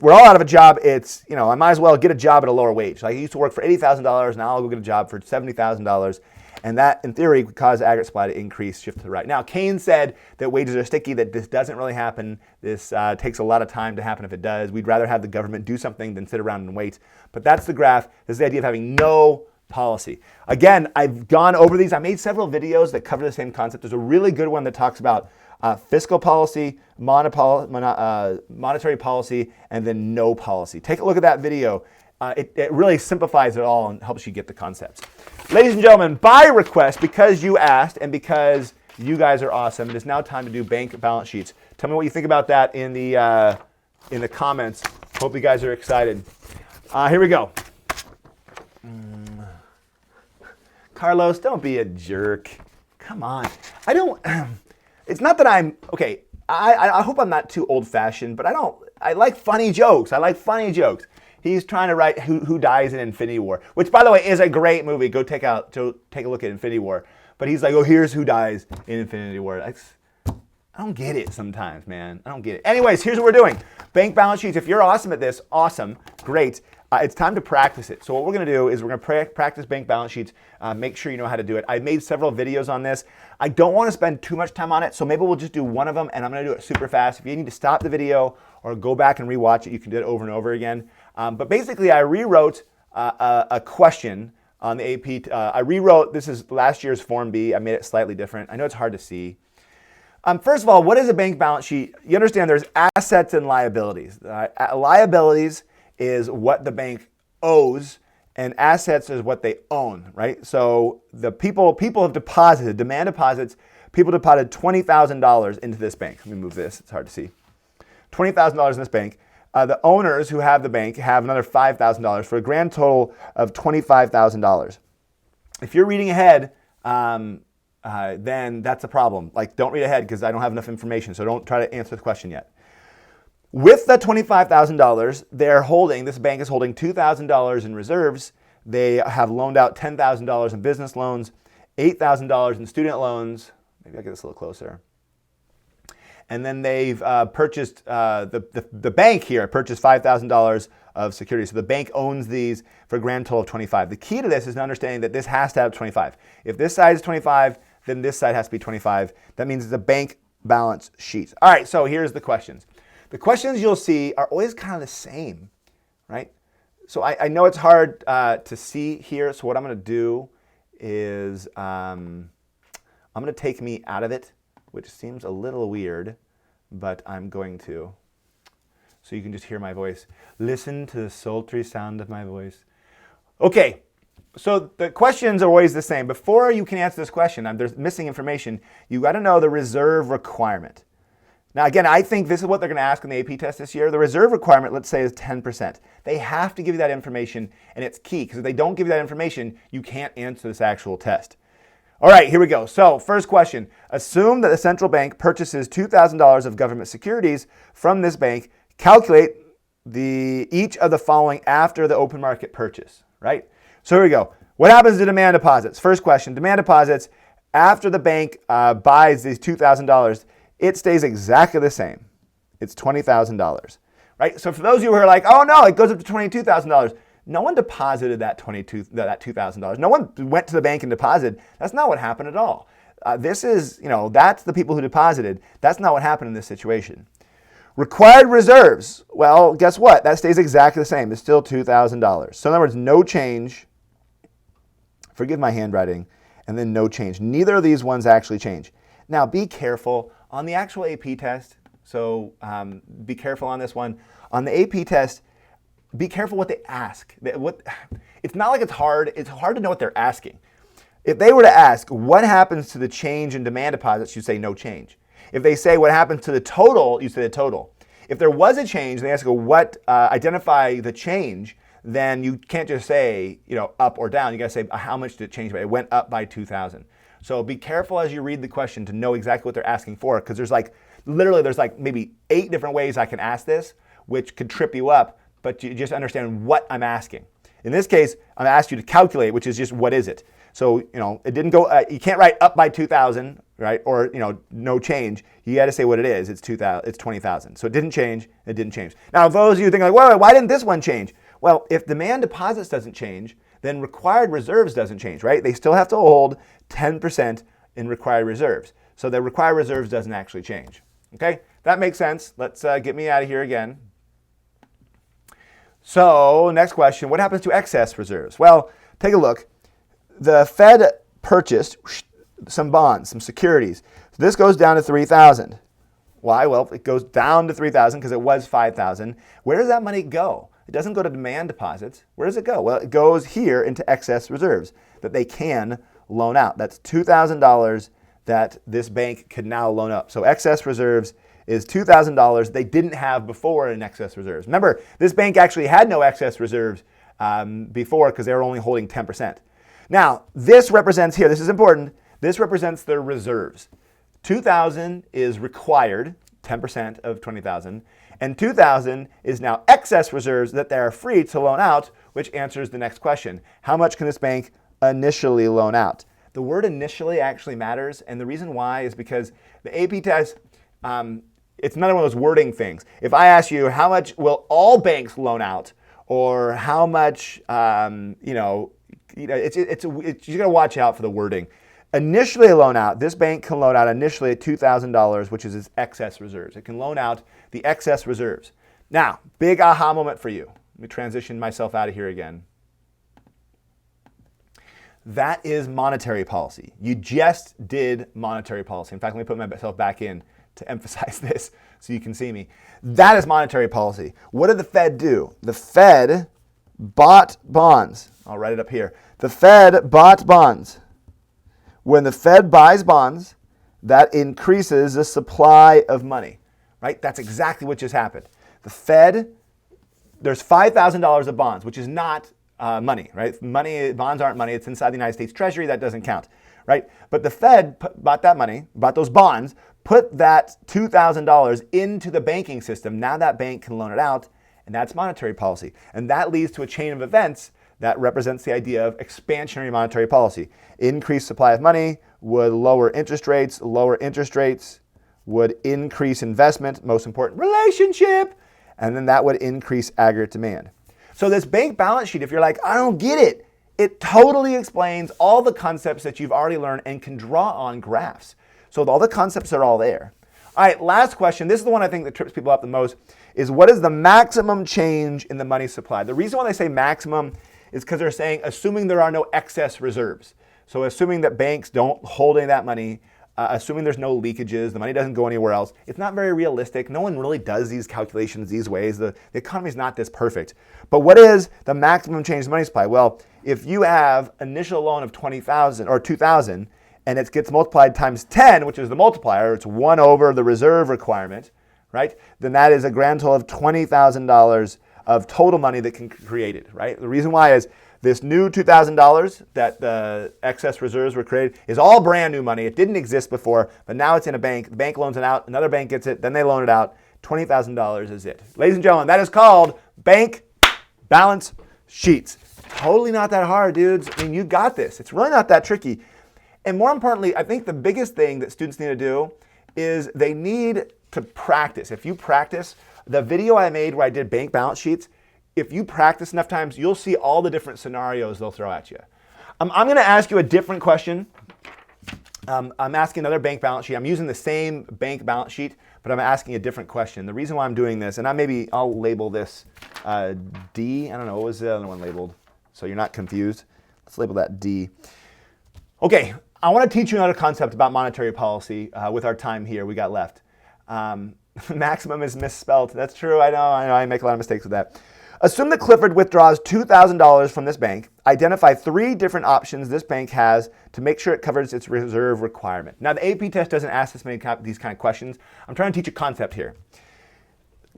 we're all out of a job, it's, I might as well get a job at a lower wage. Like I used to work for $80,000. Now I'll go get a job for $70,000. And that, in theory, would cause aggregate supply to increase, shift to the right. Now, Keynes said that wages are sticky, that this doesn't really happen. This takes a lot of time to happen if it does. We'd rather have the government do something than sit around and wait. But that's the graph. This is the idea of having no policy. Again, I've gone over these. I made several videos that cover the same concept. There's a really good one that talks about fiscal policy, monetary policy, and then no policy. Take a look at that video. It really simplifies it all and helps you get the concepts. Ladies and gentlemen, by request, because you asked and because you guys are awesome, it is now time to do bank balance sheets. Tell me what you think about that in the comments. Hope you guys are excited. Here we go. Carlos, don't be a jerk. Come on. It's not that I'm, okay, I hope I'm not too old-fashioned, but I like funny jokes. He's trying to write Who Dies in Infinity War, which, by the way, is a great movie. Go take a look at Infinity War. But he's like, oh, here's who dies in Infinity War. I don't get it sometimes, man. I don't get it. Anyways, here's what we're doing. Bank balance sheets. If you're awesome at this, awesome, great. It's time to practice it. So what we're going to do is we're going to practice bank balance sheets. Make sure you know how to do it. I made several videos on this. I don't want to spend too much time on it, so maybe we'll just do one of them, and I'm going to do it super fast. If you need to stop the video or go back and rewatch it, you can do it over and over again. But basically, I rewrote a question on the AP. I rewrote, this is last year's Form B. I made it slightly different. I know it's hard to see. First of all, what is a bank balance sheet? You understand there's assets and liabilities. Liabilities is what the bank owes, and assets is what they own, right? So the people have deposited, demand deposits, people deposited $20,000 into this bank. Let me move this, it's hard to see. $20,000 in this bank. The owners who have the bank have another $5,000 for a grand total of $25,000. If you're reading ahead, then that's a problem. Like, don't read ahead because I don't have enough information, so don't try to answer the question yet. With the $25,000, this bank is holding $2,000 in reserves. They have loaned out $10,000 in business loans, $8,000 in student loans. Maybe I'll get this a little closer. And then they've purchased, the bank here purchased $5,000 of securities. So the bank owns these for a grand total of 25. The key to this is understanding that this has to have 25. If this side is 25, then this side has to be 25. That means it's a bank balance sheet. All right, so here's the questions. The questions you'll see are always kind of the same, right? So I know it's hard to see here. So what I'm going to do is I'm going to take me out of it, which seems a little weird, but I'm going to. So you can just hear my voice. Listen to the sultry sound of my voice. Okay, so the questions are always the same. Before you can answer this question, there's missing information. You got to know the reserve requirement. Now, again, I think this is what they're going to ask on the AP test this year. The reserve requirement, let's say, is 10%. They have to give you that information, and it's key, because if they don't give you that information, you can't answer this actual test. All right, here we go. So, first question. Assume that the central bank purchases $2,000 of government securities from this bank. Calculate each of the following after the open market purchase, right? So here we go. What happens to demand deposits? First question, demand deposits, after the bank buys these $2,000, it stays exactly the same. It's $20,000, right? So for those of you who are like, oh no, it goes up to $22,000. No one deposited that $2,000. No one went to the bank and deposited. That's not what happened at all. This is, that's the people who deposited. That's not what happened in this situation. Required reserves. Well, guess what? That stays exactly the same. It's still $2,000. So in other words, no change. Forgive my handwriting. And then no change. Neither of these ones actually change. Now be careful. On the actual AP test, So be careful on this one. On the AP test, be careful what they ask. It's not like it's hard. It's hard to know what they're asking. If they were to ask, what happens to the change in demand deposits, you say no change. If they say what happens to the total, you say the total. If there was a change, and they ask identify the change, then you can't just say, up or down. You got to say how much did it change by. It went up by 2,000. So be careful as you read the question to know exactly what they're asking for, because there's maybe 8 different ways I can ask this, which could trip you up, but you just understand what I'm asking. In this case, I'm asking you to calculate, which is just what is it. So, it didn't go, you can't write up by 2,000, right? Or, no change. You got to say what it is. It's 20,000. So it didn't change. It didn't change. Now, for those of you thinking well, why didn't this one change? Well, if demand deposits doesn't change, then required reserves doesn't change, right? They still have to hold 10% in required reserves. So the required reserves doesn't actually change. Okay? That makes sense. Let's get me out of here again. So next question, what happens to excess reserves? Well, take a look. The Fed purchased some bonds, some securities. So this goes down to 3,000. Why? Well, it goes down to 3,000 because it was 5,000. Where does that money go? It doesn't go to demand deposits. Where does it go? Well, it goes here into excess reserves that they can loan out. That's $2,000 that this bank could now loan up. So excess reserves is $2,000 they didn't have before in excess reserves. Remember, this bank actually had no excess reserves before because they were only holding 10%. Now, this represents here, this is important, this represents their reserves. 2,000 is required, 10% of 20,000, and 2,000 is now excess reserves that they are free to loan out, which answers the next question. How much can this bank initially loan out? The word initially actually matters, and the reason why is because the AP test, it's another one of those wording things. If I ask you how much will all banks loan out, or how much, you got to watch out for the wording. Initially loan out, this bank can loan out initially at $2,000, which is its excess reserves. It can loan out the excess reserves. Now, big aha moment for you. Let me transition myself out of here again. That is monetary policy. You just did monetary policy. In fact, let me put myself back in to emphasize this so you can see me. That is monetary policy. What did the Fed do? The Fed bought bonds. I'll write it up here. The Fed bought bonds. When the Fed buys bonds, that increases the supply of money, right? That's exactly what just happened. The Fed, there's $5,000 of bonds, which is not money, right? Bonds aren't money. It's inside the United States Treasury. That doesn't count, right? But the Fed bought that money, bought those bonds, put that $2,000 into the banking system. Now that bank can loan it out, and that's monetary policy. And that leads to a chain of events that represents the idea of expansionary monetary policy. Increased supply of money would lower interest rates would increase investment, most important, relationship, and then that would increase aggregate demand. So this bank balance sheet, if you're like, I don't get it, it totally explains all the concepts that you've already learned and can draw on graphs. So all the concepts are all there. All right, last question. This is the one I think that trips people up the most, is what is the maximum change in the money supply? The reason why they say maximum is because they're saying assuming there are no excess reserves. So assuming that banks don't hold any of that money, assuming there's no leakages, the money doesn't go anywhere else. It's not very realistic. No one really does these calculations these ways. The economy is not this perfect. But what is the maximum change in money supply? Well, if you have initial loan of 20,000 or 2,000 and it gets multiplied times 10, which is the multiplier, it's 1 over the reserve requirement, right? Then that is a grand total of $20,000 of total money that can be created, right? The reason why is this new $2,000 that the excess reserves were created is all brand new money. It didn't exist before, but now it's in a bank. The bank loans it out, another bank gets it, then they loan it out. $20,000 is it. Ladies and gentlemen, that is called bank balance sheets. Totally not that hard, dudes. I mean, you got this. It's really not that tricky. And more importantly, I think the biggest thing that students need to do is they need to practice. If you practice, the video I made where I did bank balance sheets, if you practice enough times, you'll see all the different scenarios they'll throw at you. I'm going to ask you a different question. I'm asking another bank balance sheet. I'm using the same bank balance sheet, but I'm asking a different question. The reason why I'm doing this, and I'll label this D. I don't know, what was the other one labeled? So you're not confused. Let's label that D. Okay, I want to teach you another concept about monetary policy with our time here we got left. Maximum is misspelled. That's true. I know. I make a lot of mistakes with that. Assume that Clifford withdraws $2,000 from this bank. Identify 3 different options this bank has to make sure it covers its reserve requirement. Now, the AP test doesn't ask these kind of questions. I'm trying to teach a concept here.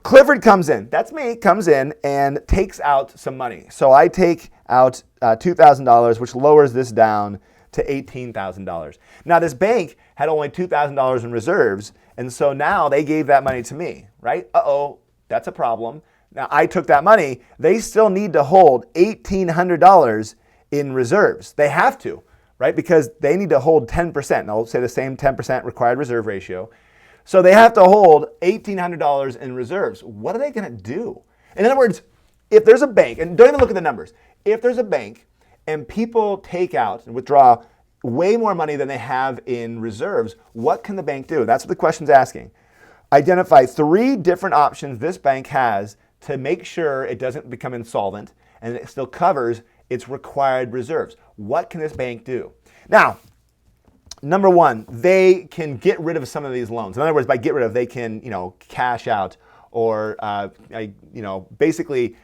Clifford comes in, that's me, comes in and takes out some money. So I take out $2,000, which lowers this down to $18,000. Now this bank had only $2,000 in reserves, and so now they gave that money to me, right? Uh-oh, that's a problem. Now I took that money, they still need to hold $1,800 in reserves. They have to, right? Because they need to hold 10%. And I'll say the same 10% required reserve ratio. So they have to hold $1,800 in reserves. What are they going to do? In other words, if there's a bank, and don't even look at the numbers, if there's a bank and people take out and withdraw way more money than they have in reserves, what can the bank do? That's what the question's asking. Identify 3 different options this bank has to make sure it doesn't become insolvent and it still covers its required reserves. What can this bank do? Now, number 1, they can get rid of some of these loans. In other words, by get rid of, they can, cash out or, basically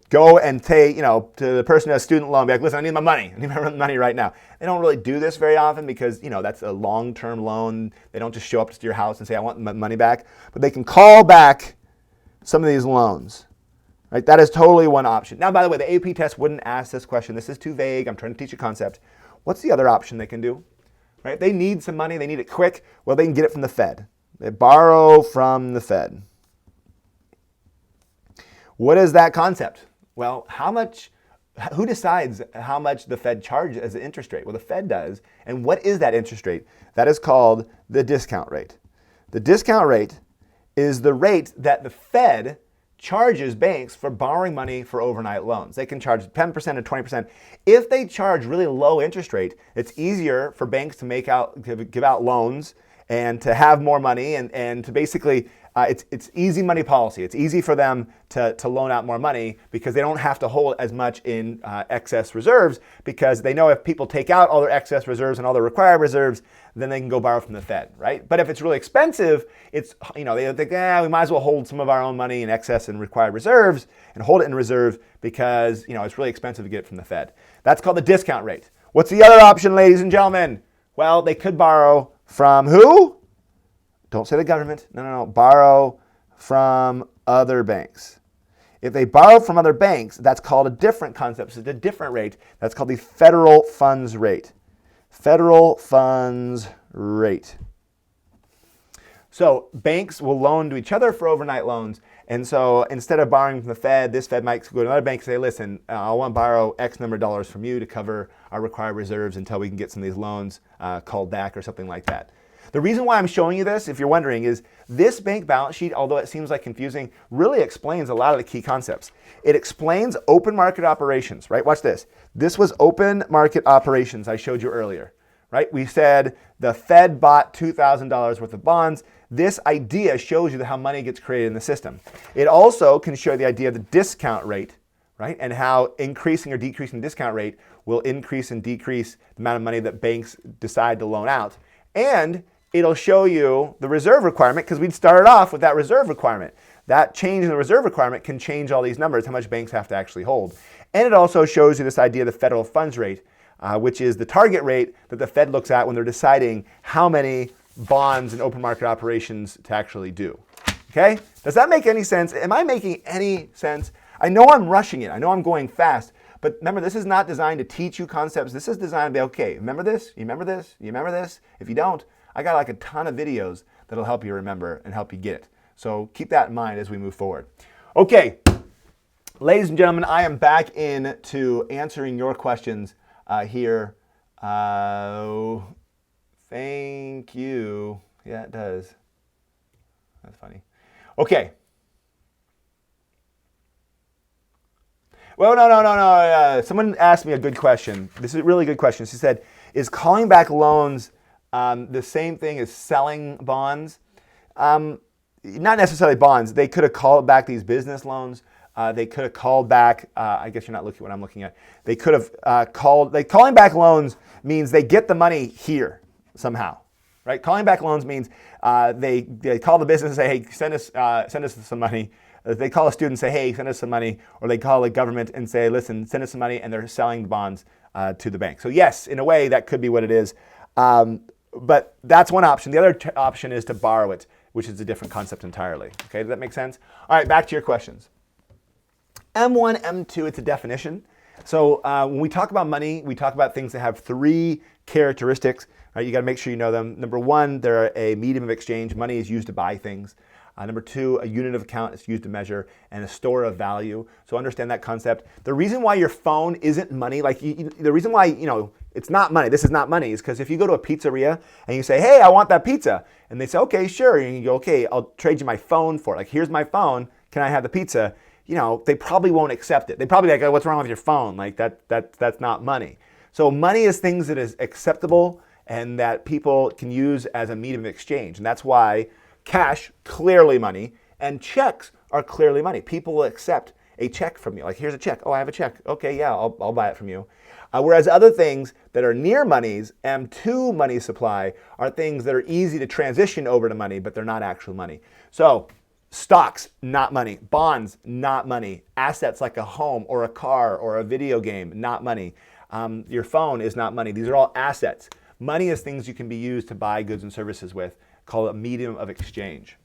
go and say, to the person who has a student loan, be like, listen, I need my money. I need my money right now. They don't really do this very often because, that's a long-term loan. They don't just show up to your house and say, I want my money back. But they can call back some of these loans. Right? That is totally one option. Now, by the way, the AP test wouldn't ask this question. This is too vague. I'm trying to teach a concept. What's the other option they can do? Right? They need some money. They need it quick. Well, they can get it from the Fed. They borrow from the Fed. What is that concept? Well, who decides how much the Fed charges as an interest rate? Well, the Fed does. And what is that interest rate? That is called the discount rate. The discount rate is the rate that the Fed charges banks for borrowing money for overnight loans. They can charge 10% or 20%. If they charge really low interest rate, it's easier for banks to give out loans and to have more money and to basically, it's easy money policy. It's easy for them to loan out more money because they don't have to hold as much in excess reserves because they know if people take out all their excess reserves and all their required reserves, then they can go borrow from the Fed, right? But if it's really expensive, it's, they think, we might as well hold some of our own money in excess and required reserves and hold it in reserve because, it's really expensive to get it from the Fed. That's called the discount rate. What's the other option, ladies and gentlemen? Well, they could borrow from who? Don't say the government. No. Borrow from other banks. If they borrow from other banks, that's called a different concept. It's a different rate. That's called the federal funds rate. Federal funds rate. So banks will loan to each other for overnight loans. And so instead of borrowing from the Fed, this Fed might go to another bank and say, listen, I want to borrow X number of dollars from you to cover our required reserves until we can get some of these loans called back or something like that. The reason why I'm showing you this, if you're wondering, is this bank balance sheet, although it seems like confusing, really explains a lot of the key concepts. It explains open market operations, right? Watch this. This was open market operations I showed you earlier, right? We said the Fed bought $2,000 worth of bonds. This idea shows you how money gets created in the system. It also can show the idea of the discount rate, right? And how increasing or decreasing discount rate will increase and decrease the amount of money that banks decide to loan out. And it'll show you the reserve requirement because we'd started off with that reserve requirement. That change in the reserve requirement can change all these numbers, how much banks have to actually hold. And it also shows you this idea of the federal funds rate, which is the target rate that the Fed looks at when they're deciding how many bonds and open market operations to actually do. Okay? Does that make any sense? Am I making any sense? I know I'm rushing it. I know I'm going fast. But remember, this is not designed to teach you concepts. This is designed to be, okay, remember this? You remember this? You remember this? If you don't, I got like a ton of videos that'll help you remember and help you get it. So keep that in mind as we move forward. Okay, ladies and gentlemen, I am back into answering your questions here. Thank you. Yeah, it does. That's funny. Okay. Well, no. Someone asked me a good question. This is a really good question. She said, is calling back loans the same thing as selling bonds? Not necessarily bonds. They could have called back these business loans. They could have called back, I guess you're not looking at what I'm looking at. They could have calling back loans means they get the money here somehow, right? Calling back loans means they call the business and say, hey, send us some money. They call a student and say, hey, send us some money. Or they call a government and say, listen, send us some money, and they're selling the bonds to the bank. So yes, in a way, that could be what it is. But that's one option. The other option is to borrow it, which is a different concept entirely. Okay, does that make sense? All right, back to your questions. M1, M2, it's a definition. So when we talk about money, we talk about things that have three characteristics. Right? You got to make sure you know them. Number one, they're a medium of exchange. Money is used to buy things. Number two, a unit of account is used to measure, and a store of value. So understand that concept. The reason why your phone isn't money, like the reason why it's not money, this is not money, is because if you go to a pizzeria and you say, hey, I want that pizza, and they say, okay, sure, and you go, okay, I'll trade you my phone for it. Like, here's my phone, can I have the pizza? They probably won't accept it. They probably like, oh, what's wrong with your phone? Like that's not money. So money is things that is acceptable and that people can use as a medium of exchange, and that's why cash, clearly money, and checks are clearly money. People will accept a check from you. Like, here's a check. Oh, I have a check. Okay, yeah, I'll buy it from you. Whereas other things that are near monies, M2 money supply, are things that are easy to transition over to money, but they're not actual money. So stocks, not money. Bonds, not money. Assets like a home or a car or a video game, not money. Your phone is not money. These are all assets. Money is things you can be used to buy goods and services with. Call it medium of exchange.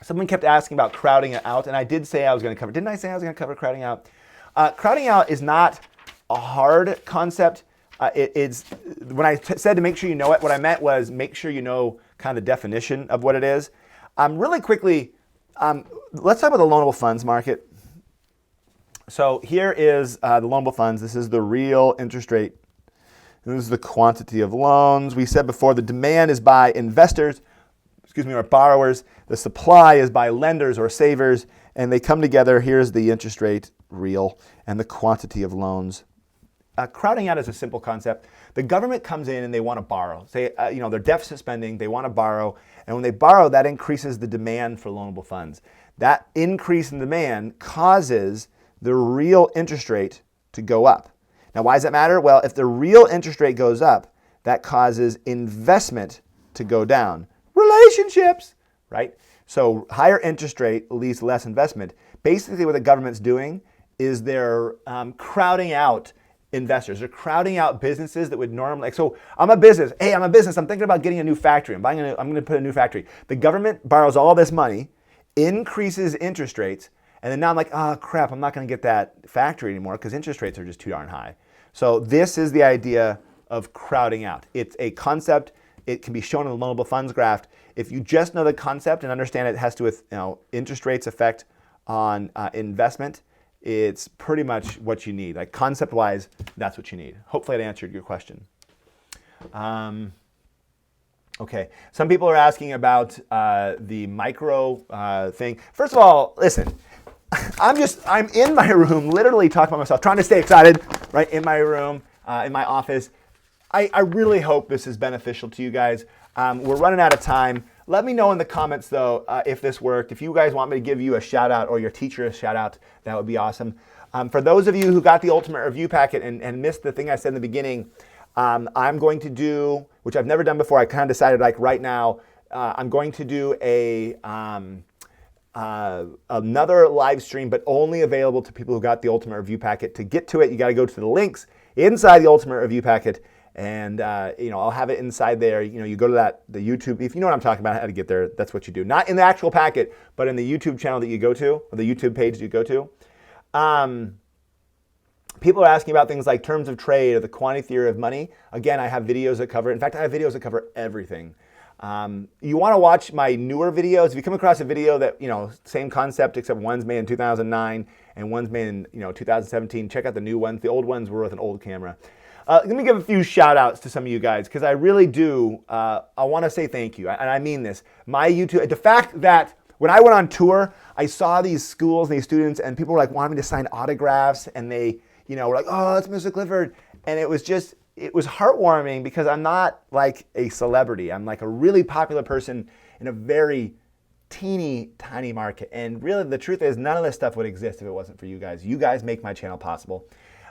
Someone kept asking about crowding it out, and I did say I was going to cover. Didn't I say I was going to cover crowding out? Crowding out is not a hard concept. It's when I said to make sure you know it, what I meant was make sure you know kind of the definition of what it is. Really quickly, let's talk about the loanable funds market. So here is the loanable funds. This is the real interest rate. And this is the quantity of loans. We said before the demand is by investors, or borrowers. The supply is by lenders or savers, and they come together. Here's the interest rate, real, and the quantity of loans. Crowding out is a simple concept. The government comes in and they want to borrow. Say, they're deficit spending, they want to borrow, and when they borrow, that increases the demand for loanable funds. That increase in demand causes the real interest rate to go up. Now, why does that matter? Well, if the real interest rate goes up, that causes investment to go down. Relationships, right? So higher interest rate leads less investment. Basically, what the government's doing is they're crowding out investors. They're crowding out businesses that would normally, so I'm a business. Hey, I'm a business. I'm thinking about getting a new factory. I'm going to put a new factory. The government borrows all this money, increases interest rates, and then now I'm like, oh crap, I'm not going to get that factory anymore because interest rates are just too darn high. So this is the idea of crowding out. It's a concept. It can be shown in the loanable funds graph. If you just know the concept and understand it has to do with interest rates effect on investment, it's pretty much what you need. Like concept-wise, that's what you need. Hopefully that answered your question. Okay, some people are asking about the micro thing. First of all, listen. I'm in my room, literally talking about myself, trying to stay excited, right, in my room, in my office. I really hope this is beneficial to you guys. We're running out of time. Let me know in the comments, though, if this worked. If you guys want me to give you a shout-out or your teacher a shout-out, that would be awesome. For those of you who got the Ultimate Review Packet and missed the thing I said in the beginning, I'm going to do, which I've never done before, I kind of decided like right now, I'm going to do another live stream, but only available to people who got the Ultimate Review Packet. To get to it, you got to go to the links inside the Ultimate Review Packet, and I'll have it inside there. You go to the YouTube. If you know what I'm talking about, how to get there, that's what you do. Not in the actual packet, but in the YouTube channel that you go to, or the YouTube page that you go to. People are asking about things like terms of trade or the quantity theory of money. Again, I have videos that cover it. In fact, I have videos that cover everything. You want to watch my newer videos. If you come across a video that, same concept, except one's made in 2009 and one's made in, 2017, check out the new ones. The old ones were with an old camera. Let me give a few shout outs to some of you guys, because I really do. I want to say thank you. And I mean this. My YouTube, the fact that when I went on tour, I saw these schools and these students, and people were like wanting me to sign autographs, and they, were like, oh, it's Mr. Clifford. And it was heartwarming because I'm not like a celebrity. I'm like a really popular person in a very teeny tiny market. And really the truth is none of this stuff would exist if it wasn't for you guys. You guys make my channel possible.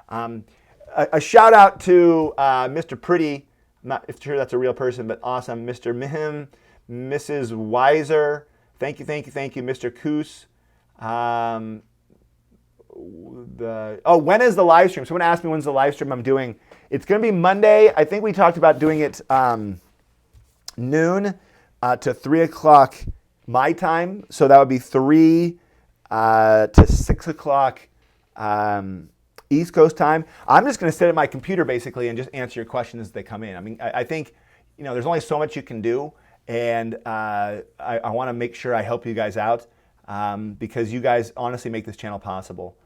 A shout out to Mr. Pretty. I'm not sure that's a real person, but awesome. Mr. Mihim, Mrs. Weiser, thank you, Mr. Koos. When is the live stream? Someone asked me when's the live stream I'm doing. It's going to be Monday. I think we talked about doing it noon to 3 o'clock my time. So that would be 3 to 6 o'clock East Coast time. I'm just going to sit at my computer basically and just answer your questions as they come in. I mean, I think, there's only so much you can do. And I want to make sure I help you guys out because you guys honestly make this channel possible.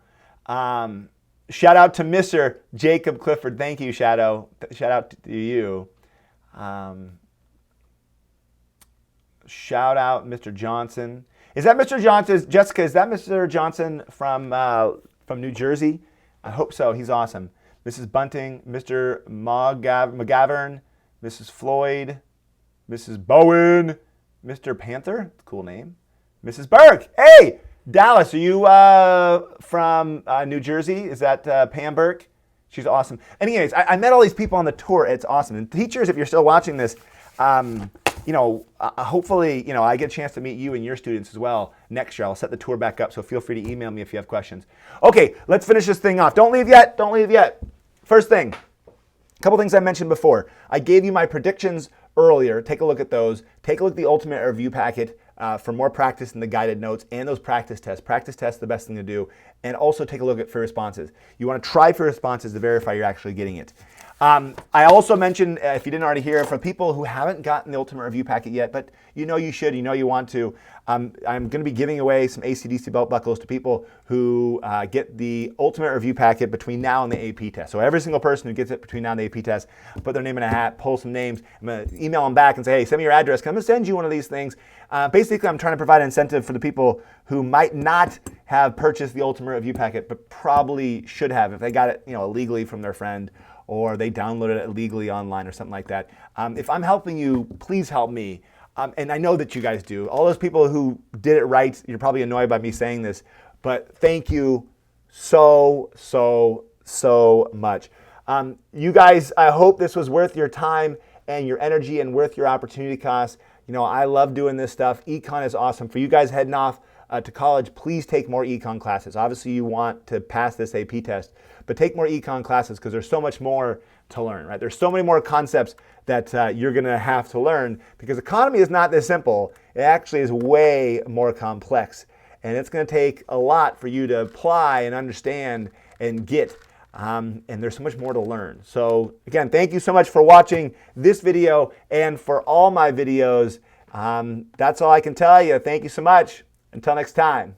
Shout out to Mr. Jacob Clifford. Thank you, Shadow. Shout out to you. Shout out Mr. Johnson. Is that Mr. Johnson? Jessica, is that Mr. Johnson from New Jersey? I hope so. He's awesome. Mrs. Bunting, Mr. McGavern, Mrs. Floyd, Mrs. Bowen, Mr. Panther, cool name, Mrs. Burke. Hey, Dallas, are you from New Jersey? Is that Pam Burke? She's awesome. Anyways, I met all these people on the tour. It's awesome. And teachers, if you're still watching this, hopefully, I get a chance to meet you and your students as well next year. I'll set the tour back up, so feel free to email me if you have questions. Okay, let's finish this thing off. Don't leave yet. First thing, a couple things I mentioned before. I gave you my predictions earlier. Take a look at those. Take a look at the ultimate review packet for more practice in the guided notes and those practice tests. Practice tests, the best thing to do. And also take a look at free responses. You want to try free responses to verify you're actually getting it. I also mentioned, if you didn't already hear, for people who haven't gotten the ultimate review packet yet, but you should, you want to, I'm going to be giving away some AC/DC belt buckles to people who get the ultimate review packet between now and the AP test. So every single person who gets it between now and the AP test, put their name in a hat, pull some names, I'm going to email them back and say, hey, send me your address, I'm going to send you one of these things. Basically, I'm trying to provide an incentive for the people who might not have purchased the ultimate review packet, but probably should have if they got it illegally from their friend, or they downloaded it illegally online or something like that. If I'm helping you, please help me. And I know that you guys do. All those people who did it right, you're probably annoyed by me saying this, but thank you so much. You guys, I hope this was worth your time and your energy and worth your opportunity costs. I love doing this stuff. Econ is awesome. For you guys heading off to college, please take more econ classes. Obviously, you want to pass this AP test, but take more econ classes because there's so much more to learn, right? There's so many more concepts that you're going to have to learn because economy is not this simple. It actually is way more complex, and it's going to take a lot for you to apply and understand and get. And there's so much more to learn. So again, thank you so much for watching this video and for all my videos. That's all I can tell you. Thank you so much. Until next time.